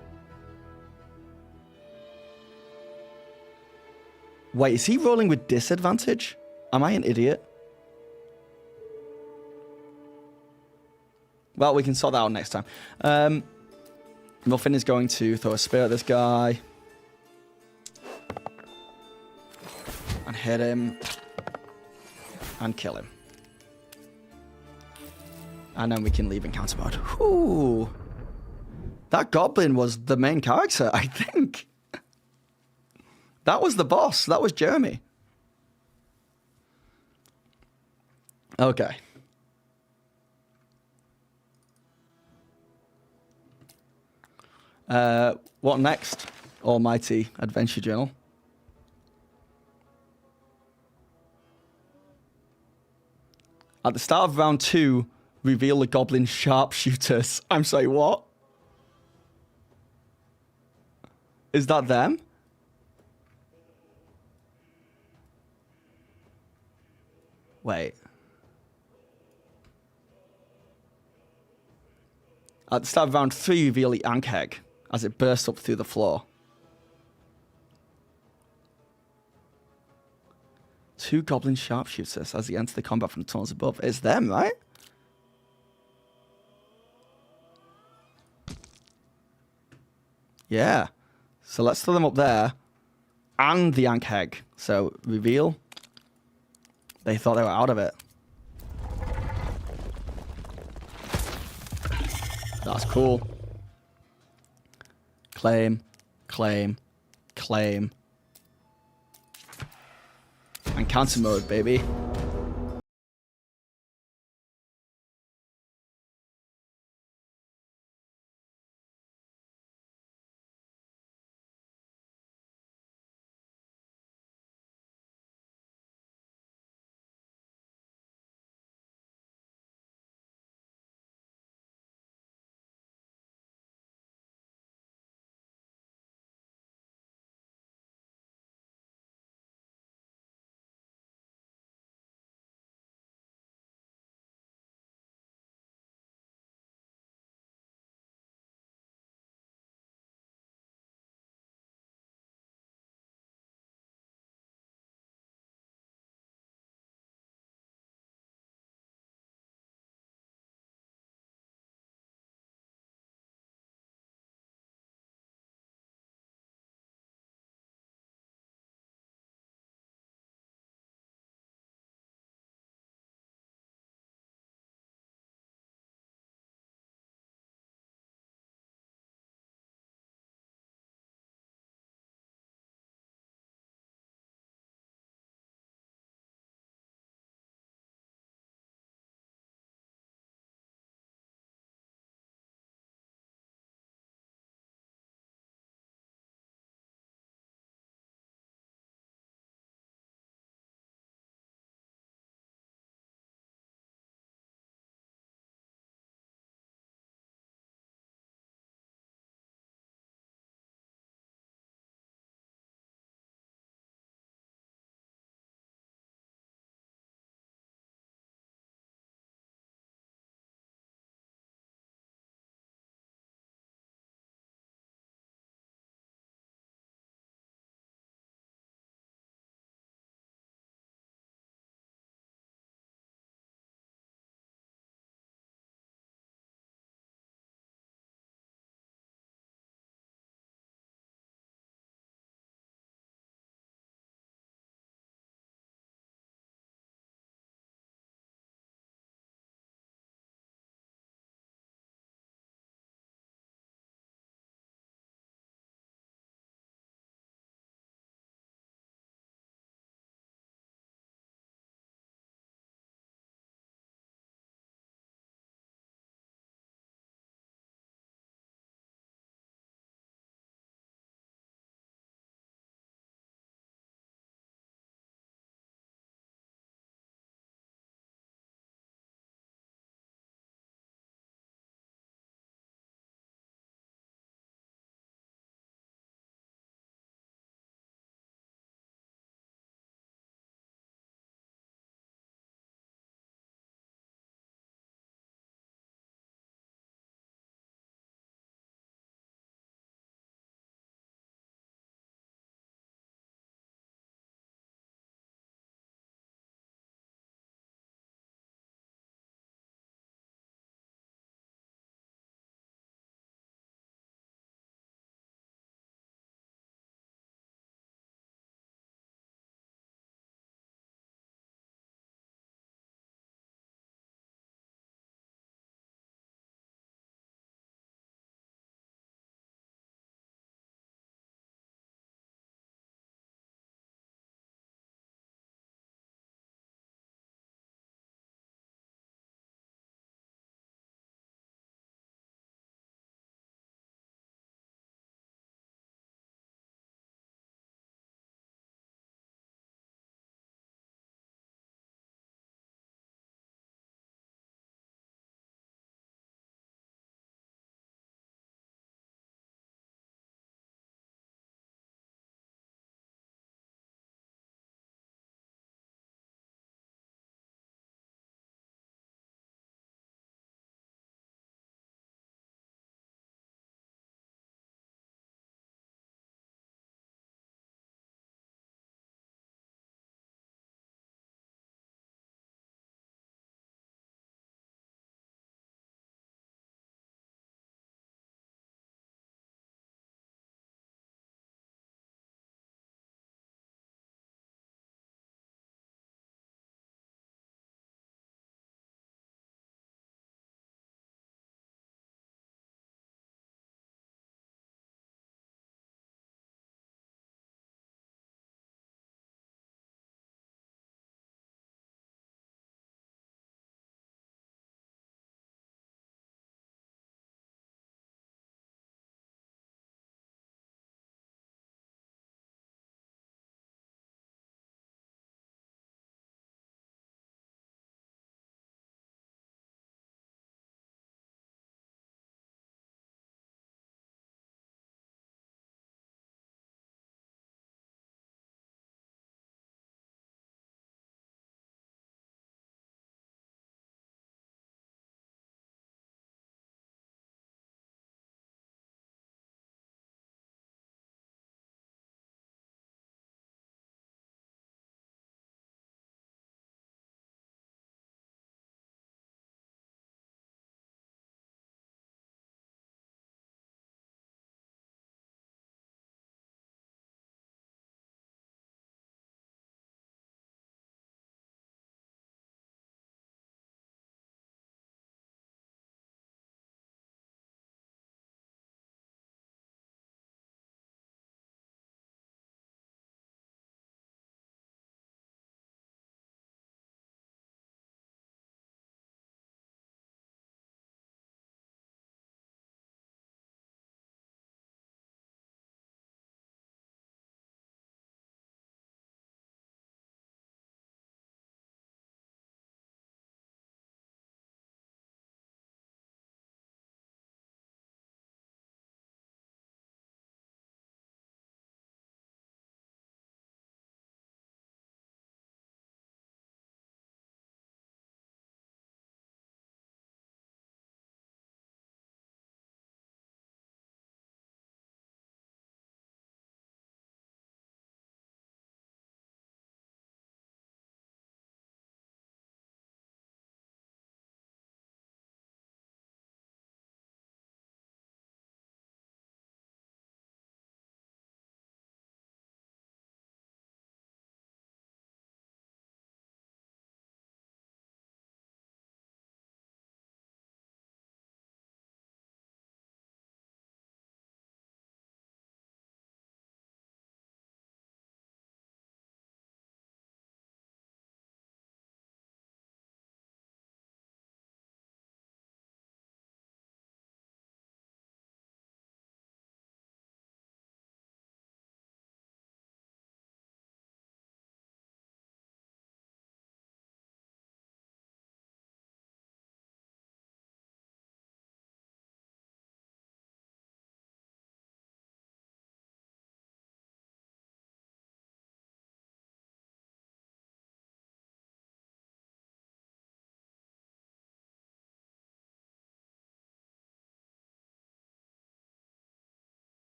Wait, is he rolling with disadvantage? Am I an idiot? Well, we can sort that out next time. Muffin is going to throw a spear at this guy. And hit him. And kill him. And then we can leave encounter mode. Ooh. That goblin was the main character, I think. That was the boss. That was Jeremy. Okay. What next? Almighty Adventure Journal. At the start of round 2, reveal the goblin sharpshooters. I'm sorry, what? Is that them? Wait. At the start of round 3, reveal the Ankheg as it bursts up through the floor. 2 goblin sharpshooters as they enter the combat from the tunnels above. It's them, right? Yeah. So let's throw them up there. And the Ankheg. So, reveal. They thought they were out of it. That's cool. Claim, claim, claim. And counter mode, baby.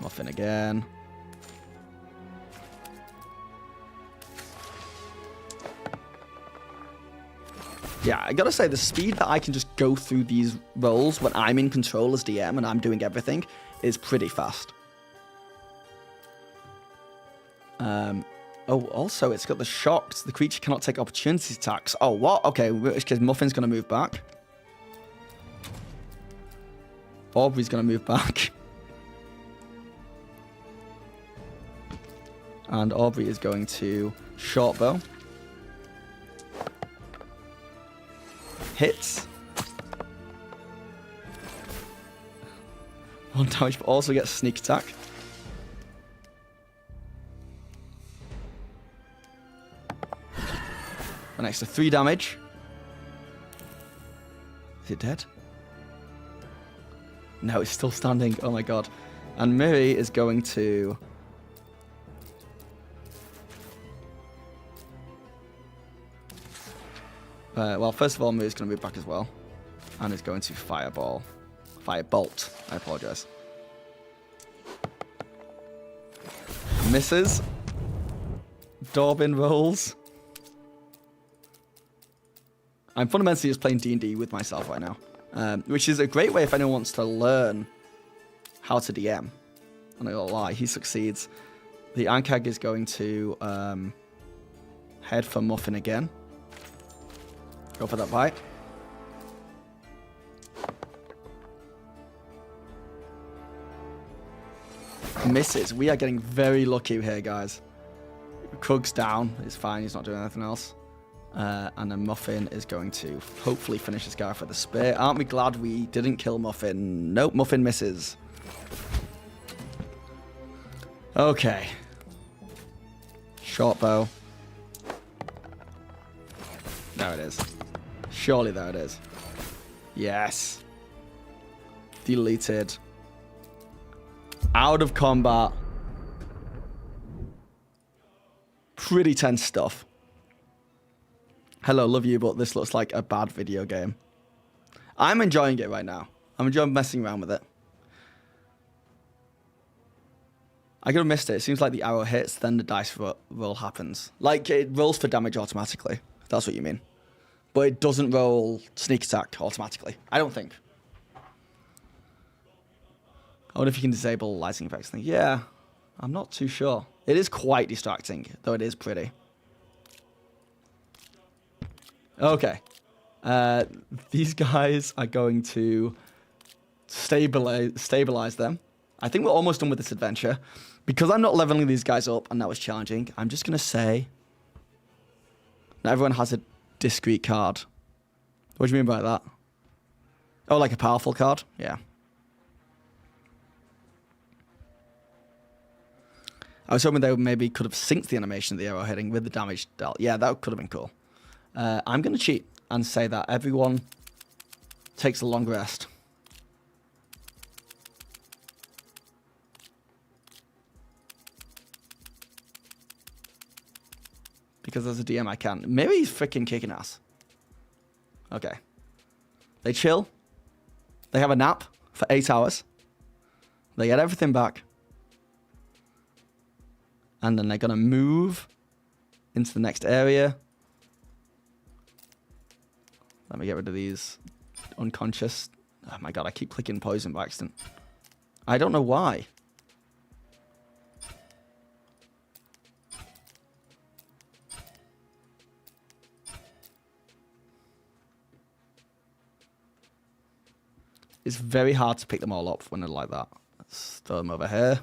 Muffin again. Yeah, I gotta say, the speed that I can just go through these roles when I'm in control as DM and I'm doing everything is pretty fast. Oh, also, it's got the shocks. The creature cannot take opportunity attacks. Oh, what? Okay, in which case Muffin's gonna move back. Aubrey's gonna move back. And Aubrey is going to short bow. Hits. 1 damage, but also gets sneak attack. An extra 3 damage. Is it dead? No, it's still standing. Oh my god. And Miri is going to... well, first of all, Miri's going to move back as well. And is going to Firebolt. I apologize. Misses. Dorbin rolls. I'm fundamentally just playing D&D with myself right now. Which is a great way if anyone wants to learn how to DM. And I don't lie, he succeeds. The Ankag is going to head for Muffin again. Go for that bite. Misses. We are getting very lucky here, guys. Krug's down. It's fine. He's not doing anything else. And then Muffin is going to hopefully finish this guy for the spear. Aren't we glad we didn't kill Muffin? Nope, Muffin misses. Okay. Short bow. There it is. Surely there it is. Yes. Deleted. Out of combat. Pretty tense stuff. Hello, love you, but this looks like a bad video game. I'm enjoying it right now. I'm enjoying messing around with it. I could have missed it. It seems like the arrow hits, then the dice roll happens. Like, it rolls for damage automatically. If that's what you mean. But it doesn't roll sneak attack automatically. I don't think. I wonder if you can disable lighting effects. Yeah, I'm not too sure. It is quite distracting, though it is pretty. Okay. These guys are going to stabilize them. I think we're almost done with this adventure. Because I'm not leveling these guys up, and that was challenging, I'm just going to say... Not everyone has a discrete card. What do you mean by that? Oh, like a powerful card? Yeah. I was hoping they maybe could have synced the animation of the arrow hitting with the damage dealt. Yeah, that could have been cool. I'm going to cheat and say that everyone takes a long rest. Because as a DM I can. Maybe he's freaking kicking ass. Okay. They chill. They have a nap for 8 hours. They get everything back. And then they're going to move into the next area. Let me get rid of these unconscious. Oh my god, I keep clicking poison by accident. I don't know why. It's very hard to pick them all up when they're like that. Let's throw them over here.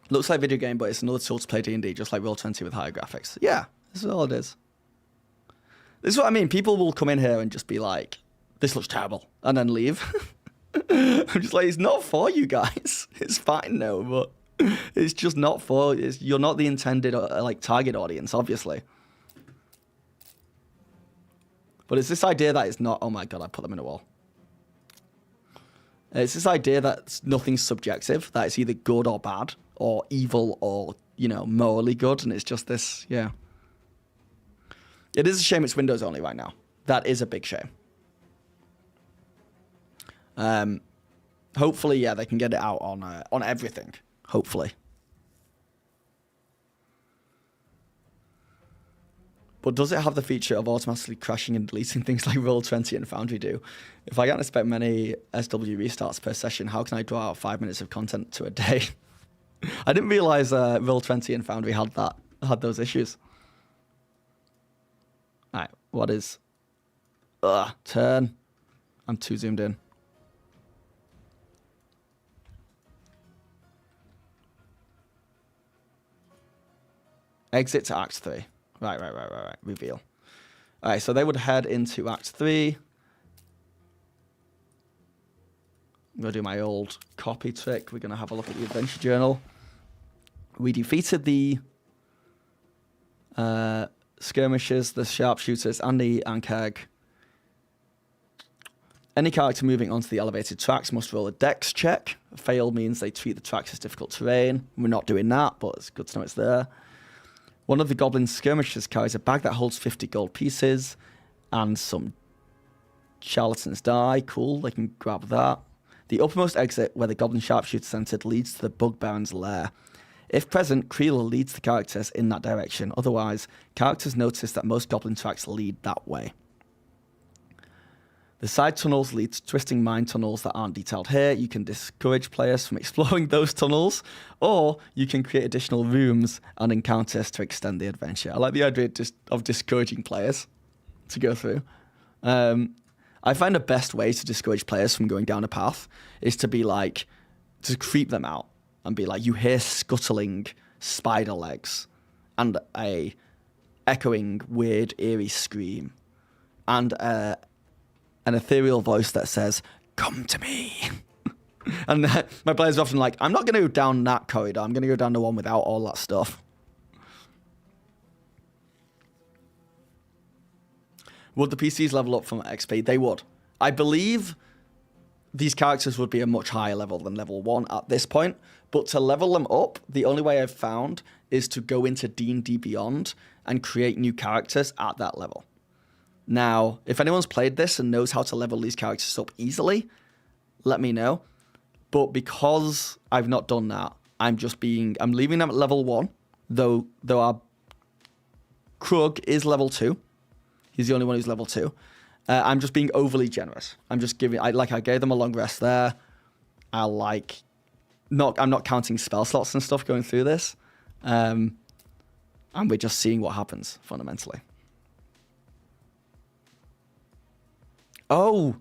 Looks like video game, but it's another tool to play D&D, just like Roll20 with higher graphics. Yeah, this is all it is. This is what I mean. People will come in here and just be like, this looks terrible, and then leave. I'm just like, it's not for you guys. It's fine now, but it's just not for... you're not the intended like target audience, obviously. But it's this idea that it's not... Oh my god, I put them in a wall. It's this idea that nothing's subjective, that it's either good or bad, or evil or, you know, morally good, and it's just this, yeah. It is a shame it's Windows only right now. That is a big shame. Hopefully, yeah, they can get it out on everything. Hopefully. But does it have the feature of automatically crashing and deleting things like Roll20 and Foundry do? If I can't expect many SW restarts per session, how can I draw out 5 minutes of content to a day? I didn't realize Roll20 and Foundry had those issues. All right, what is... turn. I'm too zoomed in. Exit to Act 3. Right. Reveal. All right, so they would head into Act 3. I'm going to do my old copy trick. We're going to have a look at the adventure journal. We defeated the skirmishers, the sharpshooters, and the Ankeg. Any character moving onto the elevated tracks must roll a dex check. A fail means they treat the tracks as difficult terrain. We're not doing that, but it's good to know it's there. One of the goblin skirmishers carries a bag that holds 50 gold pieces and some charlatans die. Cool, they can grab that. The uppermost exit, where the goblin sharpshooters entered, leads to the bug baron's lair. If present, Creeler leads the characters in that direction. Otherwise, characters notice that most goblin tracks lead that way. The side tunnels lead to twisting mine tunnels that aren't detailed here. You can discourage players from exploring those tunnels, or you can create additional rooms and encounters to extend the adventure. I like the idea of discouraging players to go through. I find the best way to discourage players from going down a path is to be like, to creep them out and be like, you hear scuttling spider legs and a echoing, weird, eerie scream and an ethereal voice that says, come to me. And my players are often like, I'm not going to go down that corridor. I'm going to go down the one without all that stuff. Would the PCs level up from XP? They would. I believe these characters would be a much higher level than level 1 at this point. But to level them up, the only way I've found is to go into D&D Beyond and create new characters at that level. Now, if anyone's played this and knows how to level these characters up easily, let me know. But because I've not done that, I'm leaving them at level 1, though our Krug is level 2. He's the only one who's level 2. I'm just being overly generous. I'm just giving, I gave them a long rest there. I'm not counting spell slots and stuff going through this. And we're just seeing what happens, fundamentally. Oh,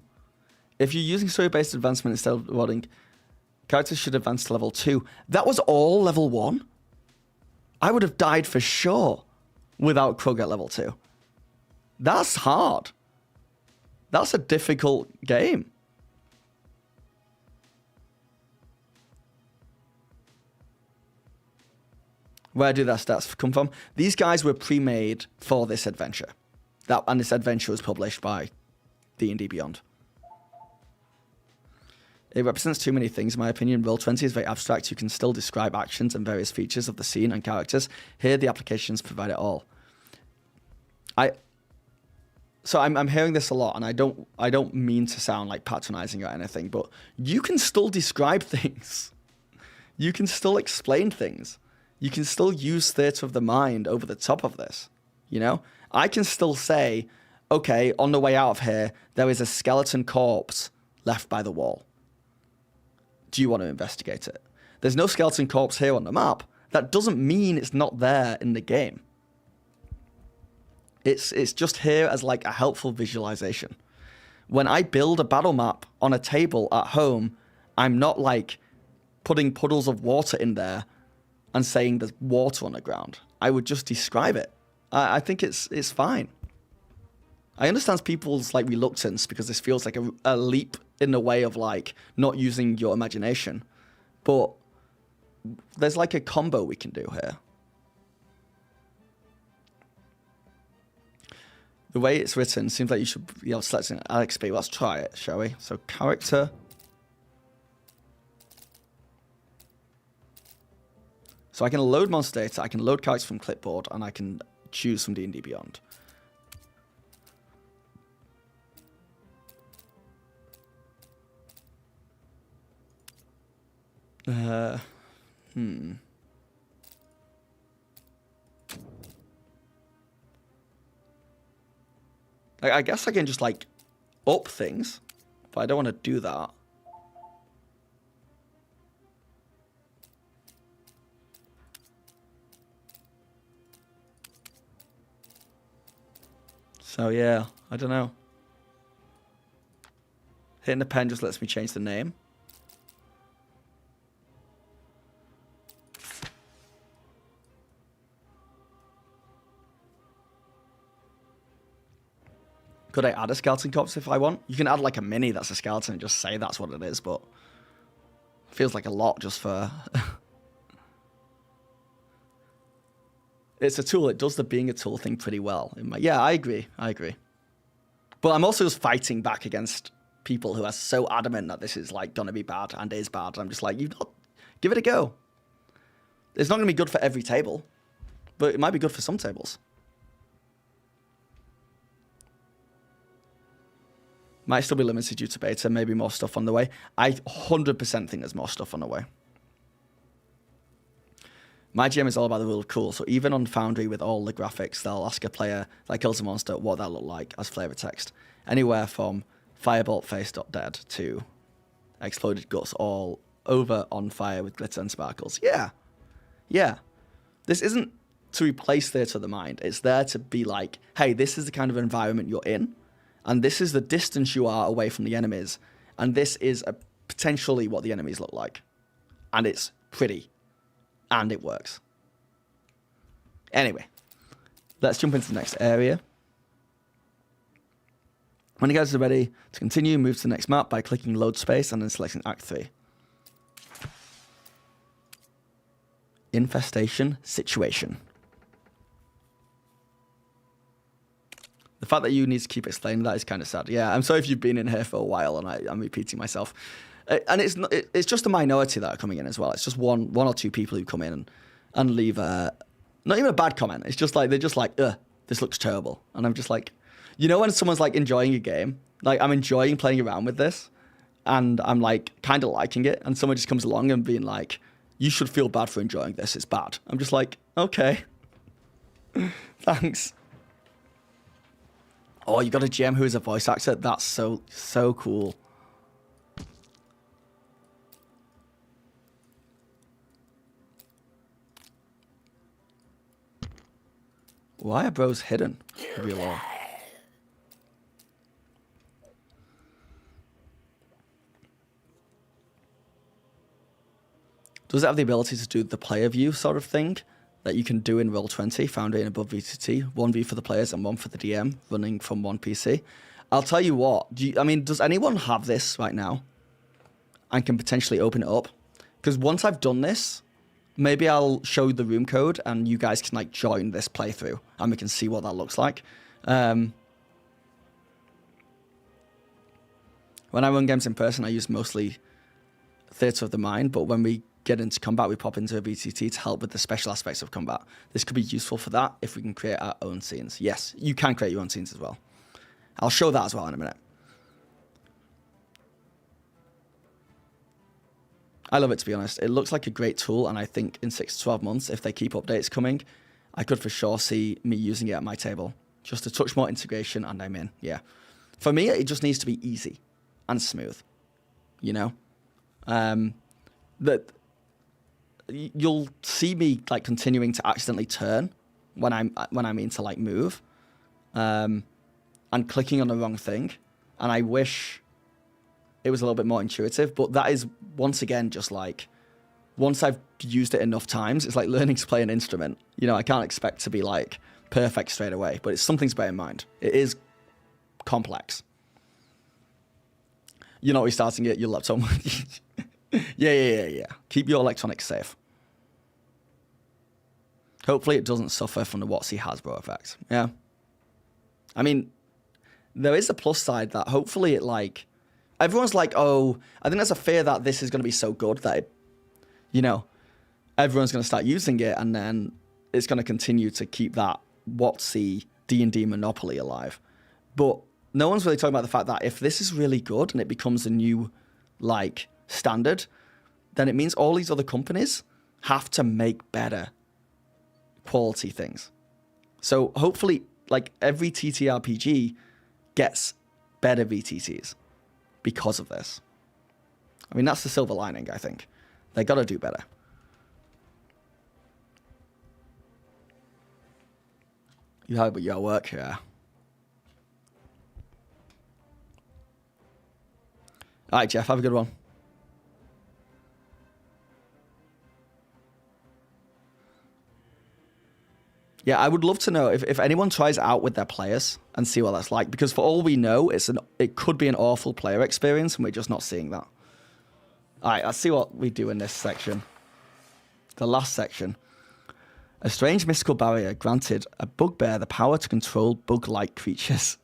if you're using story-based advancement instead of rewarding, characters should advance to level 2. That was all level 1? I would have died for sure without Krug at level 2. That's hard. That's a difficult game. Where do their stats come from? These guys were pre-made for this adventure. And this adventure was published by D&D Beyond. It represents too many things, in my opinion. Roll20 is very abstract. You can still describe actions and various features of the scene and characters. Here, the applications provide it all. So I'm hearing this a lot, and I don't mean to sound like patronizing or anything, but you can still describe things. You can still explain things. You can still use theater of the mind over the top of this. You know, I can still say, okay, on the way out of here, there is a skeleton corpse left by the wall. Do you want to investigate it? There's no skeleton corpse here on the map. That doesn't mean it's not there in the game. It's just here as like a helpful visualization. When I build a battle map on a table at home, I'm not like putting puddles of water in there and saying there's water on the ground. I would just describe it. I think it's fine. I understand people's like reluctance because this feels like a leap in the way of like not using your imagination. But there's like a combo we can do here. The way it's written seems like you should select an LXP. Let's try it, shall we? So character. So I can load monster data, I can load characters from clipboard, and I can choose from D&D Beyond. I guess I can just like up things, but I don't want to do that. So yeah, I don't know. Hitting the pen just lets me change the name. Could I add a skeleton corpse if I want? You can add like a mini that's a skeleton and just say that's what it is, but feels like a lot just for... It's a tool. It does the being a tool thing pretty well. Yeah, I agree. But I'm also just fighting back against people who are so adamant that this is like going to be bad and is bad. I'm just like, give it a go. It's not going to be good for every table, but it might be good for some tables. Might still be limited due to beta, maybe more stuff on the way. I 100% think there's more stuff on the way. My GM is all about the rule of cool, so even on Foundry with all the graphics, they'll ask a player that kills a monster what that look like as flavor text. Anywhere from firebolt face.dead to exploded guts all over on fire with glitter and sparkles. Yeah. This isn't to replace Theatre of the Mind. It's there to be like, hey, this is the kind of environment you're in, and this is the distance you are away from the enemies, and this is potentially what the enemies look like. And it's pretty. And it works. Anyway, let's jump into the next area. When you guys are ready to continue, move to the next map by clicking load space and then selecting Act 3. Infestation situation. The fact that you need to keep explaining that is kind of sad. Yeah, I'm sorry if you've been in here for a while and I'm repeating myself. And it's just a minority that are coming in as well. It's just one or two people who come in and leave not even a bad comment. It's just like, they're just like, this looks terrible. And I'm just like, you know when someone's like enjoying a game? Like, I'm enjoying playing around with this and I'm like kind of liking it. And someone just comes along and being like, you should feel bad for enjoying this. It's bad. I'm just like, okay. Thanks. Oh, you got a GM who is a voice actor? That's so cool. Why are bros hidden? Real law. Does it have the ability to do the player view sort of thing that you can do in Roll20, Foundry and above VTT? One view for the players and one for the DM, running from one PC. I'll tell you what. Does anyone have this right now and can potentially open it up? Because once I've done this, maybe I'll show the room code and you guys can like join this playthrough and we can see what that looks like. When I run games in person, I use mostly Theatre of the Mind, but when we get into combat, we pop into a VTT to help with the special aspects of combat. This could be useful for that if we can create our own scenes. Yes, you can create your own scenes as well. I'll show that as well in a minute. I love it, to be honest. It looks like a great tool, and I think in 6 to 12 months, if they keep updates coming, I could for sure see me using it at my table. Just a touch more integration, and I'm in. Yeah. For me, it just needs to be easy and smooth, you know? That you'll see me like continuing to accidentally turn when I mean to like move, and clicking on the wrong thing, and I wish it was a little bit more intuitive, but that is once again just like once I've used it enough times, it's like learning to play an instrument. You know, I can't expect to be like perfect straight away, but it's something to bear in mind. It is complex. You're not restarting it, your laptop. Yeah. Keep your electronics safe. Hopefully it doesn't suffer from the WotC Hasbro effect. Yeah. I mean, there is a plus side that hopefully it like... Everyone's like, oh, I think there's a fear that this is going to be so good that, it, you know, everyone's going to start using it and then it's going to continue to keep that WotC D&D monopoly alive. But no one's really talking about the fact that if this is really good and it becomes a new, like, standard, then it means all these other companies have to make better quality things. So hopefully, like, every TTRPG gets better VTTs because of this. I mean, that's the silver lining, I think. They got to do better. You have your work here. All right, Jeff, have a good one. Yeah, I would love to know if anyone tries it out with their players and see what that's like, because for all we know, it could be an awful player experience, and we're just not seeing that. All right, let's see what we do in this section. The last section. A strange mystical barrier granted a bugbear the power to control bug-like creatures.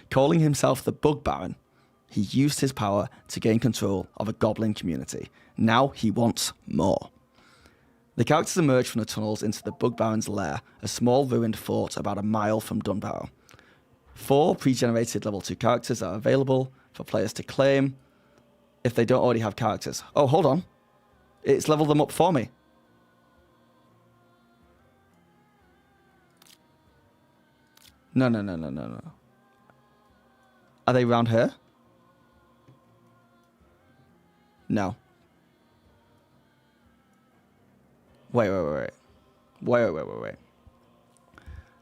Calling himself the Bug Baron, he used his power to gain control of a goblin community. Now he wants more. The characters emerge from the tunnels into the Bug Baron's lair, a small ruined fort about a mile from Dunbarrow. 4 pre-generated level 2 characters are available for players to claim if they don't already have characters. Oh, hold on. It's leveled them up for me. No. Are they around here? No. Wait.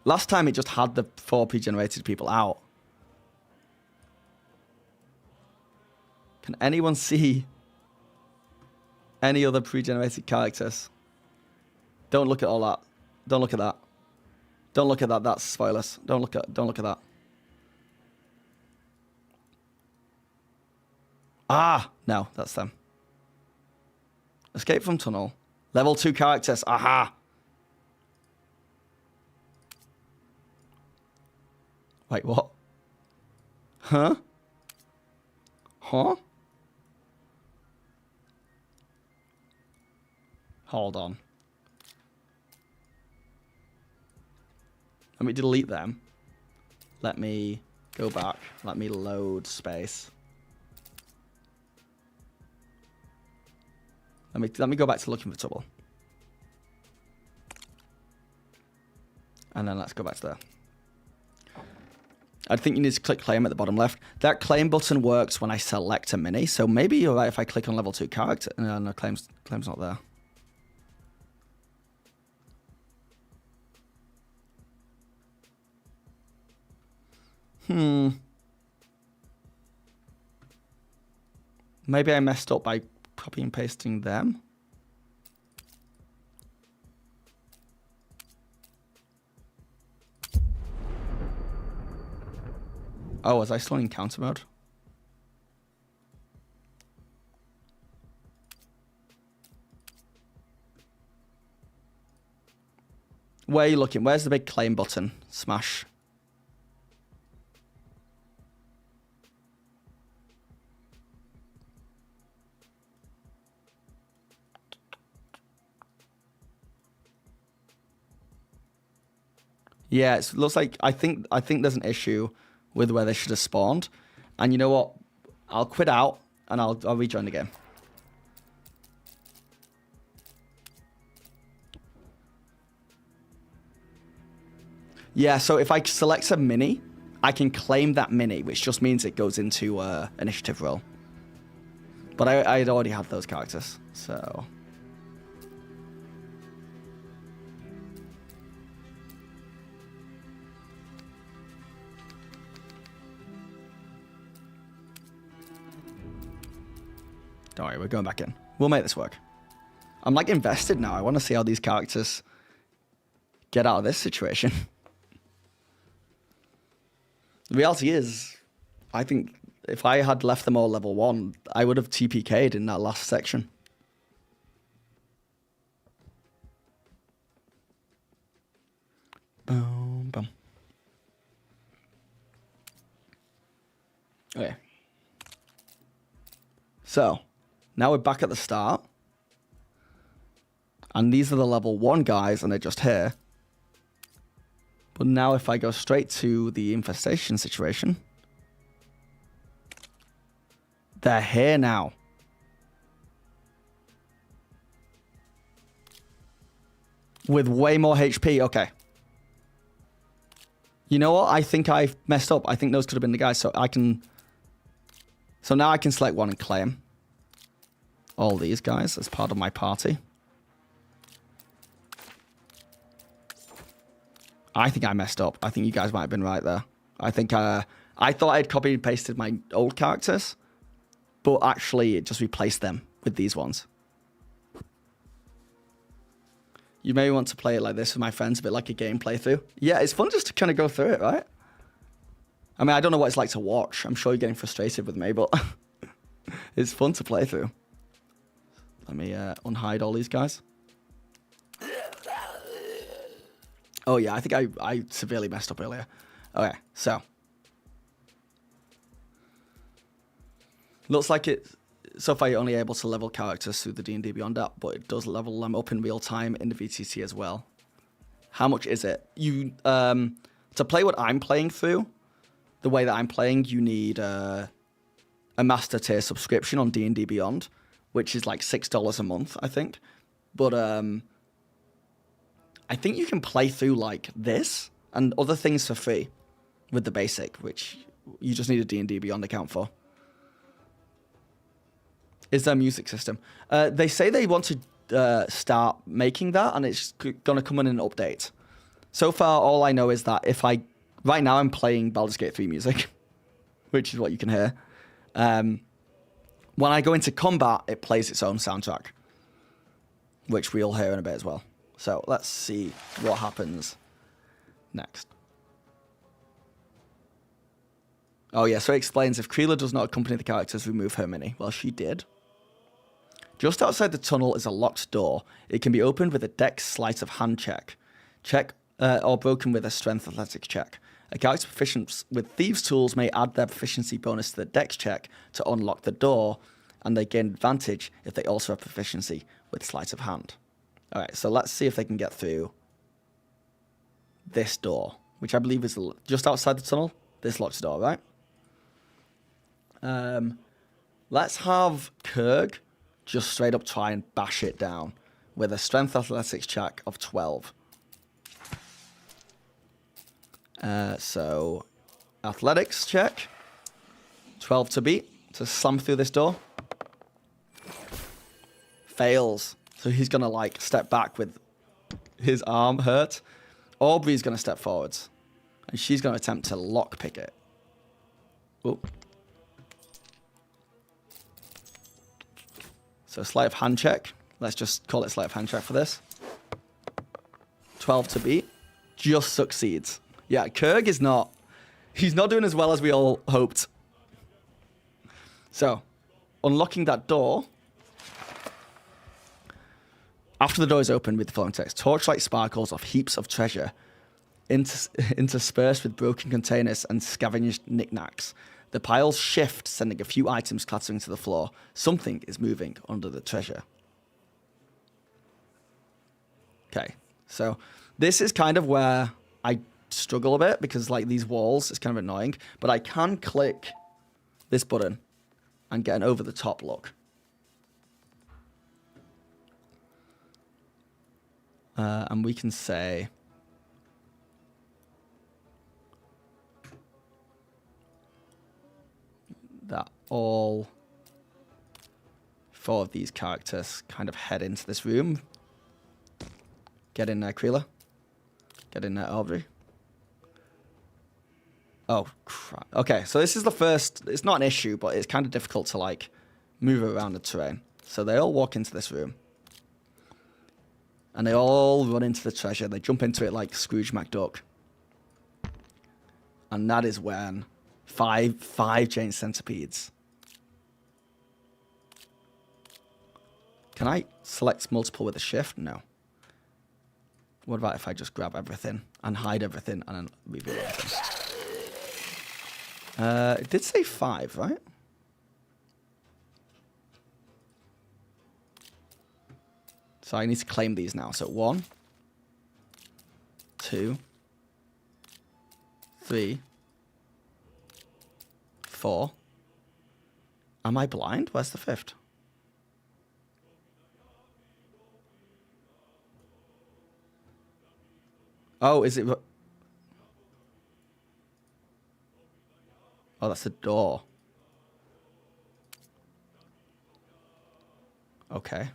Last time it just had the 4 pre-generated people out. Can anyone see any other pre-generated characters? Don't look at all that. Don't look at that. Don't look at that. That's spoilers. Don't look at that. Ah, no, that's them. Escape from tunnel. Level 2 characters. Aha. Wait, what? Huh? Hold on. Let me delete them. Let me go back. Let me load space. Let me go back to looking for trouble. And then let's go back to there. I think you need to click claim at the bottom left. That claim button works when I select a mini, so maybe you're right if I click on level 2 character. No, claim's not there. Maybe I messed up by copy and pasting them. Oh, was I still in encounter mode? Where are you looking? Where's the big claim button? Smash. Yeah, it looks like I think there's an issue with where they should have spawned. And you know what? I'll quit out and I'll rejoin the game. Yeah, so if I select a mini, I can claim that mini, which just means it goes into initiative role. But I'd already had those characters, so... Don't worry, we're going back in. We'll make this work. I'm like invested now. I want to see how these characters get out of this situation. The reality is, I think if I had left them all level 1, I would have TPK'd in that last section. Boom, boom. Okay. So, now we're back at the start. And these are the level 1 guys, and they're just here. But now if I go straight to the infestation situation, they're here now. with way more HP. Okay. You know what? I think I've messed up. I think those could have been the guys. So I can... So now I can select one and claim all these guys as part of my party. I think I messed up. I think you guys might have been right there. I think I thought I'd copied and pasted my old characters, but actually it just replaced them with these ones. You may want to play it like this with my friends, a bit like a game playthrough. Yeah, it's fun just to kind of go through it, right? I mean, I don't know what it's like to watch. I'm sure you're getting frustrated with me, but it's fun to play through. Let me unhide all these guys. Oh, yeah, I think I severely messed up earlier. Okay, so. Looks like it. So far, you're only able to level characters through the D&D Beyond app, but it does level them up in real time in the VTT as well. How much is it? You to play what I'm playing through, the way that I'm playing, you need a master tier subscription on D&D Beyond, which is like $6 a month, I think. But I think you can play through like this and other things for free with the basic, which you just need a D&D Beyond account for. Is there a music system? They say they want to start making that, and it's going to come in an update. So far, all I know is that right now I'm playing Baldurs Gate 3 music, which is what you can hear. When I go into combat, it plays its own soundtrack, which we'll hear in a bit as well. So let's see what happens next. Oh yeah, so it explains if Creela does not accompany the characters, remove her mini. Well, she did. Just outside the tunnel is a locked door. It can be opened with a dex sleight of hand check. Or broken with a strength athletics check. A character proficient with thieves' tools may add their proficiency bonus to the dex check to unlock the door, and they gain advantage if they also have proficiency with sleight of hand. Alright, so let's see if they can get through this door, which I believe is just outside the tunnel. This locks the door, right? Let's have Kurg just straight up try and bash it down with a strength athletics check of 12. So, athletics check. 12 to beat, to slam through this door. Fails. So he's going to, like, step back with his arm hurt. Aubrey's going to step forwards. And she's going to attempt to lockpick it. Oh. So, sleight of hand check. Let's just call it sleight of hand check for this. 12 to beat. Just succeeds. Yeah, Kurg is not... He's not doing as well as we all hoped. So, unlocking that door... After the door is opened with the following text, torchlight sparkles off heaps of treasure, interspersed with broken containers and scavenged knickknacks. The piles shift, sending a few items clattering to the floor. Something is moving under the treasure. Okay, so this is kind of where I struggle a bit, because like these walls is kind of annoying, but I can click this button and get an over-the-top look. And we can say that all 4 of these characters kind of head into this room. Get in there, Creela. Get in there, Aubrey. Oh, crap. Okay, so this is the first... It's not an issue, but it's kind of difficult to, like, move around the terrain. So they all walk into this room. And they all run into the treasure. They jump into it like Scrooge McDuck. And that is when five giant centipedes. Can I select multiple with a shift? No. What about if I just grab everything and hide everything and then reveal everything? It did say 5, right? So I need to claim these now. So 1, 2, 3, 4. Am I blind? Where's the 5th? Oh, is it? Oh, that's the door. Okay.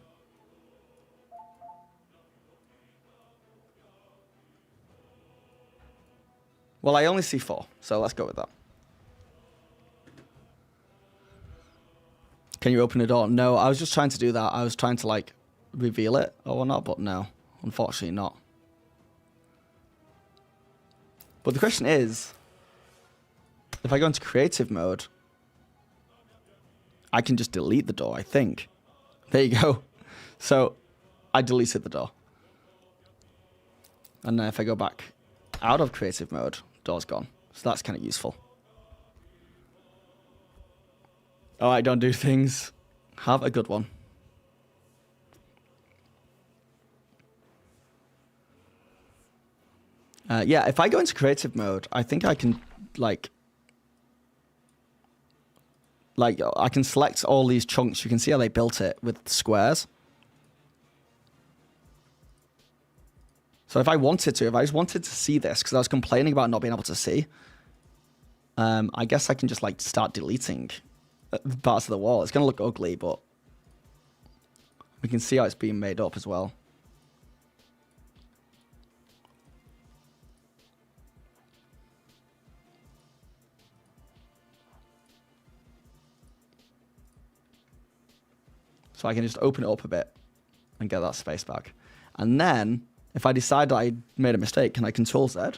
Well, I only see 4, so let's go with that. Can you open the door? No, I was just trying to do that. I was trying to, like, reveal it or whatnot, but no. Unfortunately not. But the question is, if I go into creative mode, I can just delete the door, I think. There you go. So, I deleted the door. And then if I go back out of creative mode, door's gone. So that's kind of useful. Alright, don't do things. Have a good one. Yeah, if I go into creative mode, I think I can, like, I can select all these chunks. You can see how they built it with squares. So if I wanted to, if I just wanted to see this, because I was complaining about not being able to see, I guess I can just, like, start deleting parts of the wall. It's going to look ugly, but we can see how it's being made up as well. So I can just open it up a bit and get that space back. And then, if I decide that I made a mistake, can I Control Z?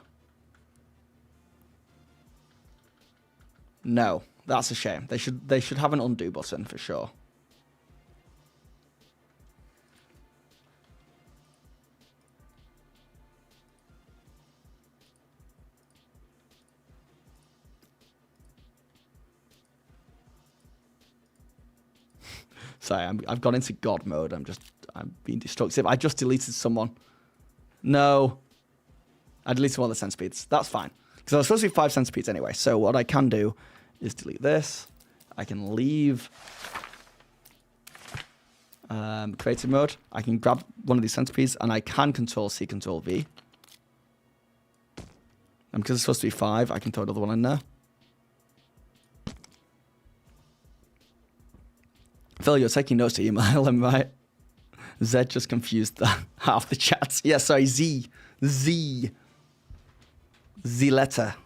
No, that's a shame. They should have an undo button for sure. Sorry, I've gone into God mode. I'm being destructive. I just deleted someone. No. I deleted one of the centipedes. That's fine. Because I was supposed to be 5 centipedes anyway. So what I can do is delete this. I can leave creative mode. I can grab one of these centipedes and I can Control C, Control V. And because it's supposed to be 5, I can throw another one in there. Phil, you're taking notes to email him, right? Z just confused half the chats. Yeah, sorry, Z letter.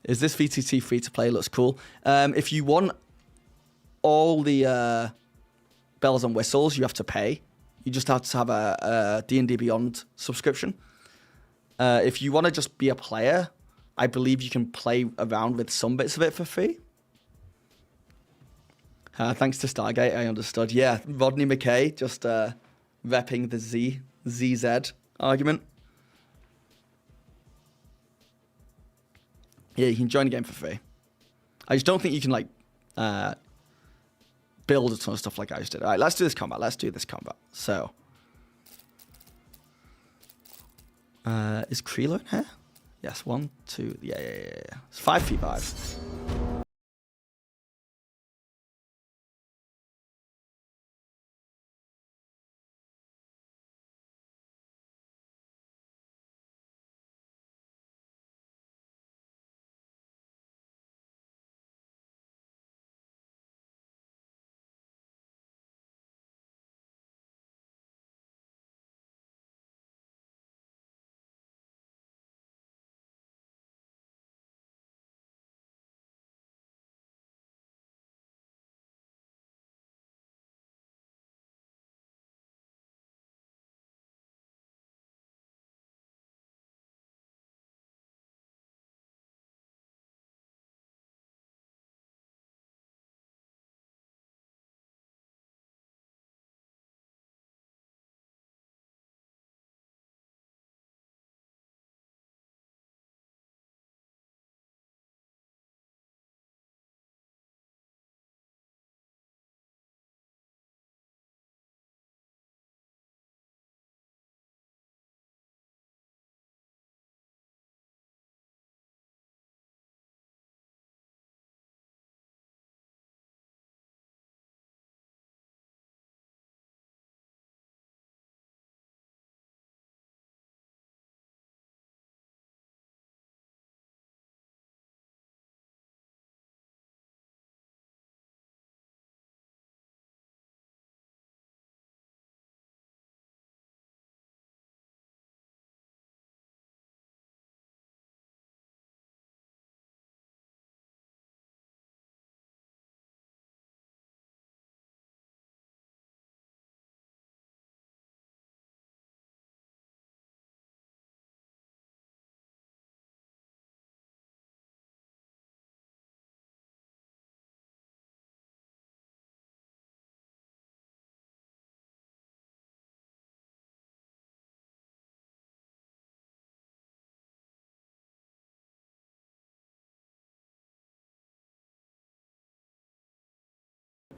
Is this VTT free to play? Looks cool. If you want all the bells and whistles, you have to pay. You just have to have a D&D Beyond subscription. If you want to just be a player, I believe you can play around with some bits of it for free. Thanks to Stargate, I understood. Yeah, Rodney McKay just repping the ZZ argument. Yeah, you can join the game for free. I just don't think you can, like, build a ton of stuff like I just did. All right, let's do this combat. So, is Creelo in here? Yes, 1, 2, yeah. It's 5v5.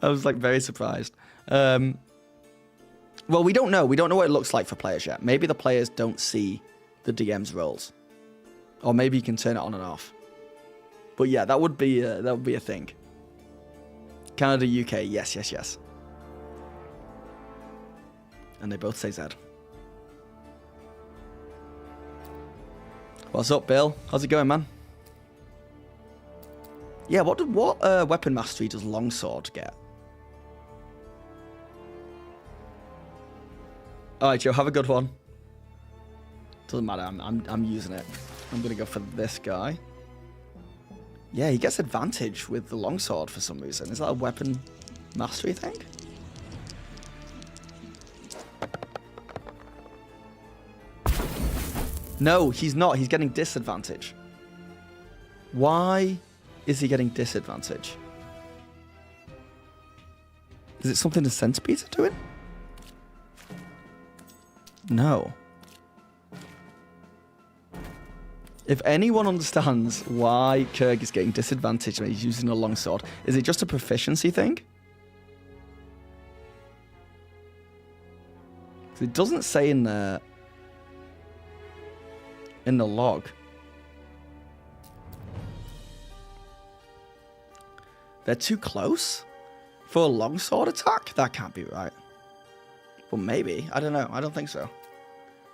I was like very surprised. Well, we don't know. We don't know what it looks like for players yet. Maybe the players don't see the DM's roles, or maybe you can turn it on and off. But yeah, that would be a thing. Canada, UK, yes, yes, yes. And they both say Z. What's up, Bill? How's it going, man? Yeah, what weapon mastery does longsword get? All right, Joe, have a good one. Doesn't matter. I'm using it. I'm gonna go for this guy. Yeah, he gets advantage with the longsword for some reason. Is that a weapon mastery thing? No, he's not. He's getting disadvantage. Why is he getting disadvantage? Is it something the centipedes are doing? No. If anyone understands why Kurg is getting disadvantaged when he's using a longsword, is it just a proficiency thing? It doesn't say in the log. They're too close for a longsword attack? That can't be right. Well, maybe. I don't know. I don't think so.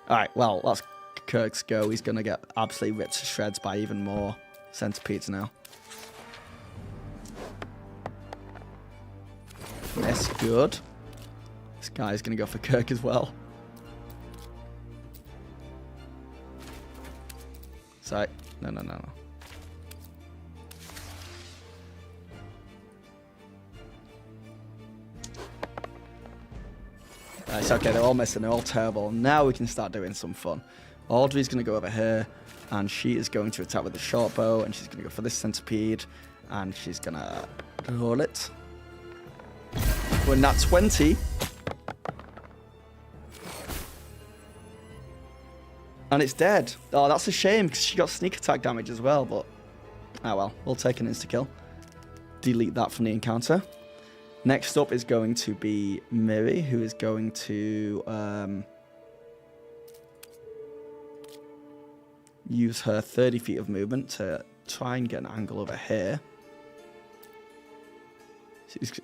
All right, well, that's Kurg's go. He's going to get absolutely ripped to shreds by even more centipedes now. Yes, good. This guy's going to go for Kurg as well. Sorry. No. It's okay, they're all missing, they're all terrible. Now we can start doing some fun. Audrey's going to go over here, and she is going to attack with the short bow, and she's going to go for this centipede, and she's going to roll it. We're nat 20. And it's dead. Oh, that's a shame, because she got sneak attack damage as well, but... oh well, we'll take an insta-kill. Delete that from the encounter. Next up is going to be Miri, who is going to use her 30 feet of movement to try and get an angle over here.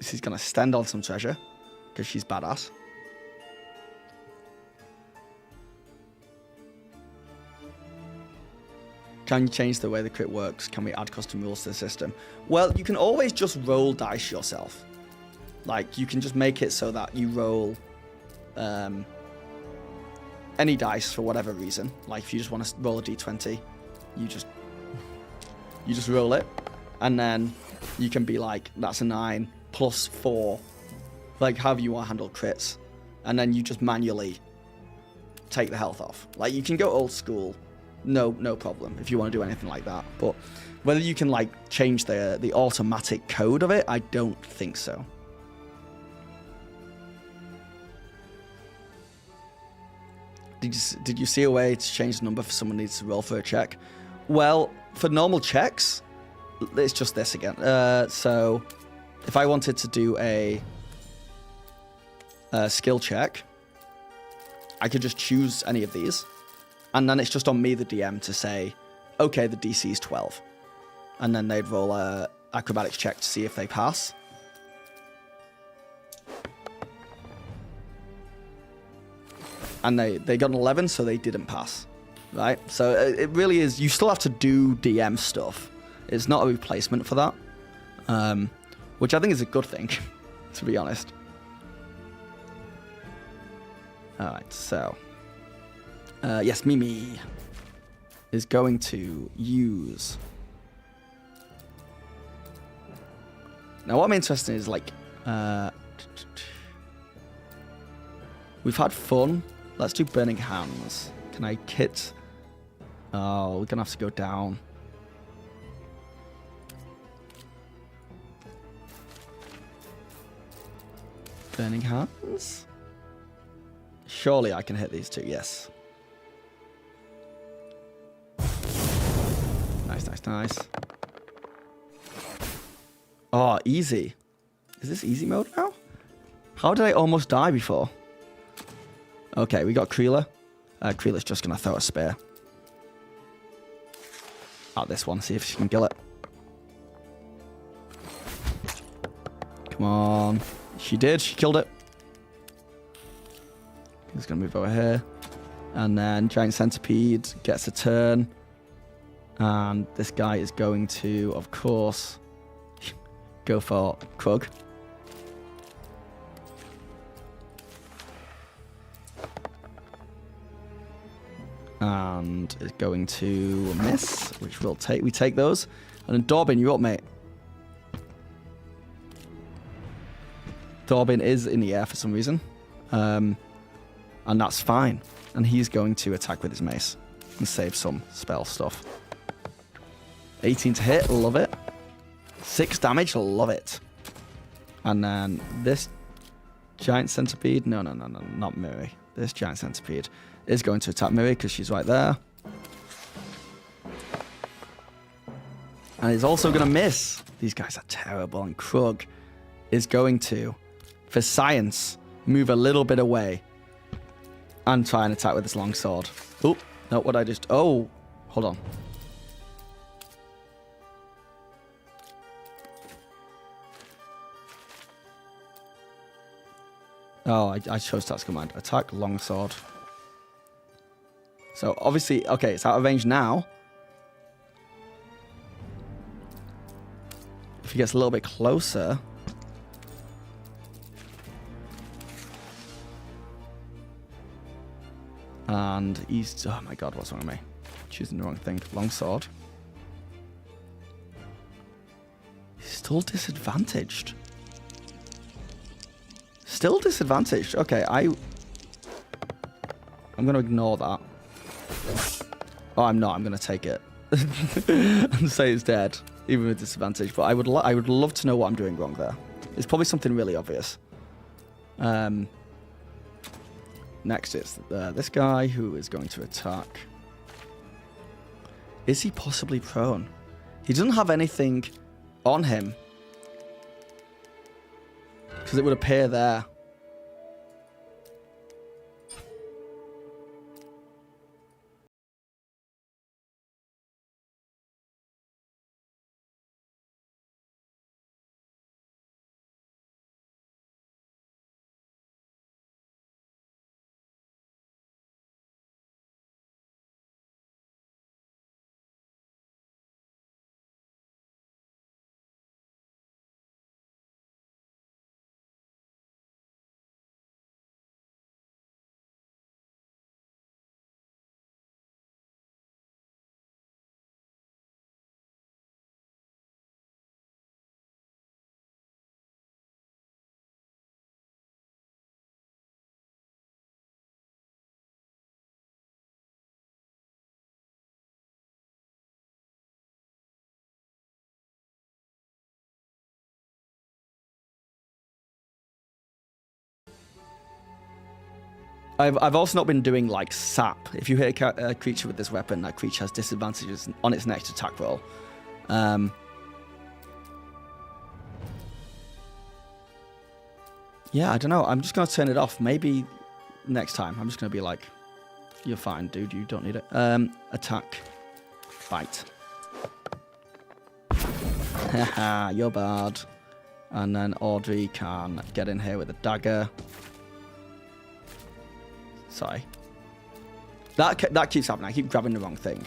She's going to stand on some treasure, because she's badass. Can you change the way the crit works? Can we add custom rules to the system? Well, you can always just roll dice yourself. Like, you can just make it so that you roll any dice for whatever reason. Like, if you just want to roll a d20, you just roll it. And then you can be like, that's a 9 plus 4. Like, however you want to handle crits. And then you just manually take the health off. Like, you can go old school. No problem if you want to do anything like that. But whether you can, like, change the automatic code of it, I don't think so. Did you see a way to change the number for someone who needs to roll for a check? Well, for normal checks, it's just this again. So if I wanted to do a skill check, I could just choose any of these. And then it's just on me, the DM, to say, okay, the DC is 12. And then they'd roll a acrobatics check to see if they pass. And they got an 11, so they didn't pass, right? So it really is, you still have to do DM stuff. It's not a replacement for that, which I think is a good thing, to be honest. All right, so... yes, Mimi is going to use... Now, what I'm interested in is, like... we've had fun. Let's do Burning Hands. Can I kit? Oh, we're going to have to go down. Burning Hands? Surely I can hit these two, yes. Nice. Oh, easy. Is this easy mode now? How did I almost die before? Okay, we got Kreela. Kreela's just going to throw a spear at this one, see if she can kill it. Come on. She did. She killed it. He's going to move over here. And then Giant Centipede gets a turn. And this guy is going to, of course, go for Krug. And is going to miss, which we'll take. We take those. And then Dorbin, you up, mate? Dorbin is in the air for some reason. And that's fine. And he's going to attack with his mace and save some spell stuff. 18 to hit, love it. 6 damage, love it. And then this Giant Centipede, no, not Miri. This Giant Centipede is going to attack Miri because she's right there. And he's also going to miss. These guys are terrible. And Krug is going to, for science, move a little bit away and try and attack with his longsword. Oh, no, what I just... Oh, hold on. Oh, I chose task command. Attack longsword. So, obviously, okay, it's out of range now. If he gets a little bit closer... And he's... Oh my god, what's wrong with me? Choosing the wrong thing. Longsword. He's still disadvantaged. Still disadvantaged. Okay, I'm going to ignore that. Oh, I'm not. I'm going to take it. And say it's dead, even with disadvantage. But I would love to know what I'm doing wrong there. It's probably something really obvious. Next is this guy who is going to attack. Is he possibly prone? He doesn't have anything on him. Because it would appear there. I've also not been doing like sap. If you hit a creature with this weapon, that creature has disadvantages on its next attack roll. Yeah, I don't know. I'm just going to turn it off. Maybe next time. I'm just going to be like, you're fine, dude. You don't need it. Attack. Bite. Haha, you're bad. And then Audrey can get in here with a dagger. Sorry. That keeps happening. I keep grabbing the wrong thing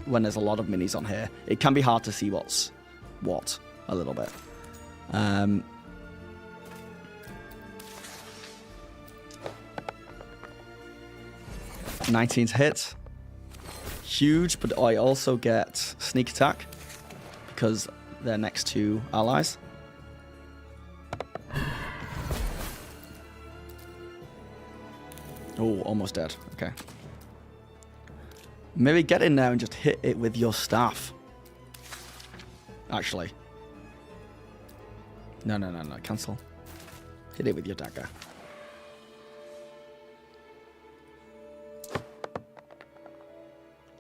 when there's a lot of minis on here. It can be hard to see what's what a little bit. 19 to hit. Huge, but I also get sneak attack because they're next to allies. Oh, almost dead. Okay. Maybe get in there and just hit it with your staff. Actually. No. Cancel. Hit it with your dagger.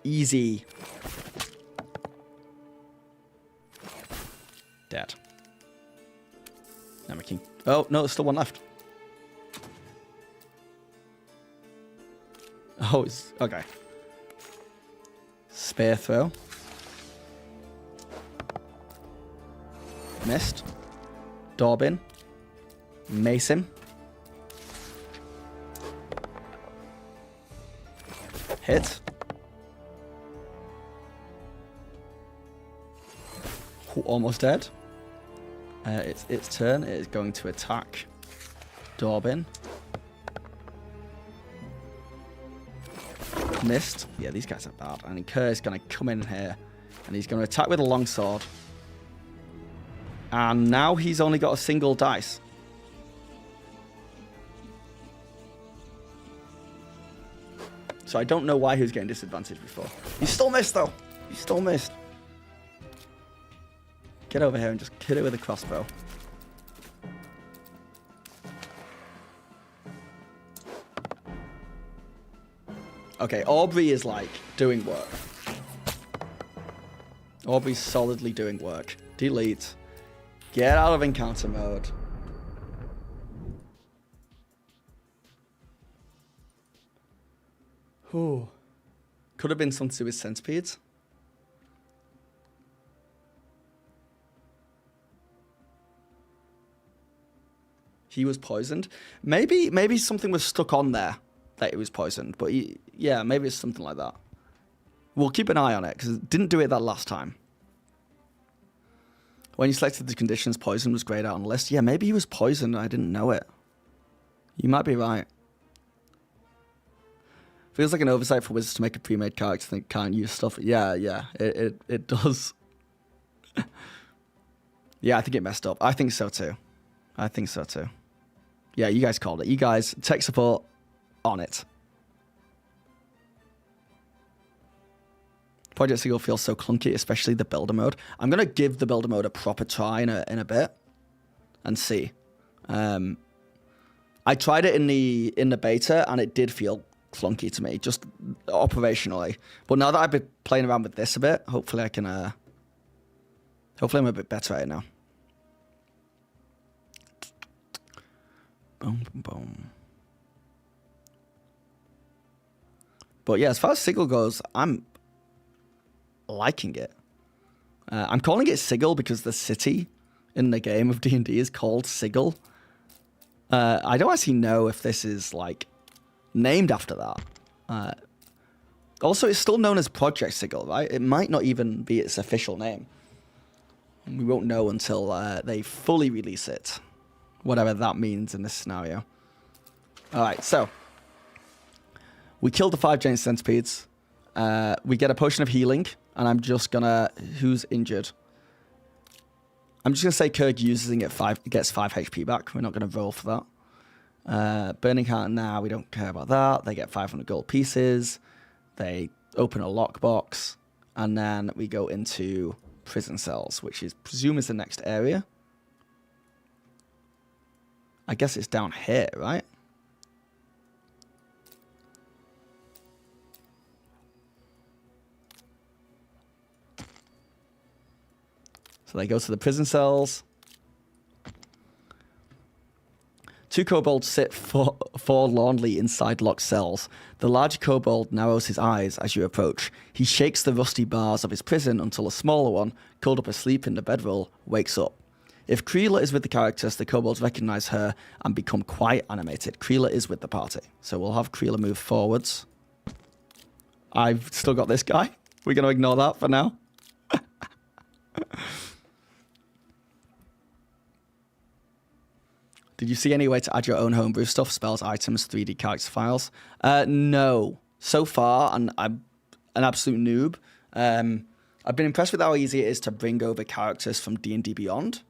Easy. Dead. Now we can... Oh, no, there's still one left. Oh, it's... Okay. Spear throw. Missed. Dorbin. Mason. Hit. Almost dead. It's its turn. It is going to attack Dorbin. Missed. Yeah, these guys are bad. And Kerr is going to come in here. And he's going to attack with a longsword. And now he's only got a single dice. So I don't know why he was getting disadvantaged before. He still missed, though. He still missed. Get over here and just hit it with a crossbow. Okay, Aubrey is, like, doing work. Aubrey's solidly doing work. Delete. Get out of encounter mode. Whew. Could have been something to do with centipedes. He was poisoned. Maybe something was stuck on there that it was poisoned. But yeah, maybe it's something like that. We'll keep an eye on it because it didn't do it that last time. When you selected the conditions, poison was grayed out on the list. Yeah, maybe he was poisoned and I didn't know it. You might be right. Feels like an oversight for Wizards to make a pre-made character that can't use stuff. Yeah, it does. Yeah, I think it messed up. I think so too. Yeah, you guys called it. You guys, tech support, on it. Project Sigil feels so clunky, especially the builder mode. I'm going to give the builder mode a proper try in a bit and see. I tried it in the beta and it did feel clunky to me, just operationally. But now that I've been playing around with this a bit, hopefully I can... hopefully I'm a bit better at it now. Boom, boom, boom. But yeah, as far as Sigil goes, I'm liking it. I'm calling it Sigil because the city in the game of D&D is called Sigil. I don't actually know if this is like named after that. Also, it's still known as Project Sigil, right? It might not even be its official name. We won't know until they fully release it. Whatever that means in this scenario. Alright, so. We killed the 5 giant centipedes. We get a potion of healing. And I'm just gonna... Who's injured? I'm just gonna say Kirk using it gets 5 HP back. We're not gonna roll for that. Burning Heart, nah, we don't care about that. They get 500 gold pieces. They open a lockbox. And then we go into prison cells, which is presumed is the next area. I guess it's down here, right? So they go to the prison cells. 2 kobolds sit forlornly inside locked cells. The larger kobold narrows his eyes as you approach. He shakes the rusty bars of his prison until a smaller one, curled up asleep in the bedroll, wakes up. If Creela is with the characters, the kobolds recognize her and become quite animated. Creela is with the party. So we'll have Creela move forwards. I've still got this guy. We're going to ignore that for now. Did you see any way to add your own homebrew stuff, spells, items, 3D character files? No. So far, and I'm an absolute noob. I've been impressed with how easy it is to bring over characters from D&D Beyond.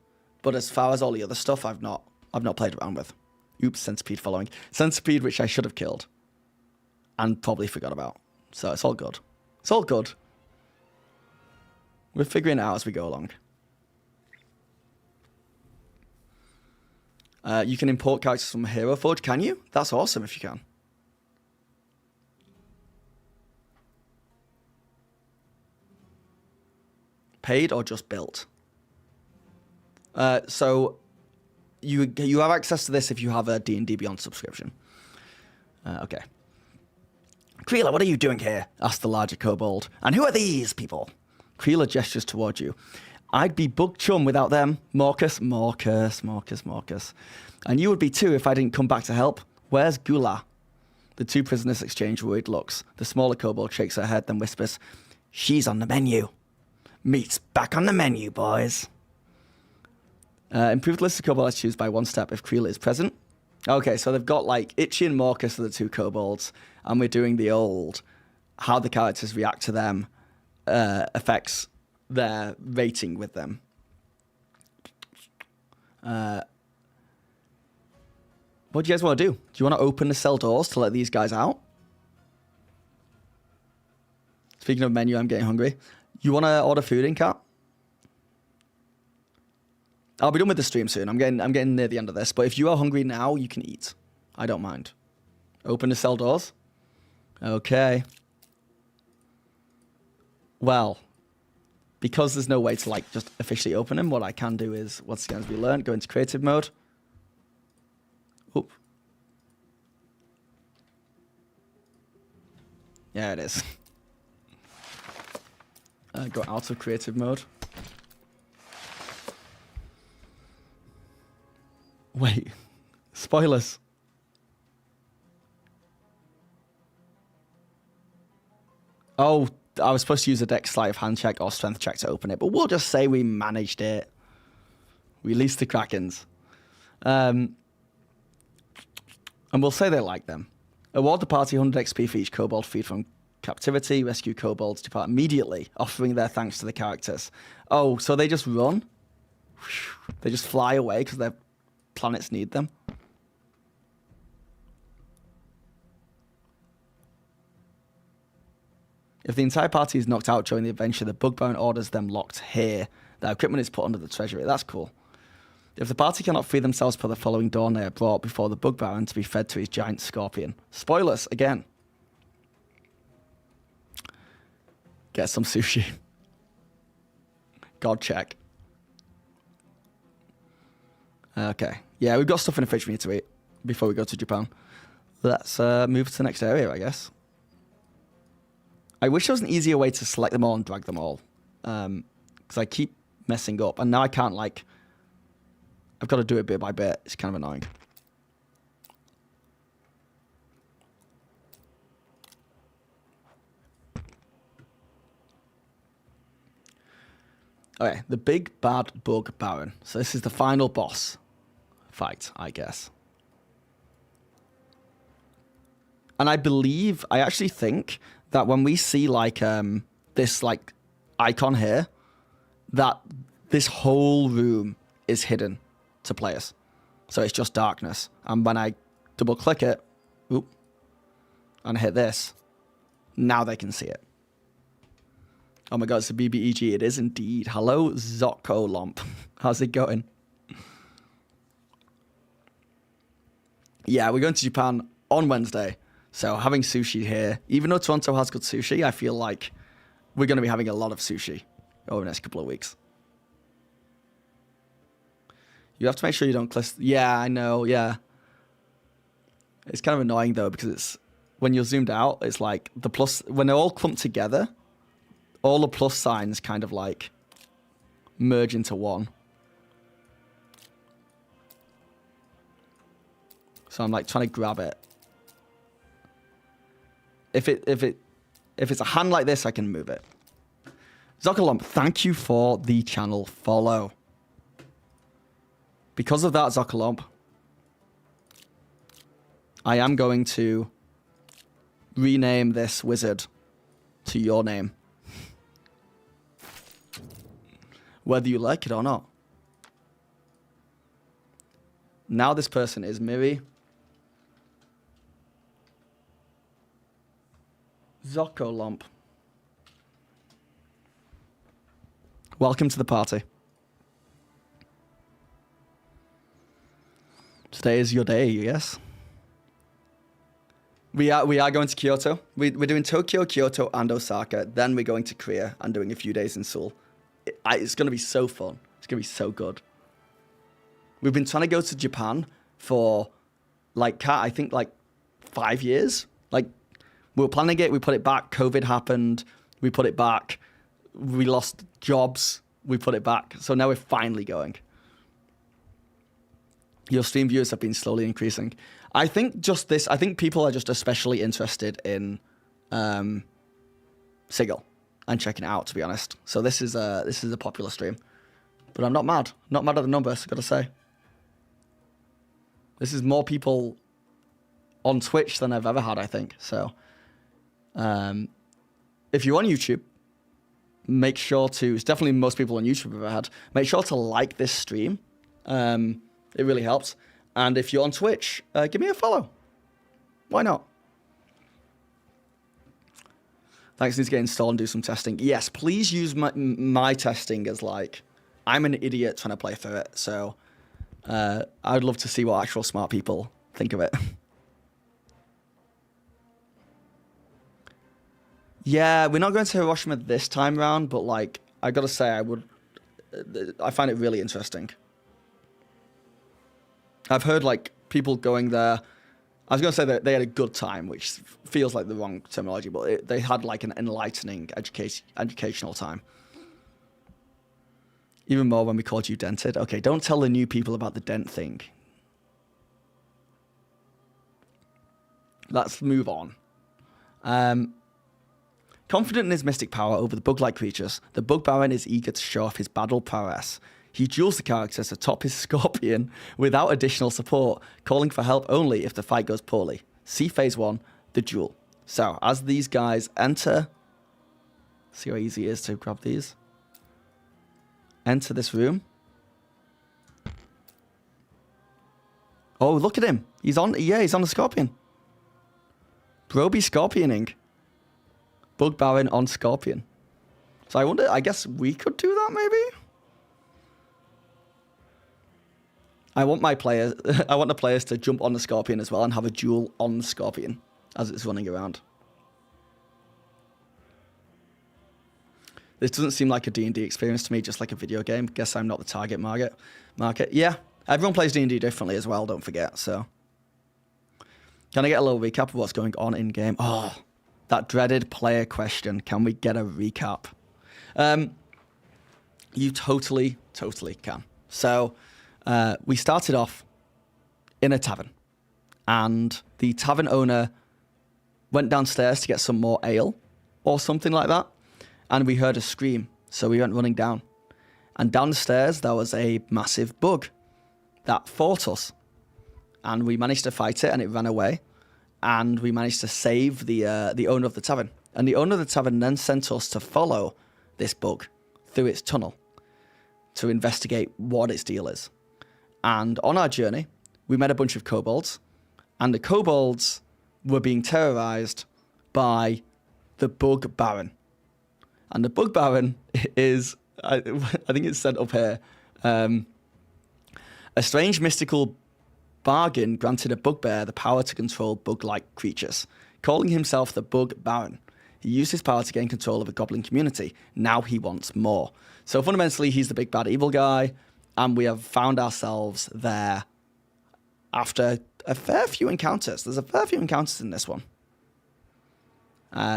But as far as all the other stuff, I've not played around with. Oops, Centipede following. Centipede, which I should have killed. And probably forgot about. So it's all good. It's all good. We're figuring it out as we go along. You can import characters from Hero Forge, can you? That's awesome if you can. Paid or just built? So you have access to this if you have a D&D Beyond subscription. Okay. Creela, what are you doing here? Asked the larger kobold. And who are these people? Creela gestures towards you. I'd be bug chum without them. Marcus. And you would be too if I didn't come back to help. Where's Gula? The two prisoners exchange worried looks. The smaller kobold shakes her head, then whispers, she's on the menu. Meat's back on the menu, boys. Improved list of kobolds let's choose by one step if Creela is present. Okay, so they've got like Itchy and Marcus are the two kobolds, and we're doing the old how the characters react to them affects their rating with them. What do you guys want to do? Do you want to open the cell doors to let these guys out? Speaking of menu, I'm getting hungry. You want to order food in, Cat? I'll be done with the stream soon. I'm getting near the end of this. But if you are hungry now, you can eat. I don't mind. Open the cell doors. Okay. Well, because there's no way to like just officially open them, what I can do is, once again, as we learned, go into creative mode. Oop. Yeah, it is. Go out of creative mode. Wait. Spoilers. Oh, I was supposed to use a dex sleight of hand check or strength check to open it, but we'll just say we managed it. Release the Krakens. And we'll say they like them. Award the party 100 XP for each kobold freed from captivity. Rescue kobolds depart immediately, offering their thanks to the characters. Oh, so they just run? They just fly away because their planets need them? If the entire party is knocked out during the adventure, the Bug Baron orders them locked here. Their equipment is put under the treasury. That's cool. If the party cannot free themselves per the following dawn, they are brought before the Bug Baron to be fed to his giant scorpion. Spoilers, again. Get some sushi. God check. Okay. Yeah, we've got stuff in the fridge we need to eat before we go to Japan. Let's move to the next area, I guess. I wish there was an easier way to select them all and drag them all. Because I keep messing up. And now I can't, like... I've got to do it bit by bit. It's kind of annoying. Okay, the big bad Bug Baron. So this is the final boss fight, I guess. And I actually think that when we see like this like icon here, that this whole room is hidden to players. So it's just darkness. And when I double click it, oop, and hit this, now they can see it. Oh my god, it's a BBEG. It is indeed. Hello, Zocco Lomp. How's it going? Yeah, we're going to Japan on Wednesday. So having sushi here, even though Toronto has good sushi, I feel like we're going to be having a lot of sushi over the next couple of weeks. You have to make sure you don't click. Yeah, I know, yeah. It's kind of annoying though, because it's when you're zoomed out, it's like the plus, when they're all clumped together, all the plus signs kind of like merge into one. So I'm like trying to grab it. If it's a hand like this, I can move it. Zoccolomp, thank you for the channel follow. Because of that, Zoccolomp, I am going to rename this wizard to your name. Whether you like it or not. Now this person is Miri Zoccolomp. Welcome to the party. Today is your day, yes? We are going to Kyoto. We're doing Tokyo, Kyoto, and Osaka. Then we're going to Korea and doing a few days in Seoul. It's going to be so fun. It's going to be so good. We've been trying to go to Japan for like, I think like 5 years. Like, we were planning it, we put it back, COVID happened, we put it back, we lost jobs, we put it back. So now we're finally going. Your stream viewers have been slowly increasing. I think I think people are just especially interested in SIGIL and checking it out, to be honest. So this is a popular stream. But I'm not mad. Not mad at the numbers, gotta say. This is more people on Twitch than I've ever had, I think. So if you're on YouTube, make sure to, it's definitely most people on YouTube I've ever had, make sure to like this stream. It really helps. And if you're on Twitch, give me a follow. Why not? Thanks, need to get installed and do some testing. Yes, please use my testing as like, I'm an idiot trying to play through it. So I'd love to see what actual smart people think of it. Yeah, we're not going to Hiroshima this time round, but like, I gotta say, I find it really interesting. I've heard like people going there. I was going to say that they had a good time, which feels like the wrong terminology, but they had like an enlightening educational time. Even more when we called you dented. Okay, don't tell the new people about the dent thing. Let's move on. Confident in his mystic power over the bug-like creatures, the Bug Baron is eager to show off his battle prowess. He duels the characters to top his Scorpion without additional support, calling for help only if the fight goes poorly. See Phase 1, the duel. So, as these guys enter... See how easy it is to grab these? Enter this room. Oh, look at him. He's on the Scorpion. Broby Scorpioning. Bug Baron on Scorpion. So I guess we could do that maybe? I want the players to jump on the Scorpion as well and have a duel on the Scorpion as it's running around. This doesn't seem like a D&D experience to me, just like a video game. Guess I'm not the target market. Yeah, everyone plays D&D differently as well, don't forget, so. Can I get a little recap of what's going on in-game? Oh, that dreaded player question. Can we get a recap? You totally can. So, we started off in a tavern, and the tavern owner went downstairs to get some more ale or something like that, and we heard a scream, so we went running down. And down the stairs, there was a massive bug that fought us, and we managed to fight it, and it ran away, and we managed to save the owner of the tavern. And the owner of the tavern then sent us to follow this bug through its tunnel to investigate what its deal is. And on our journey, we met a bunch of kobolds, and the kobolds were being terrorized by the Bug Baron. And the Bug Baron is, I think it's said up here, a strange mystical bargain granted a bugbear the power to control bug-like creatures, calling himself the Bug Baron. He used his power to gain control of a goblin community. Now he wants more. So fundamentally, he's the big bad evil guy, and we have found ourselves there after a fair few encounters. There's a fair few encounters in this one.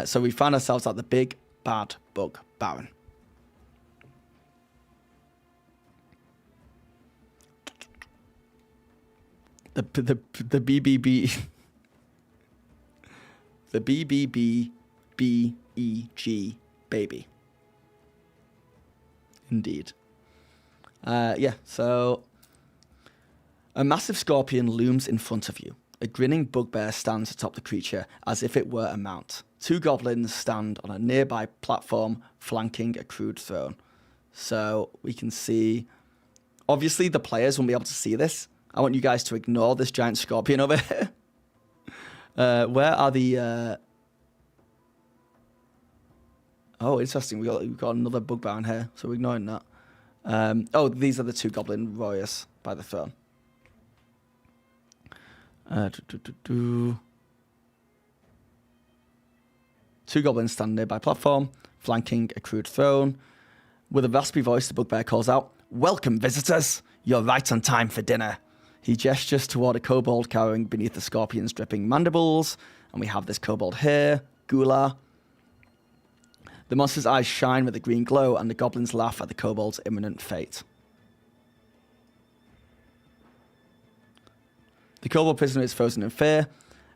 So we found ourselves at the big bad Bug Baron. The BBB... the BBBBEG baby. Indeed. Yeah, so... A massive scorpion looms in front of you. A grinning bugbear stands atop the creature as if it were a mount. Two goblins stand on a nearby platform flanking a crude throne. So we can see... Obviously, the players won't be able to see this. I want you guys to ignore this giant scorpion over here. Where are the... Oh, interesting. We've got another bug baron here, so we're ignoring that. Oh, these are the two goblin warriors by the throne. Two goblins stand nearby platform, flanking a crude throne. With a raspy voice, the bugbear calls out, "Welcome, visitors! You're right on time for dinner. He gestures toward a kobold cowering beneath the scorpion's dripping mandibles. And we have this kobold here, Gula. The monster's eyes shine with a green glow, and the goblins laugh at the kobold's imminent fate. The kobold prisoner is frozen in fear.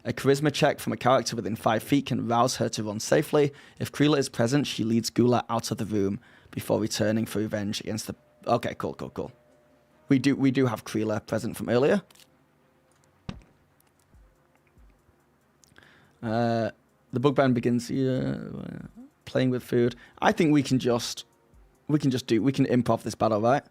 A charisma check from a character within 5 feet can rouse her to run safely. If Kreela is present, she leads Gula out of the room before returning for revenge against the... Okay, cool. We do have Kreela present from earlier. The bugbear begins playing with food. I think we can improv this battle, right?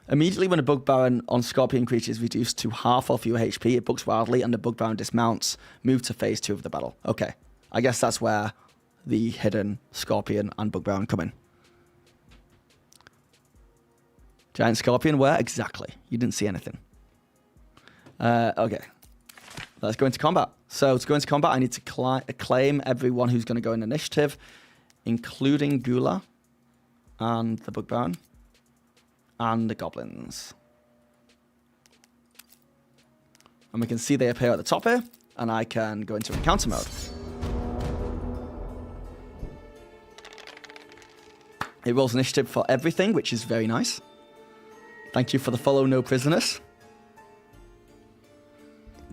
Immediately when a bug baron on scorpion creature is reduced to half or fewer HP, it bucks wildly and the bug baron dismounts. Move to phase 2 of the battle. Okay, I guess that's where the hidden scorpion and bug baron come in. Giant scorpion, where? Exactly. You didn't see anything. Okay, let's go into combat. So to go into combat, I need to claim everyone who's going to go in initiative, including Gula and the bug baron. And the goblins. And we can see they appear at the top here, and I can go into encounter mode. It rolls initiative for everything, which is very nice. Thank you for the follow, no prisoners.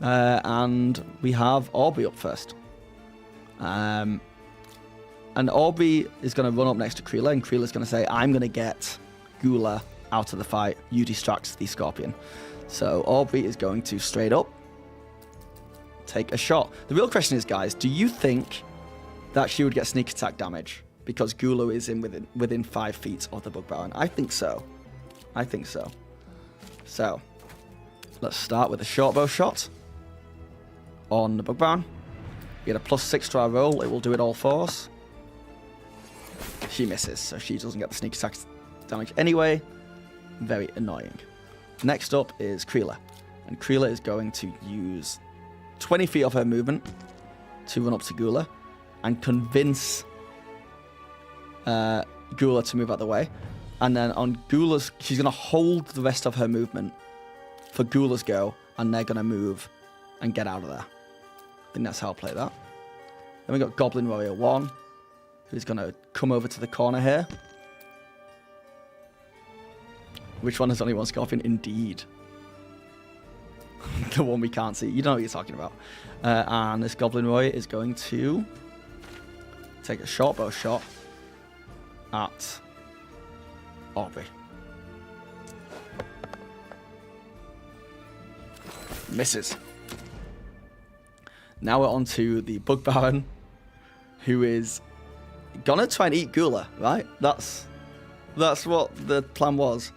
And we have Aubrey up first. And Aubrey is going to run up next to Kreela, and Kreela's going to say, I'm going to get Gula out of the fight. You distract the scorpion. So Aubrey is going to straight up take a shot. The real question is, guys, do you think that she would get sneak attack damage because Gula is within 5 feet of the bug baron? I think so. So let's start with a short bow shot on the bug baron. We get a +6 to our roll. It will do it all for us. She misses, so she doesn't get the sneak attack damage anyway. Very annoying. Next up is Kreela. And Kreela is going to use 20 feet of her movement to run up to Gula and convince Gula to move out of the way. And then on Gula's, she's going to hold the rest of her movement for Gula's go, and they're going to move and get out of there. I think that's how I'll play that. Then we got Goblin Warrior 1, who's going to come over to the corner here. Which one has only one scorpion? Indeed. The one we can't see. You know what you're talking about. And this Goblin Warrior is going to take a short bow shot at Aubrey. Misses. Now we're on to the Bug Baron, who is gonna try and eat Gula, right? That's what the plan was.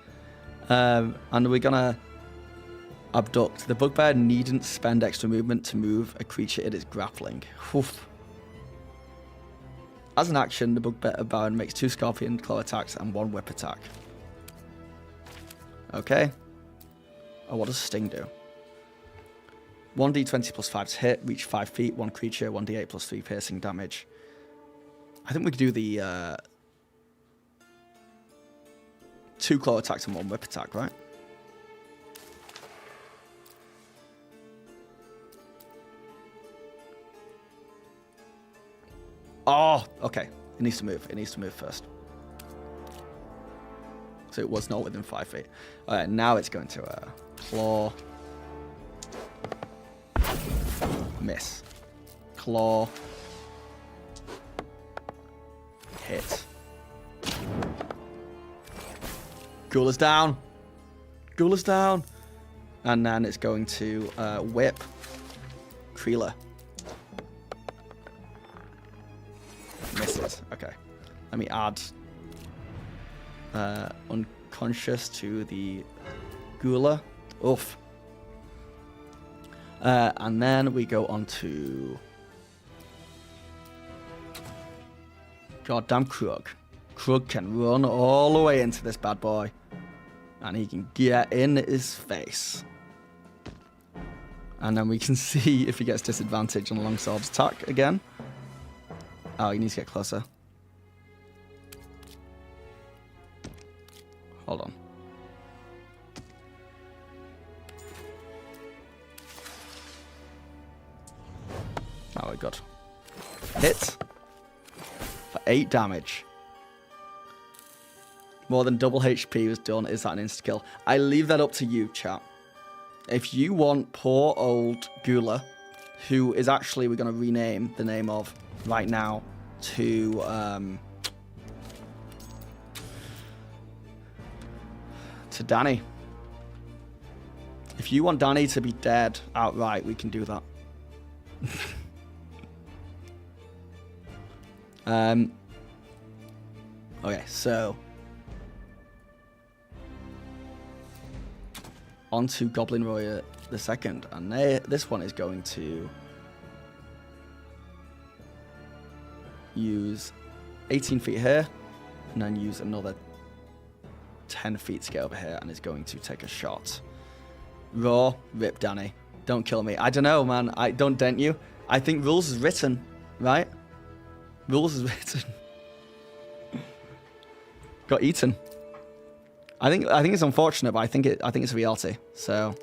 And we're gonna abduct. The bugbear needn't spend extra movement to move a creature it is grappling. Oof. As an action, the bugbear baron makes 2 scorpion claw attacks and 1 whip attack. Okay. Oh, what does Sting do? 1d20 plus 5 to hit, reach 5 feet, 1 creature, 1d8 plus 3 piercing damage. I think we could do the 2 claw attacks and 1 whip attack, right? Oh, okay. It needs to move. It needs to move first. So it was not within 5 feet. All right, now it's going to claw. Miss. Claw. Hit. Gula's down. Gula's down. And then it's going to whip Kreela. Misses. Okay. Let me add unconscious to the Gula. Oof. And then we go on to goddamn Krug. Krug can run all the way into this bad boy. And he can get in his face. And then we can see if he gets disadvantage on the longsword's attack again. Oh, he needs to get closer. Hold on. Good. Hit. For 8 damage. More than double HP was done. Is that an insta-kill? I leave that up to you, chat. If you want poor old Gula, who is actually, we're going to rename the name of right now to Danny. If you want Danny to be dead outright, we can do that. Okay, so on to Goblin Warrior the second, and this one is going to use 18 feet here, and then use another 10 feet to get over here, and is going to take a shot. Raw, rip Danny. Don't kill me. I don't know, man. I don't dent you. I think rules is written, right? Rules is written. Got eaten. I think it's unfortunate, but I think it's reality. So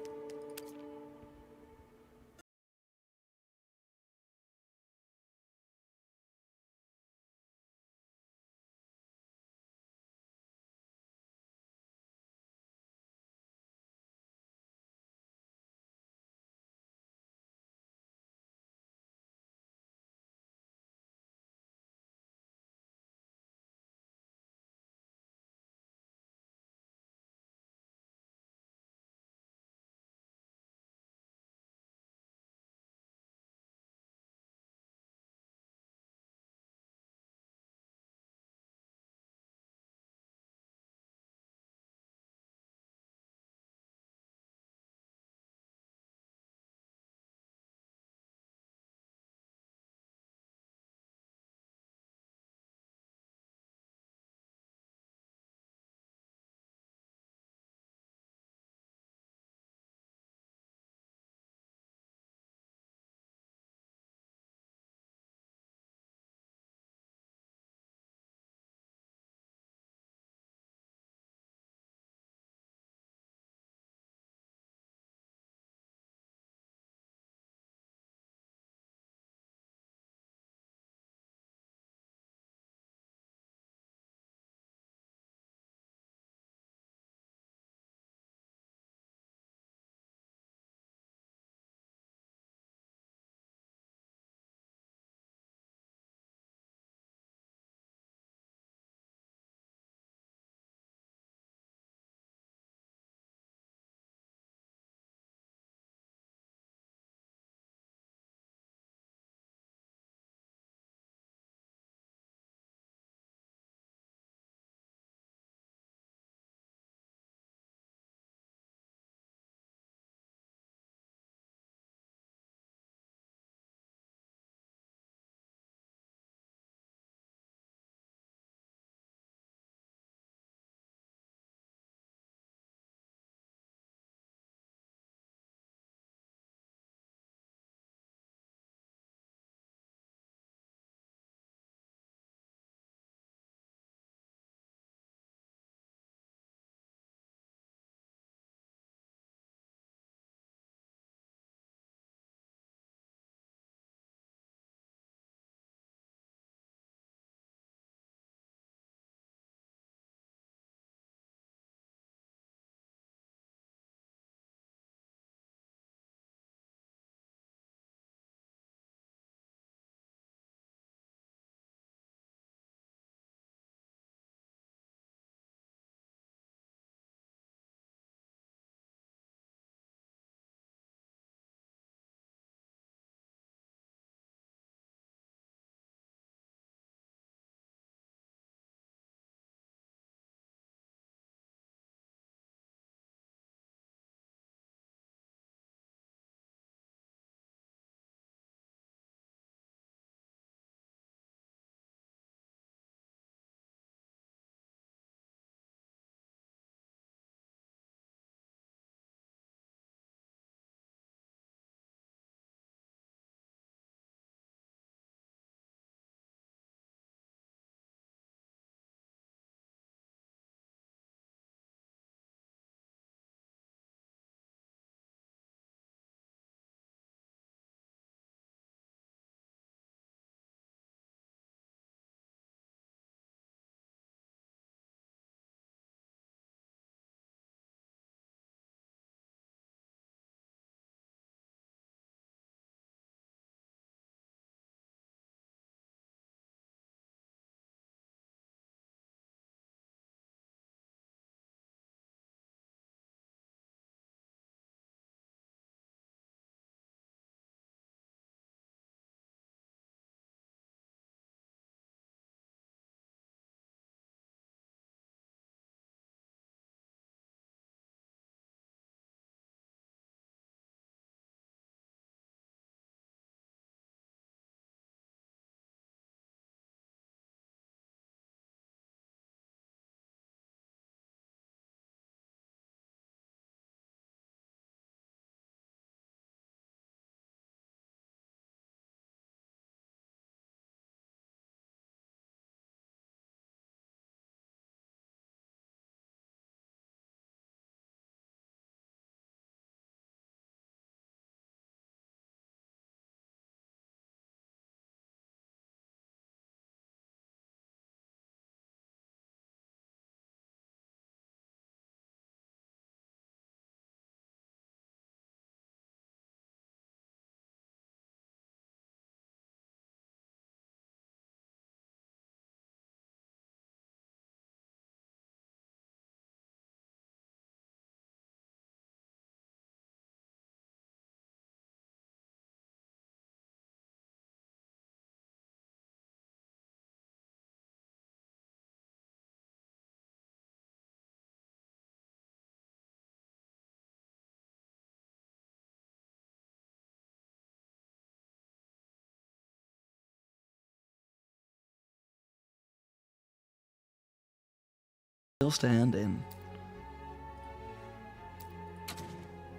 Still standing.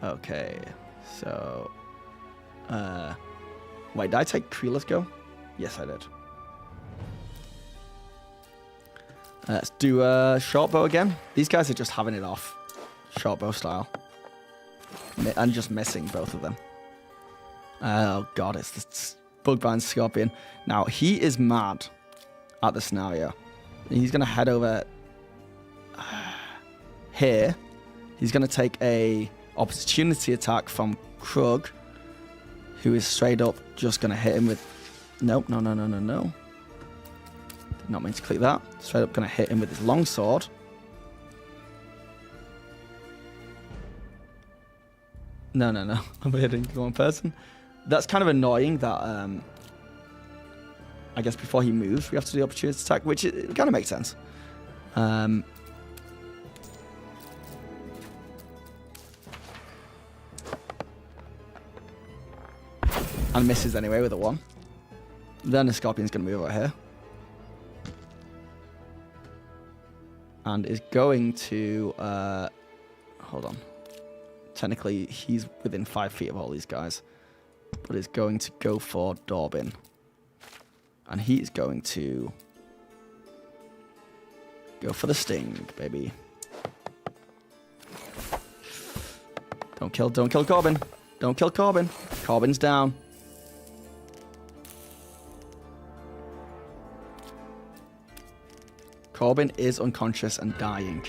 Okay, so... wait, did I take Creeless Go? Yes, I did. Let's do short bow again. These guys are just having it off. Short bow style. And just missing both of them. Oh god, it's this Bugbind Scorpion. Now, he is mad at the scenario. He's going to head over here. He's going to take a opportunity attack from Krug, who is straight up just going to hit him with... Nope, no. Did not mean to click that. Straight up going to hit him with his longsword. No. I'm hitting the wrong person. That's kind of annoying that, I guess before he moves, we have to do the opportunity attack, which it kind of makes sense. And misses anyway with a 1. Then the Scorpion's going to move over here. And is going to... hold on. Technically, he's within 5 feet of all these guys. But is going to go for Dorbin. And he's going to... go for the sting, baby. Don't kill Corbin. Don't kill Corbin. Corbin's down. Corbin is unconscious and dying.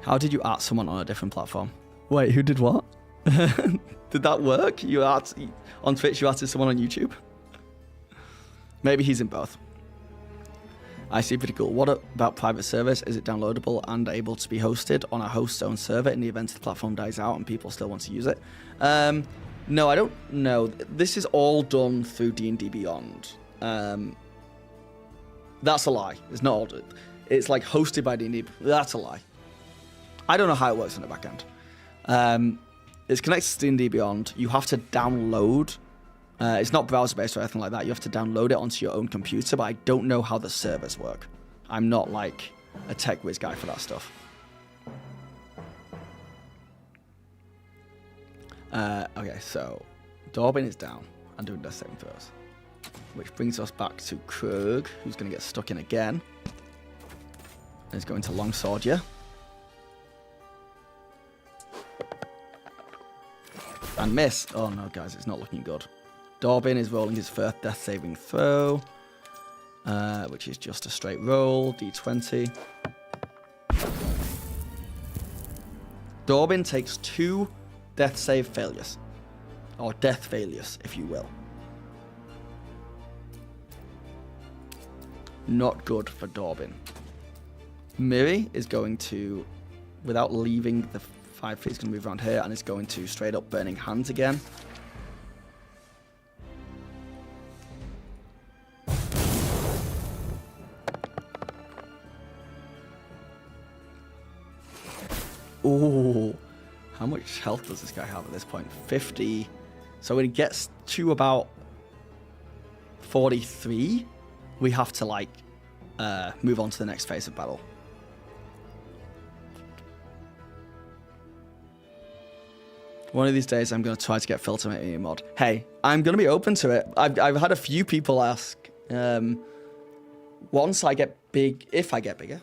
How did you at someone on a different platform? Wait, who did what? Did that work? You at on Twitch, you atted someone on YouTube? Maybe he's in both. I see, pretty cool. What about private service? Is it downloadable and able to be hosted on a host's own server in the event the platform dies out and people still want to use it? No, I don't know. This is all done through D&D Beyond. That's a lie. It's not all. It's like hosted by D&D. That's a lie. I don't know how it works on the back end. It's connected to D&D Beyond. You have to download. It's not browser-based or anything like that. You have to download it onto your own computer, but I don't know how the servers work. I'm not like a tech whiz guy for that stuff. Okay, so Dorbin is down and doing death saving throws, which brings us back to Krug, who's going to get stuck in again. And is going to longsword you. And miss. Oh no, guys, it's not looking good. Dorbin is rolling his first death saving throw, which is just a straight roll, d20. Dorbin takes 2 death save failures, or death failures, if you will. Not good for Dorbin. Miri is going to, without leaving the 5 feet, is going to move around here and is going to straight up Burning Hands again. Ooh, how much health does this guy have at this point? 50. So when he gets to about 43, we have to like move on to the next phase of battle. One of these days, I'm going to try to get Phil to make me a mod. Hey, I'm going to be open to it. I've had a few people ask. Once I get big, if I get bigger,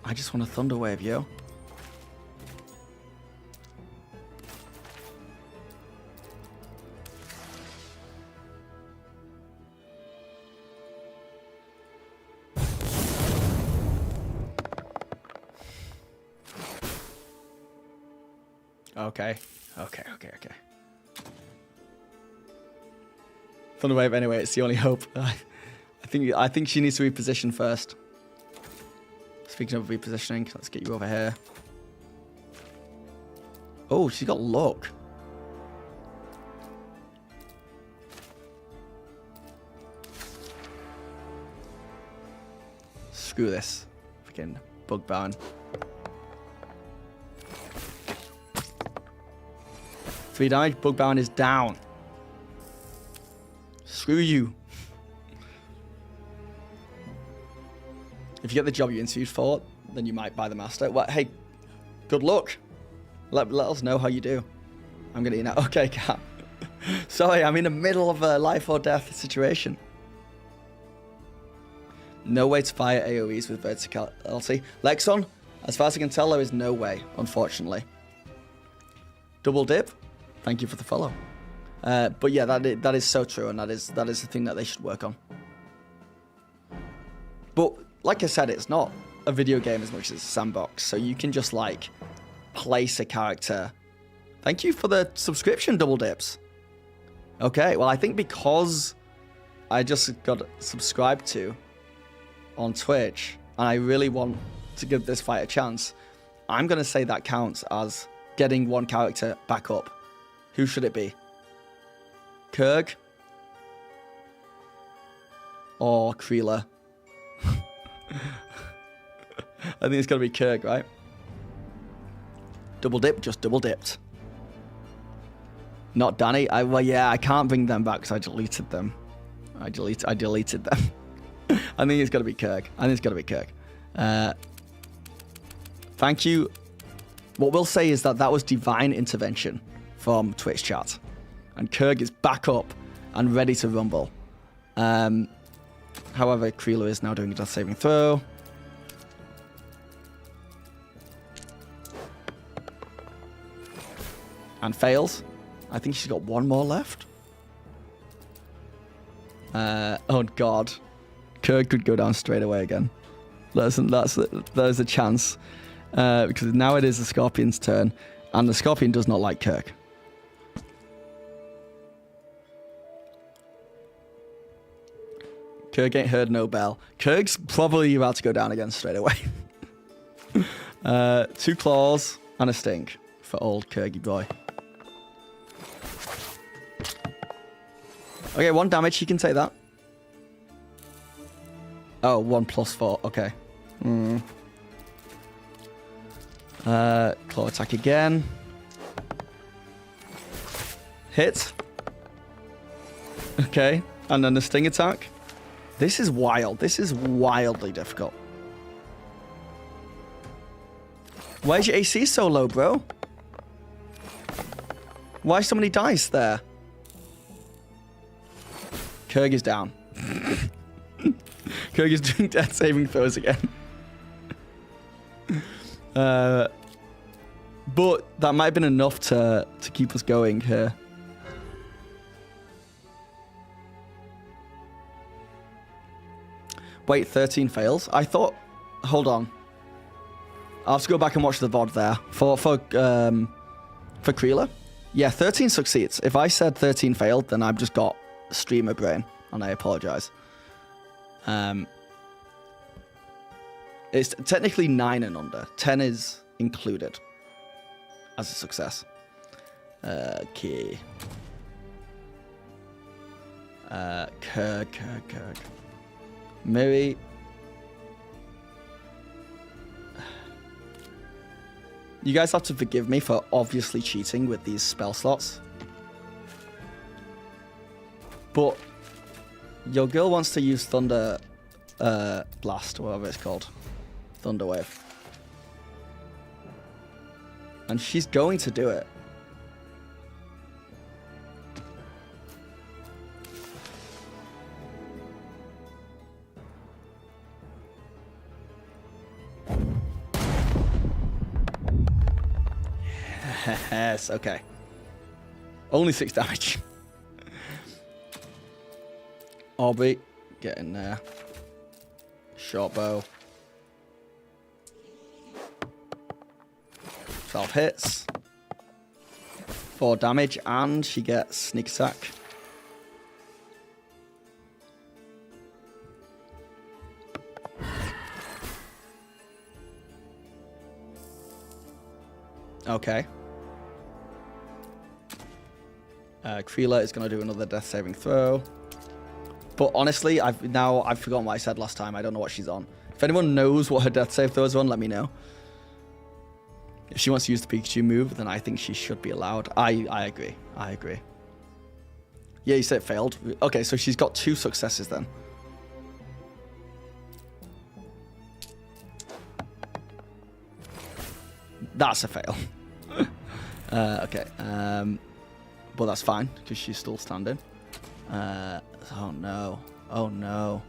I just want a Thunder Wave, yo. Okay. Thunder Wave anyway, it's the only hope. I think she needs to reposition first. Speaking of repositioning, let's get you over here. Oh, she's got luck. Screw this. Freaking bug bound. 3 damage, bug bound is down. Screw you. If you get the job you interviewed for, then you might buy the master. Well, hey, good luck. Let us know how you do. I'm gonna eat now. Okay, Cat. Sorry, I'm in the middle of a life or death situation. No way to fire AoEs with verticality. Lexon, as far as I can tell, there is no way, unfortunately. Double dip. Thank you for the follow. But yeah, that is so true, and that is the thing that they should work on. But like I said, it's not a video game as much as a sandbox, so you can just like place a character. Thank you for the subscription, Double Dips. Okay, well I think because I just got subscribed to on Twitch, and I really want to give this fight a chance, I'm gonna say that counts as getting one character back up. Who should it be? Kurg? Or Kreela? I think it's got to be Kurg, right? Double dip, just double dipped. Not Danny. Well, yeah, I can't bring them back because I deleted them. I deleted them. I think it's got to be Kurg. Thank you. What we'll say is that was divine intervention from Twitch chat. And Kurg is back up and ready to rumble. However, Kreela is now doing a death saving throw. And fails. I think she's got one more left. Oh god. Kurg could go down straight away again. There's a chance. Because now it is the Scorpion's turn. And the Scorpion does not like Kurg. Kurg ain't heard no bell. Kurg's probably about to go down again straight away. 2 claws and a sting for old Kurgy boy. Okay, 1 damage. He can take that. Oh, 1 plus 4. Okay. Claw attack again. Hit. Okay. And then the sting attack. This is wild. This is wildly difficult. Why is your AC so low, bro? Why so many dice there? Kurg is down. Kurg is doing death saving throws again. But that might have been enough to keep us going here. Wait, 13 fails? I thought... Hold on. I'll have to go back and watch the VOD there. For Kreela? Yeah, 13 succeeds. If I said 13 failed, then I've just got streamer brain, and I apologize. It's technically 9 and under. 10 is included as a success. Okay. Kurg. Maybe... You guys have to forgive me for obviously cheating with these spell slots. But your girl wants to use Thunder Blast, whatever it's called. Thunder Wave. And she's going to do it. Yes, okay. Only 6 damage. Aubrey, get in there. Short bow. 12 hits. 4 damage, and she gets sneak attack. Okay. Kreela is going to do another death saving throw. But honestly, I've forgotten what I said last time. I don't know what she's on. If anyone knows what her death save throw is on, let me know. If she wants to use the Pikachu move, then I think she should be allowed. I agree. I agree. Yeah, you said it failed. Okay, so she's got 2 successes then. That's a fail. Okay. But that's fine, because she's still standing. Oh no. Oh no.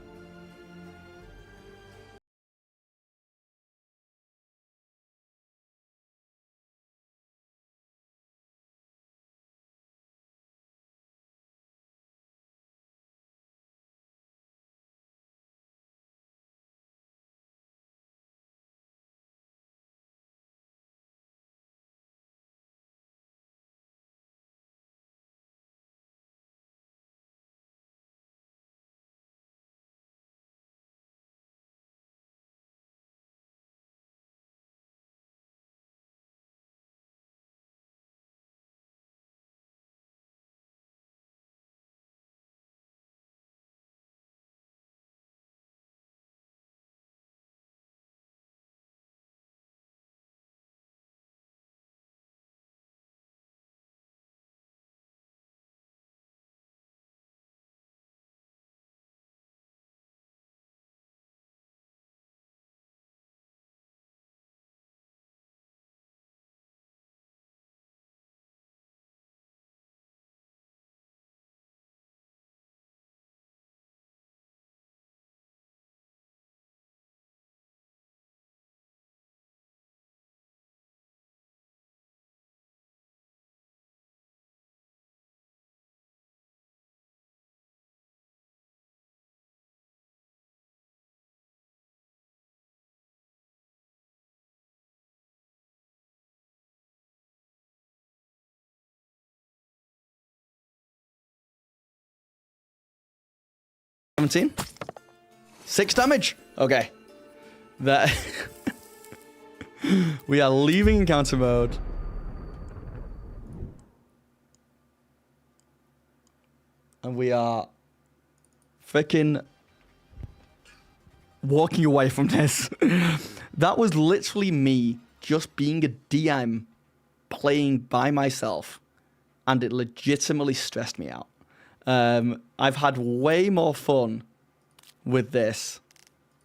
$17. 6 damage. Okay. That we are leaving encounter mode. And we are freaking walking away from this. That was literally me just being a DM playing by myself, and it legitimately stressed me out. I've had way more fun with this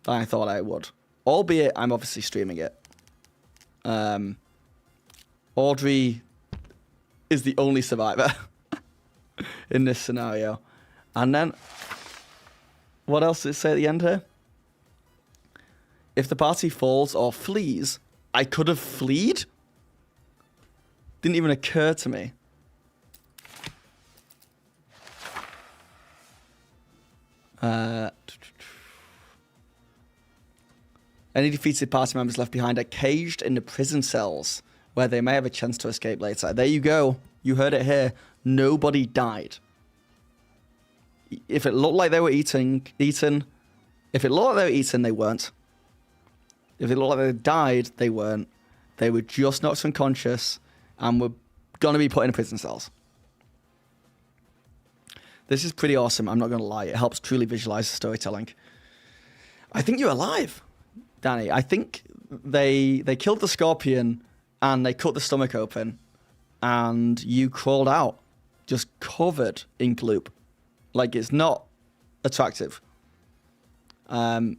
than I thought I would. Albeit, I'm obviously streaming it. Audrey is the only survivor in this scenario. And then, what else did it say at the end here? If the party falls or flees, I could have fleed? Didn't even occur to me. Any defeated party members left behind are caged in the prison cells, where they may have a chance to escape later. There you go. You heard it here. Nobody died. If it looked like they were eaten. If it looked like they were eaten, they weren't. If it looked like they died, they weren't. They were just knocked unconscious and were going to be put in prison cells. This is pretty awesome. I'm not going to lie. It helps truly visualize the storytelling. I think you're alive, Danny. I think they killed the scorpion and they cut the stomach open and you crawled out just covered in gloop. Like, it's not attractive. Kreela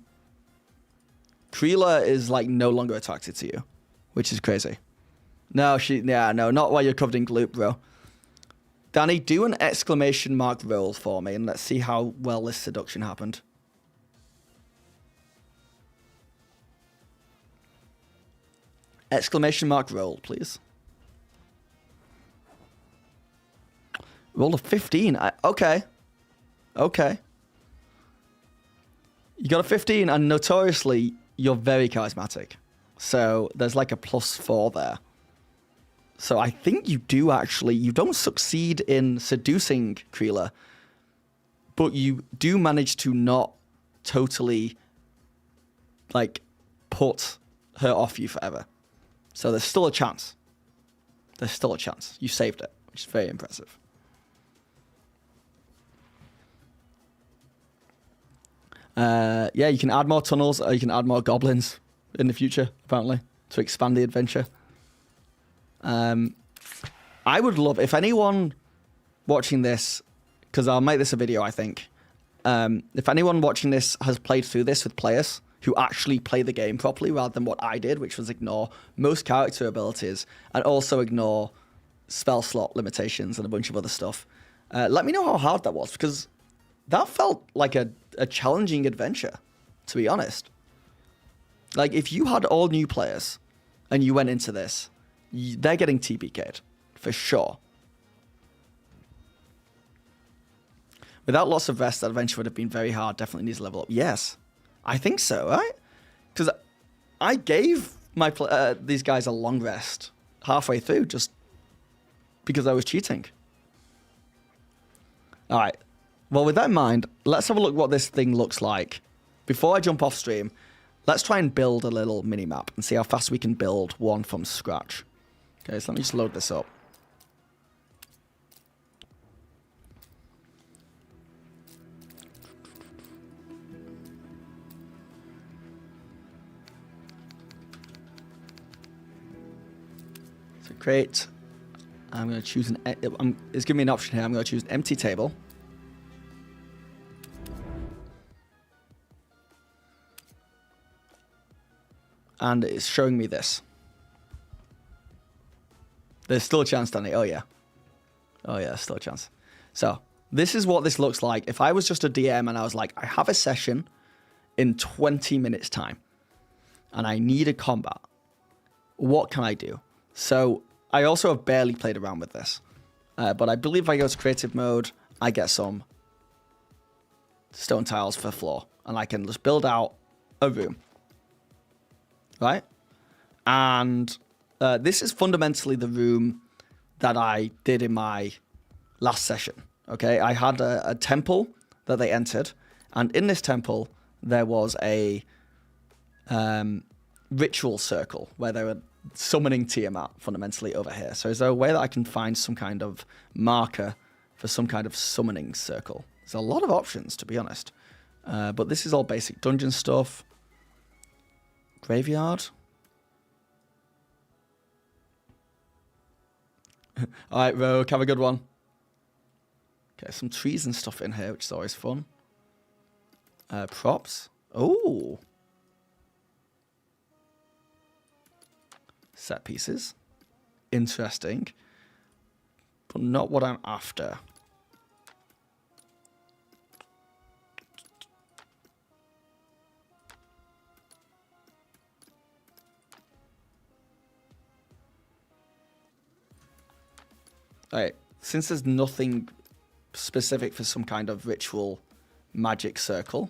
is like no longer attracted to you, which is crazy. No, not while you're covered in gloop, bro. Danny, do an exclamation mark roll for me, and let's see how well this seduction happened. Exclamation mark roll, please. Roll a 15. Okay. Okay. You got a 15, and notoriously, you're very charismatic. So there's like a +4 there. So I think you do actually, you don't succeed in seducing Creela, but you do manage to not totally, like, put her off you forever. So there's still a chance. There's still a chance. You saved it, which is very impressive. Yeah, you can add more tunnels, or you can add more goblins in the future, apparently, to expand the adventure. I would love, if anyone watching this, because I'll make this a video, I think. If anyone watching this has played through this with players who actually play the game properly rather than what I did, which was ignore most character abilities and also ignore spell slot limitations and a bunch of other stuff, let me know how hard that was, because that felt like a challenging adventure, to be honest. Like, if you had all new players and you went into this, they're getting TBK'd, for sure. Without lots of rest, that adventure would have been very hard. Definitely needs to level up. Yes, I think so, right? Because I gave my these guys a long rest halfway through just because I was cheating. All right. Well, with that in mind, let's have a look what this thing looks like. Before I jump off stream, let's try and build a little mini-map and see how fast we can build one from scratch. Okay, so let me just load this up. So create. I'm going to choose it's giving me an option here. I'm going to choose an empty table. And it's showing me this. There's still a chance, Danny. Oh, yeah. Oh, yeah, still a chance. So this is what this looks like. If I was just a DM and I was like, I have a session in 20 minutes time and I need a combat, what can I do? So I also have barely played around with this. But I believe if I go to creative mode, I get some stone tiles for floor. And I can just build out a room. Right? And this is fundamentally the room that I did in my last session. Okay, I had a temple that they entered, and in this temple there was a ritual circle where they were summoning Tiamat fundamentally over here. So is there a way that I can find some kind of marker for some kind of summoning circle? There's a lot of options, to be honest. But this is all basic dungeon stuff. Graveyard. All right, Rogue, have a good one. Okay, some trees and stuff in here, which is always fun. Props. Oh. Set pieces. Interesting. But not what I'm after. Alright, since there's nothing specific for some kind of ritual magic circle,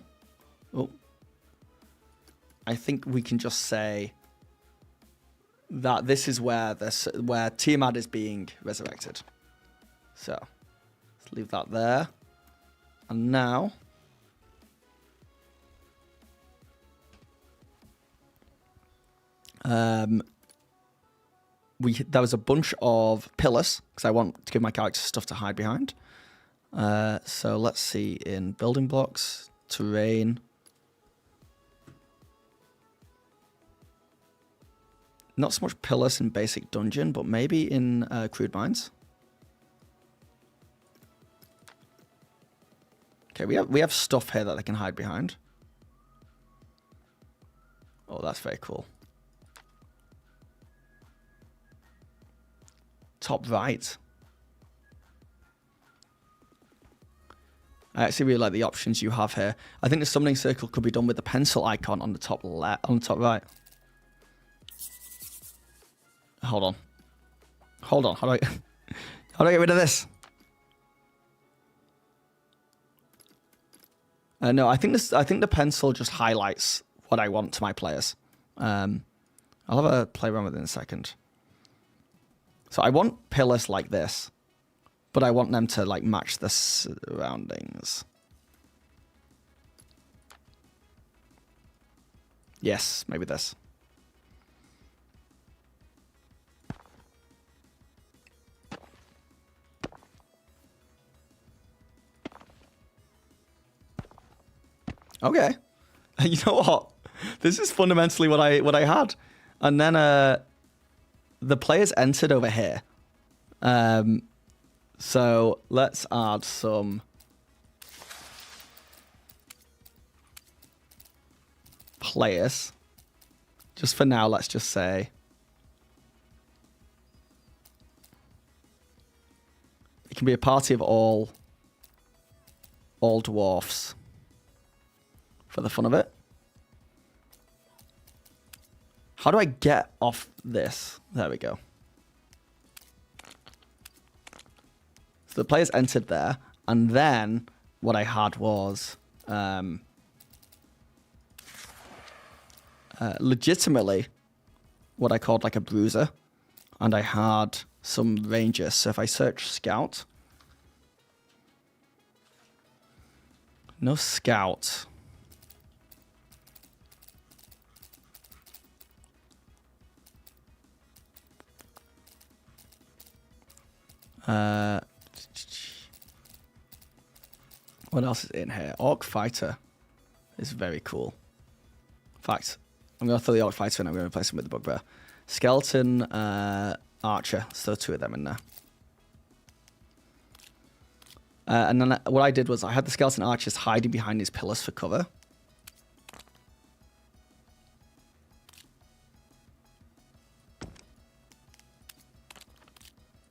I think we can just say that this is where Tiamat is being resurrected. So, let's leave that there. And now, there was a bunch of pillars, because I want to give my character stuff to hide behind. So let's see, in building blocks, terrain. Not so much pillars in basic dungeon, but maybe in crude mines. Okay, we have stuff here that they can hide behind. Oh, that's very cool. Top right. I actually really like the options you have here. I think the summoning circle could be done with the pencil icon on the top left, on the top right. Hold on. How do I get rid of this? No, I think the pencil just highlights what I want to my players. I'll have a play around with it in a second. So I want pillars like this, but I want them to like match the surroundings. Yes, maybe this. Okay. You know what? This is fundamentally what I had. And then the players entered over here. So let's add some players. Just for now, let's just say it can be a party of all dwarfs for the fun of it. How do I get off this? There we go. So the players entered there, and then what I had was legitimately what I called like a bruiser, and I had some rangers. So if I search scout, no scout. What else is in here? Orc Fighter is very cool. In fact, I'm going to throw the Orc Fighter in. I'm going to replace him with the Bugbear. Skeleton, Archer. Let's throw 2 of them in there. And then what I did was I had the Skeleton Archers hiding behind these pillars for cover.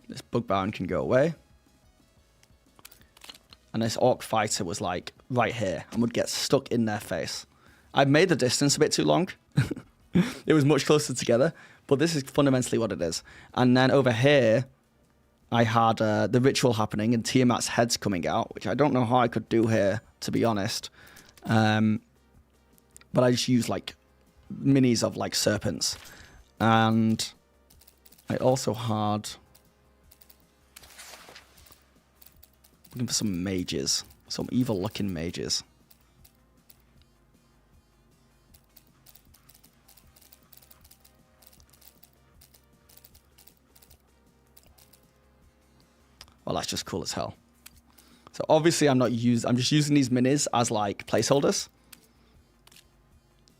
This Bug Baron can go away. And this Orc Fighter was like right here and would get stuck in their face. I've made the distance a bit too long. It was much closer together, but this is fundamentally what it is. And then over here, I had the ritual happening and Tiamat's heads coming out, which I don't know how I could do here, to be honest. But I just used like minis of like serpents. And I also had... looking for some mages. Some evil-looking mages. Well, that's just cool as hell. So obviously I'm just using these minis as like placeholders.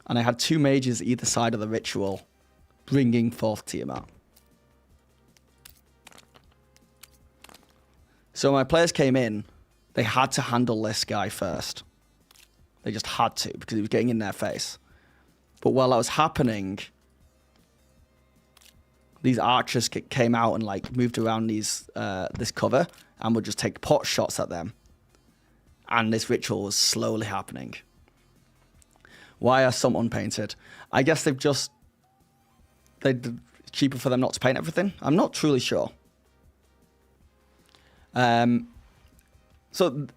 And I had 2 mages either side of the ritual bringing forth Tiamat. So when my players came in, they had to handle this guy first. They just had to, because he was getting in their face. But while that was happening, these archers came out and like moved around this cover and would just take pot shots at them. And this ritual was slowly happening. Why are some unpainted? I guess it's cheaper for them not to paint everything. I'm not truly sure. So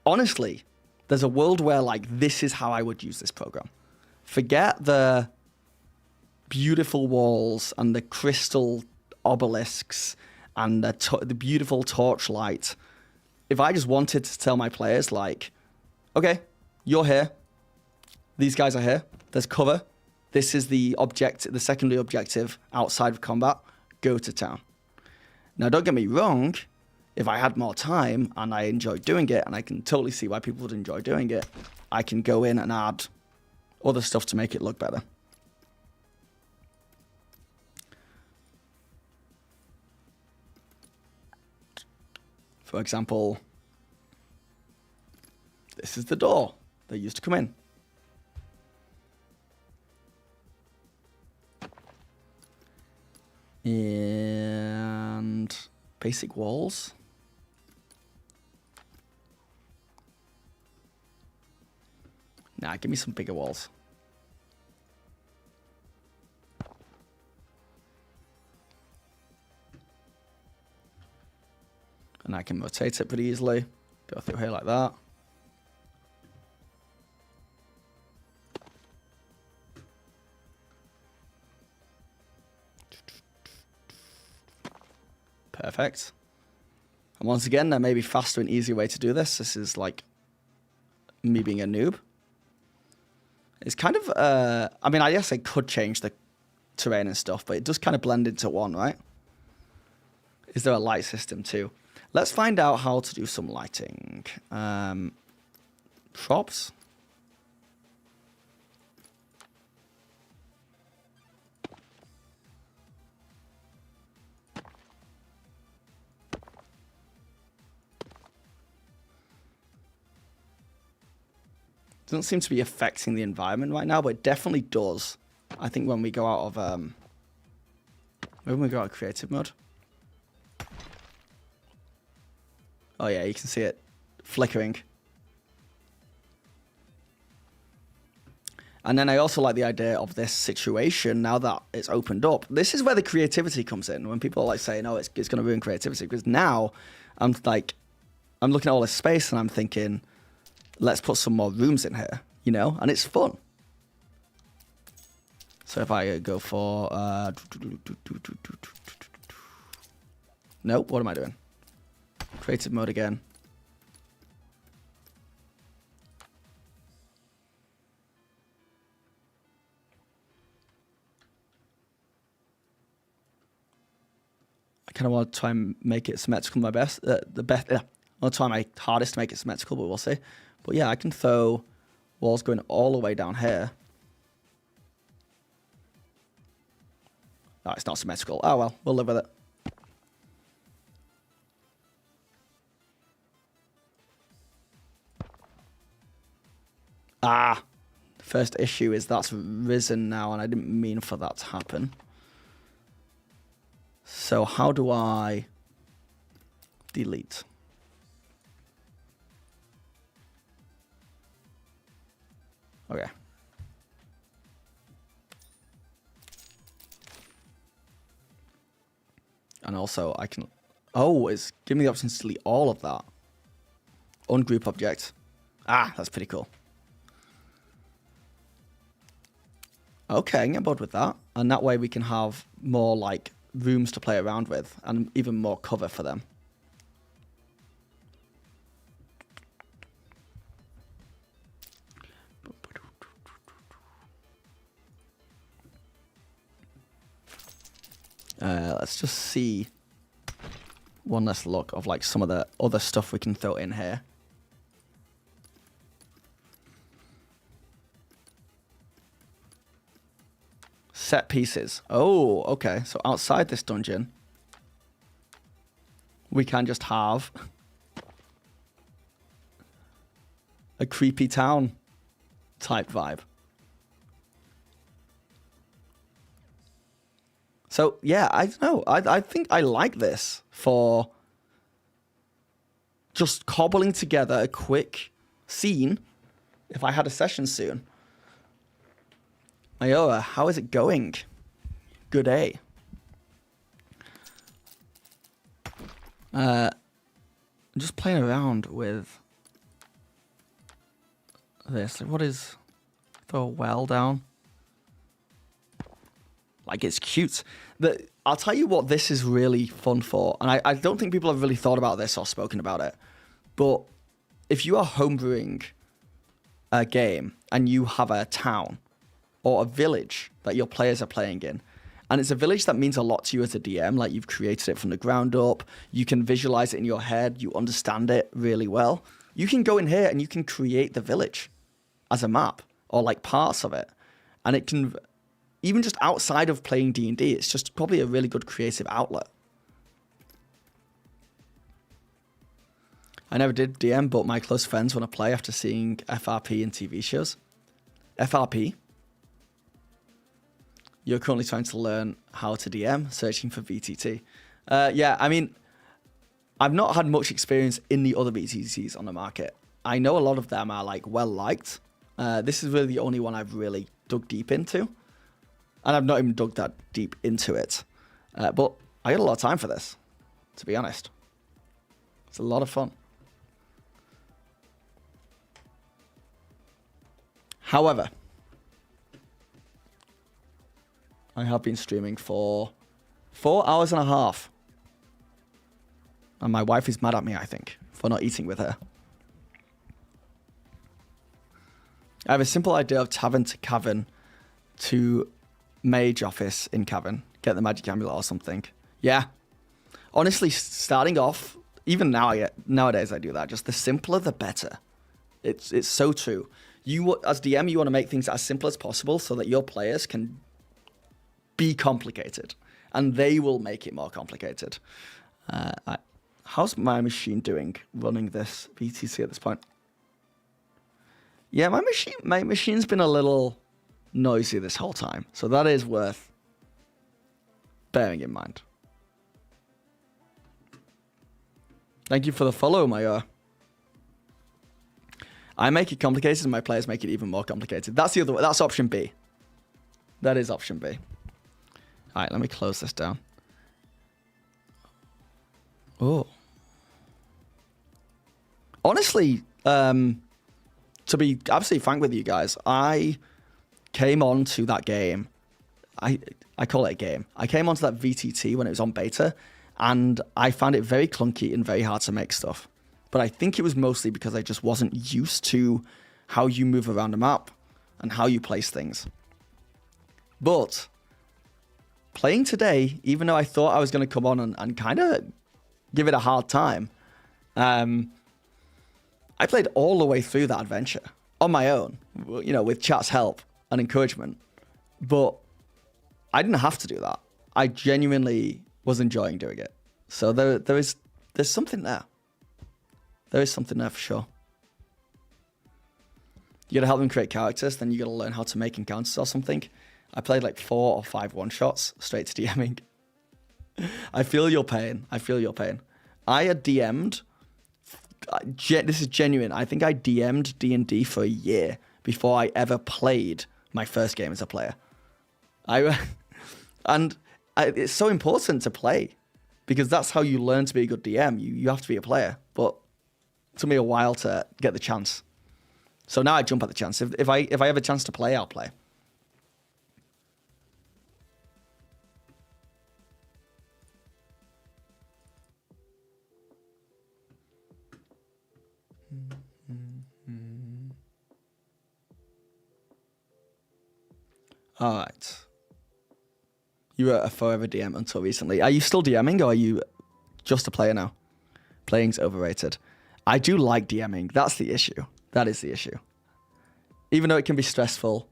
honestly, there's a world where like this is how I would use this program. Forget the beautiful walls and the crystal obelisks and the beautiful torchlight. If I just wanted to tell my players like, okay, you're here. These guys are here. There's cover. This is the secondary objective outside of combat. Go to town. Now, don't get me wrong. If I had more time and I enjoyed doing it, and I can totally see why people would enjoy doing it, I can go in and add other stuff to make it look better. For example, this is the door they used to come in. And basic walls. Nah, give me some bigger walls. And I can rotate it pretty easily. Go through here like that. Perfect. And once again, there may be faster and easier way to do this. This is like me being a noob. It's kind of, I mean, I guess I could change the terrain and stuff, but it does kind of blend into one, right? Is there a light system too? Let's find out how to do some lighting. Props. Doesn't seem to be affecting the environment right now, but it definitely does. I think when we go out of creative mode. Oh yeah, you can see it flickering. And then I also like the idea of this situation now that it's opened up. This is where the creativity comes in. When people are like saying, "Oh, it's going to ruin creativity," because now I'm looking at all this space and I'm thinking, let's put some more rooms in here, you know, and it's fun. So if I go for nope, what am I doing? Creative mode again. I kind of want to try and make it symmetrical my best. I'll try my hardest to make it symmetrical, but we'll see. But yeah, I can throw walls going all the way down here. Oh, it's not symmetrical. Oh well, we'll live with it. Ah, the first issue is that's risen now, and I didn't mean for that to happen. So how do I delete? Okay. And also I can, oh, it's giving me the option to delete all of that. Ungroup object. Ah, that's pretty cool. Okay, I can get bored with that. And that way we can have more like rooms to play around with and even more cover for them. Let's just see one last look of like some of the other stuff we can throw in here. Set pieces. Oh, okay. So outside this dungeon, we can just have a creepy town type vibe. So yeah, I don't know. I think I like this for just cobbling together a quick scene if I had a session soon. Ioa, how is it going? Good day. I'm just playing around with this. What is, throw a well down? Like, it's cute. I'll tell you what this is really fun for, and I don't think people have really thought about this or spoken about it, but if you are homebrewing a game and you have a town or a village that your players are playing in, and it's a village that means a lot to you as a DM, like you've created it from the ground up, you can visualize it in your head, you understand it really well, you can go in here and you can create the village as a map or like parts of it, and it can... Even just outside of playing D&D, it's just probably a really good creative outlet. I never did DM, but my close friends want to play after seeing FRP in TV shows. FRP? You're currently trying to learn how to DM, searching for VTT. Yeah, I mean, I've not had much experience in the other VTTs on the market. I know a lot of them are like well liked. This is really the only one I've really dug deep into. And I've not even dug that deep into it. But I got a lot of time for this, to be honest. It's a lot of fun. However, I have been streaming for 4 hours and a half. And my wife is mad at me, I think, for not eating with her. I have a simple idea of tavern to cavern to mage office in cavern. Get the magic amulet or something. Yeah. Honestly, starting off, even nowadays I do that. Just the simpler, the better. It's so true. You, as DM, you want to make things as simple as possible so that your players can be complicated. And they will make it more complicated. How's my machine doing running this VTC at this point? Yeah, my machine's been a little noisy this whole time. So that is worth bearing in mind. Thank you for the follow, Maya. I make it complicated and my players make it even more complicated. That's the other way. That's option B. That is option B. All right, let me close this down. Oh. Honestly, to be absolutely frank with you guys, I came on to that game. I call it a game. I came onto that VTT when it was on beta, and I found it very clunky and very hard to make stuff. But I think it was mostly because I just wasn't used to how you move around a map and how you place things. But playing today, even though I thought I was going to come on and kind of give it a hard time, I played all the way through that adventure on my own, you know, with chat's help and encouragement. But I didn't have to do that. I genuinely was enjoying doing it. So there's something there. There is something there for sure. You gotta help them create characters, then you gotta learn how to make encounters or something. I played like 4 or 5 one-shots straight to DMing. I feel your pain. I feel your pain. I had DM'd, this is genuine, I think I DM'd D&D for a year before I ever played my first game as a player. It's so important to play because that's how you learn to be a good DM. You have to be a player, but it took me a while to get the chance. So now I jump at the chance. If I have a chance to play, I'll play. All right. You were a forever DM until recently. Are you still DMing or are you just a player now? Playing's overrated. I do like DMing. That's the issue. That is the issue. Even though it can be stressful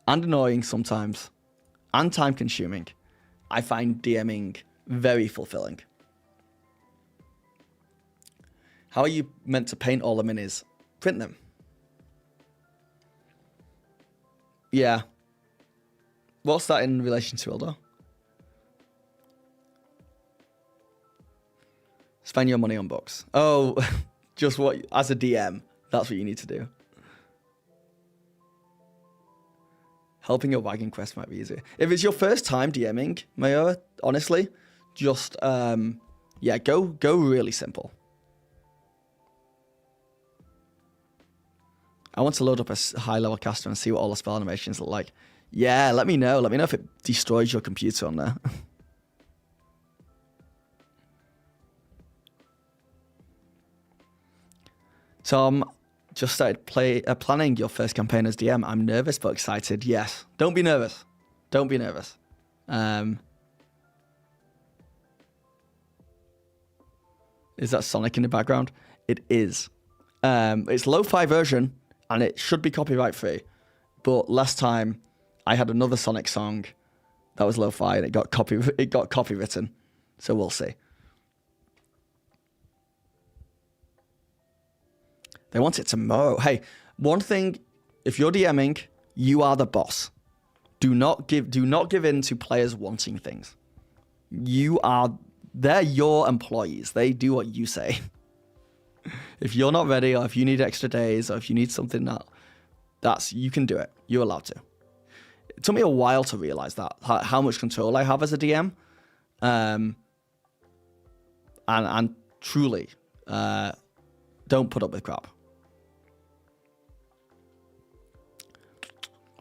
and annoying sometimes and time consuming, I find DMing very fulfilling. How are you meant to paint all the minis? Print them. Yeah. What's that in relation to, Ildo? Spend your money on books. Oh, just what, as a DM, that's what you need to do. Helping your wagon quest might be easier. If it's your first time DMing, Mayo, honestly, just, yeah, go really simple. I want to load up a high-level caster and see what all the spell animations look like. Yeah, let me know. Let me know if it destroys your computer on there. Tom, just started planning your first campaign as DM. I'm nervous but excited. Yes. Don't be nervous. Don't be nervous. Is that Sonic in the background? It is. It's lo-fi version, and it should be copyright free. But last time, I had another Sonic song that was lo-fi, and it got copywritten. So we'll see. They want it tomorrow. Hey, one thing, if you're DMing, you are the boss. Do not give in to players wanting things. They're your employees. They do what you say. If you're not ready, or if you need extra days, or if you need something you can do it. You're allowed to. It took me a while to realize that, how much control I have as a DM. And truly, don't put up with crap.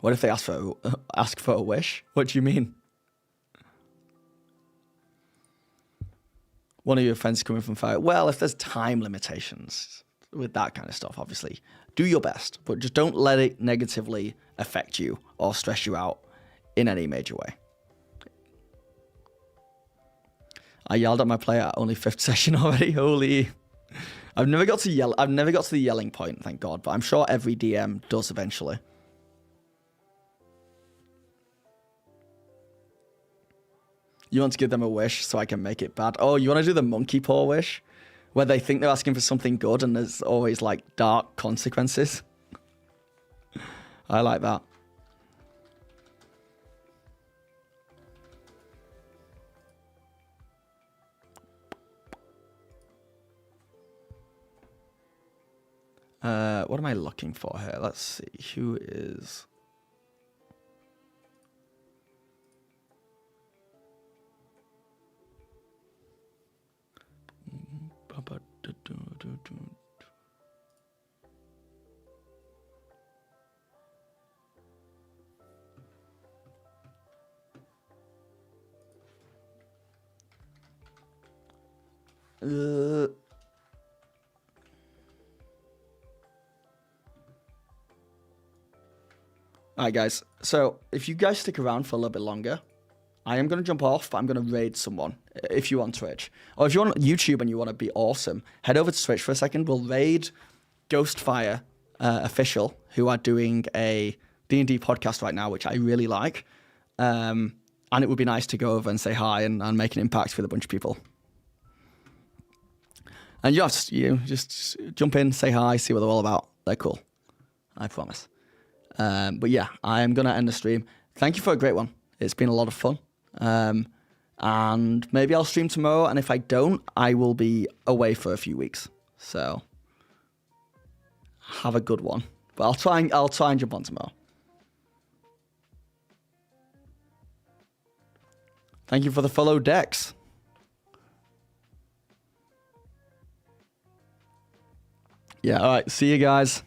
What if they ask for a wish? What do you mean? one of your friends coming from fire. Well, if there's time limitations with that kind of stuff, obviously, do your best, but just don't let it negatively affect you or stress you out in any major way. I yelled at my player at only 5th session already. Holy. I've never got to yell. I've never got to the yelling point, thank God, but I'm sure every DM does eventually. You want to give them a wish so I can make it bad? Oh, you want to do the monkey paw wish? Where they think they're asking for something good and there's always like dark consequences. I like that. What am I looking for here? Let's see. Who is... Alright guys, so if you guys stick around for a little bit longer, I am going to jump off, but I'm going to raid someone if you're on Twitch. Or if you're on YouTube and you want to be awesome, head over to Twitch for a second. We'll raid Ghostfire Official, who are doing a D&D podcast right now, which I really like. And it would be nice to go over and say hi and make an impact with a bunch of people. And you just jump in, say hi, see what they're all about. They're cool. I promise. But yeah, I am going to end the stream. Thank you for a great one. It's been a lot of fun. And maybe I'll stream tomorrow. And if I don't, I will be away for a few weeks. So have a good one. But I'll try and jump on tomorrow. Thank you for the follow, Dex. Yeah, all right. See you guys.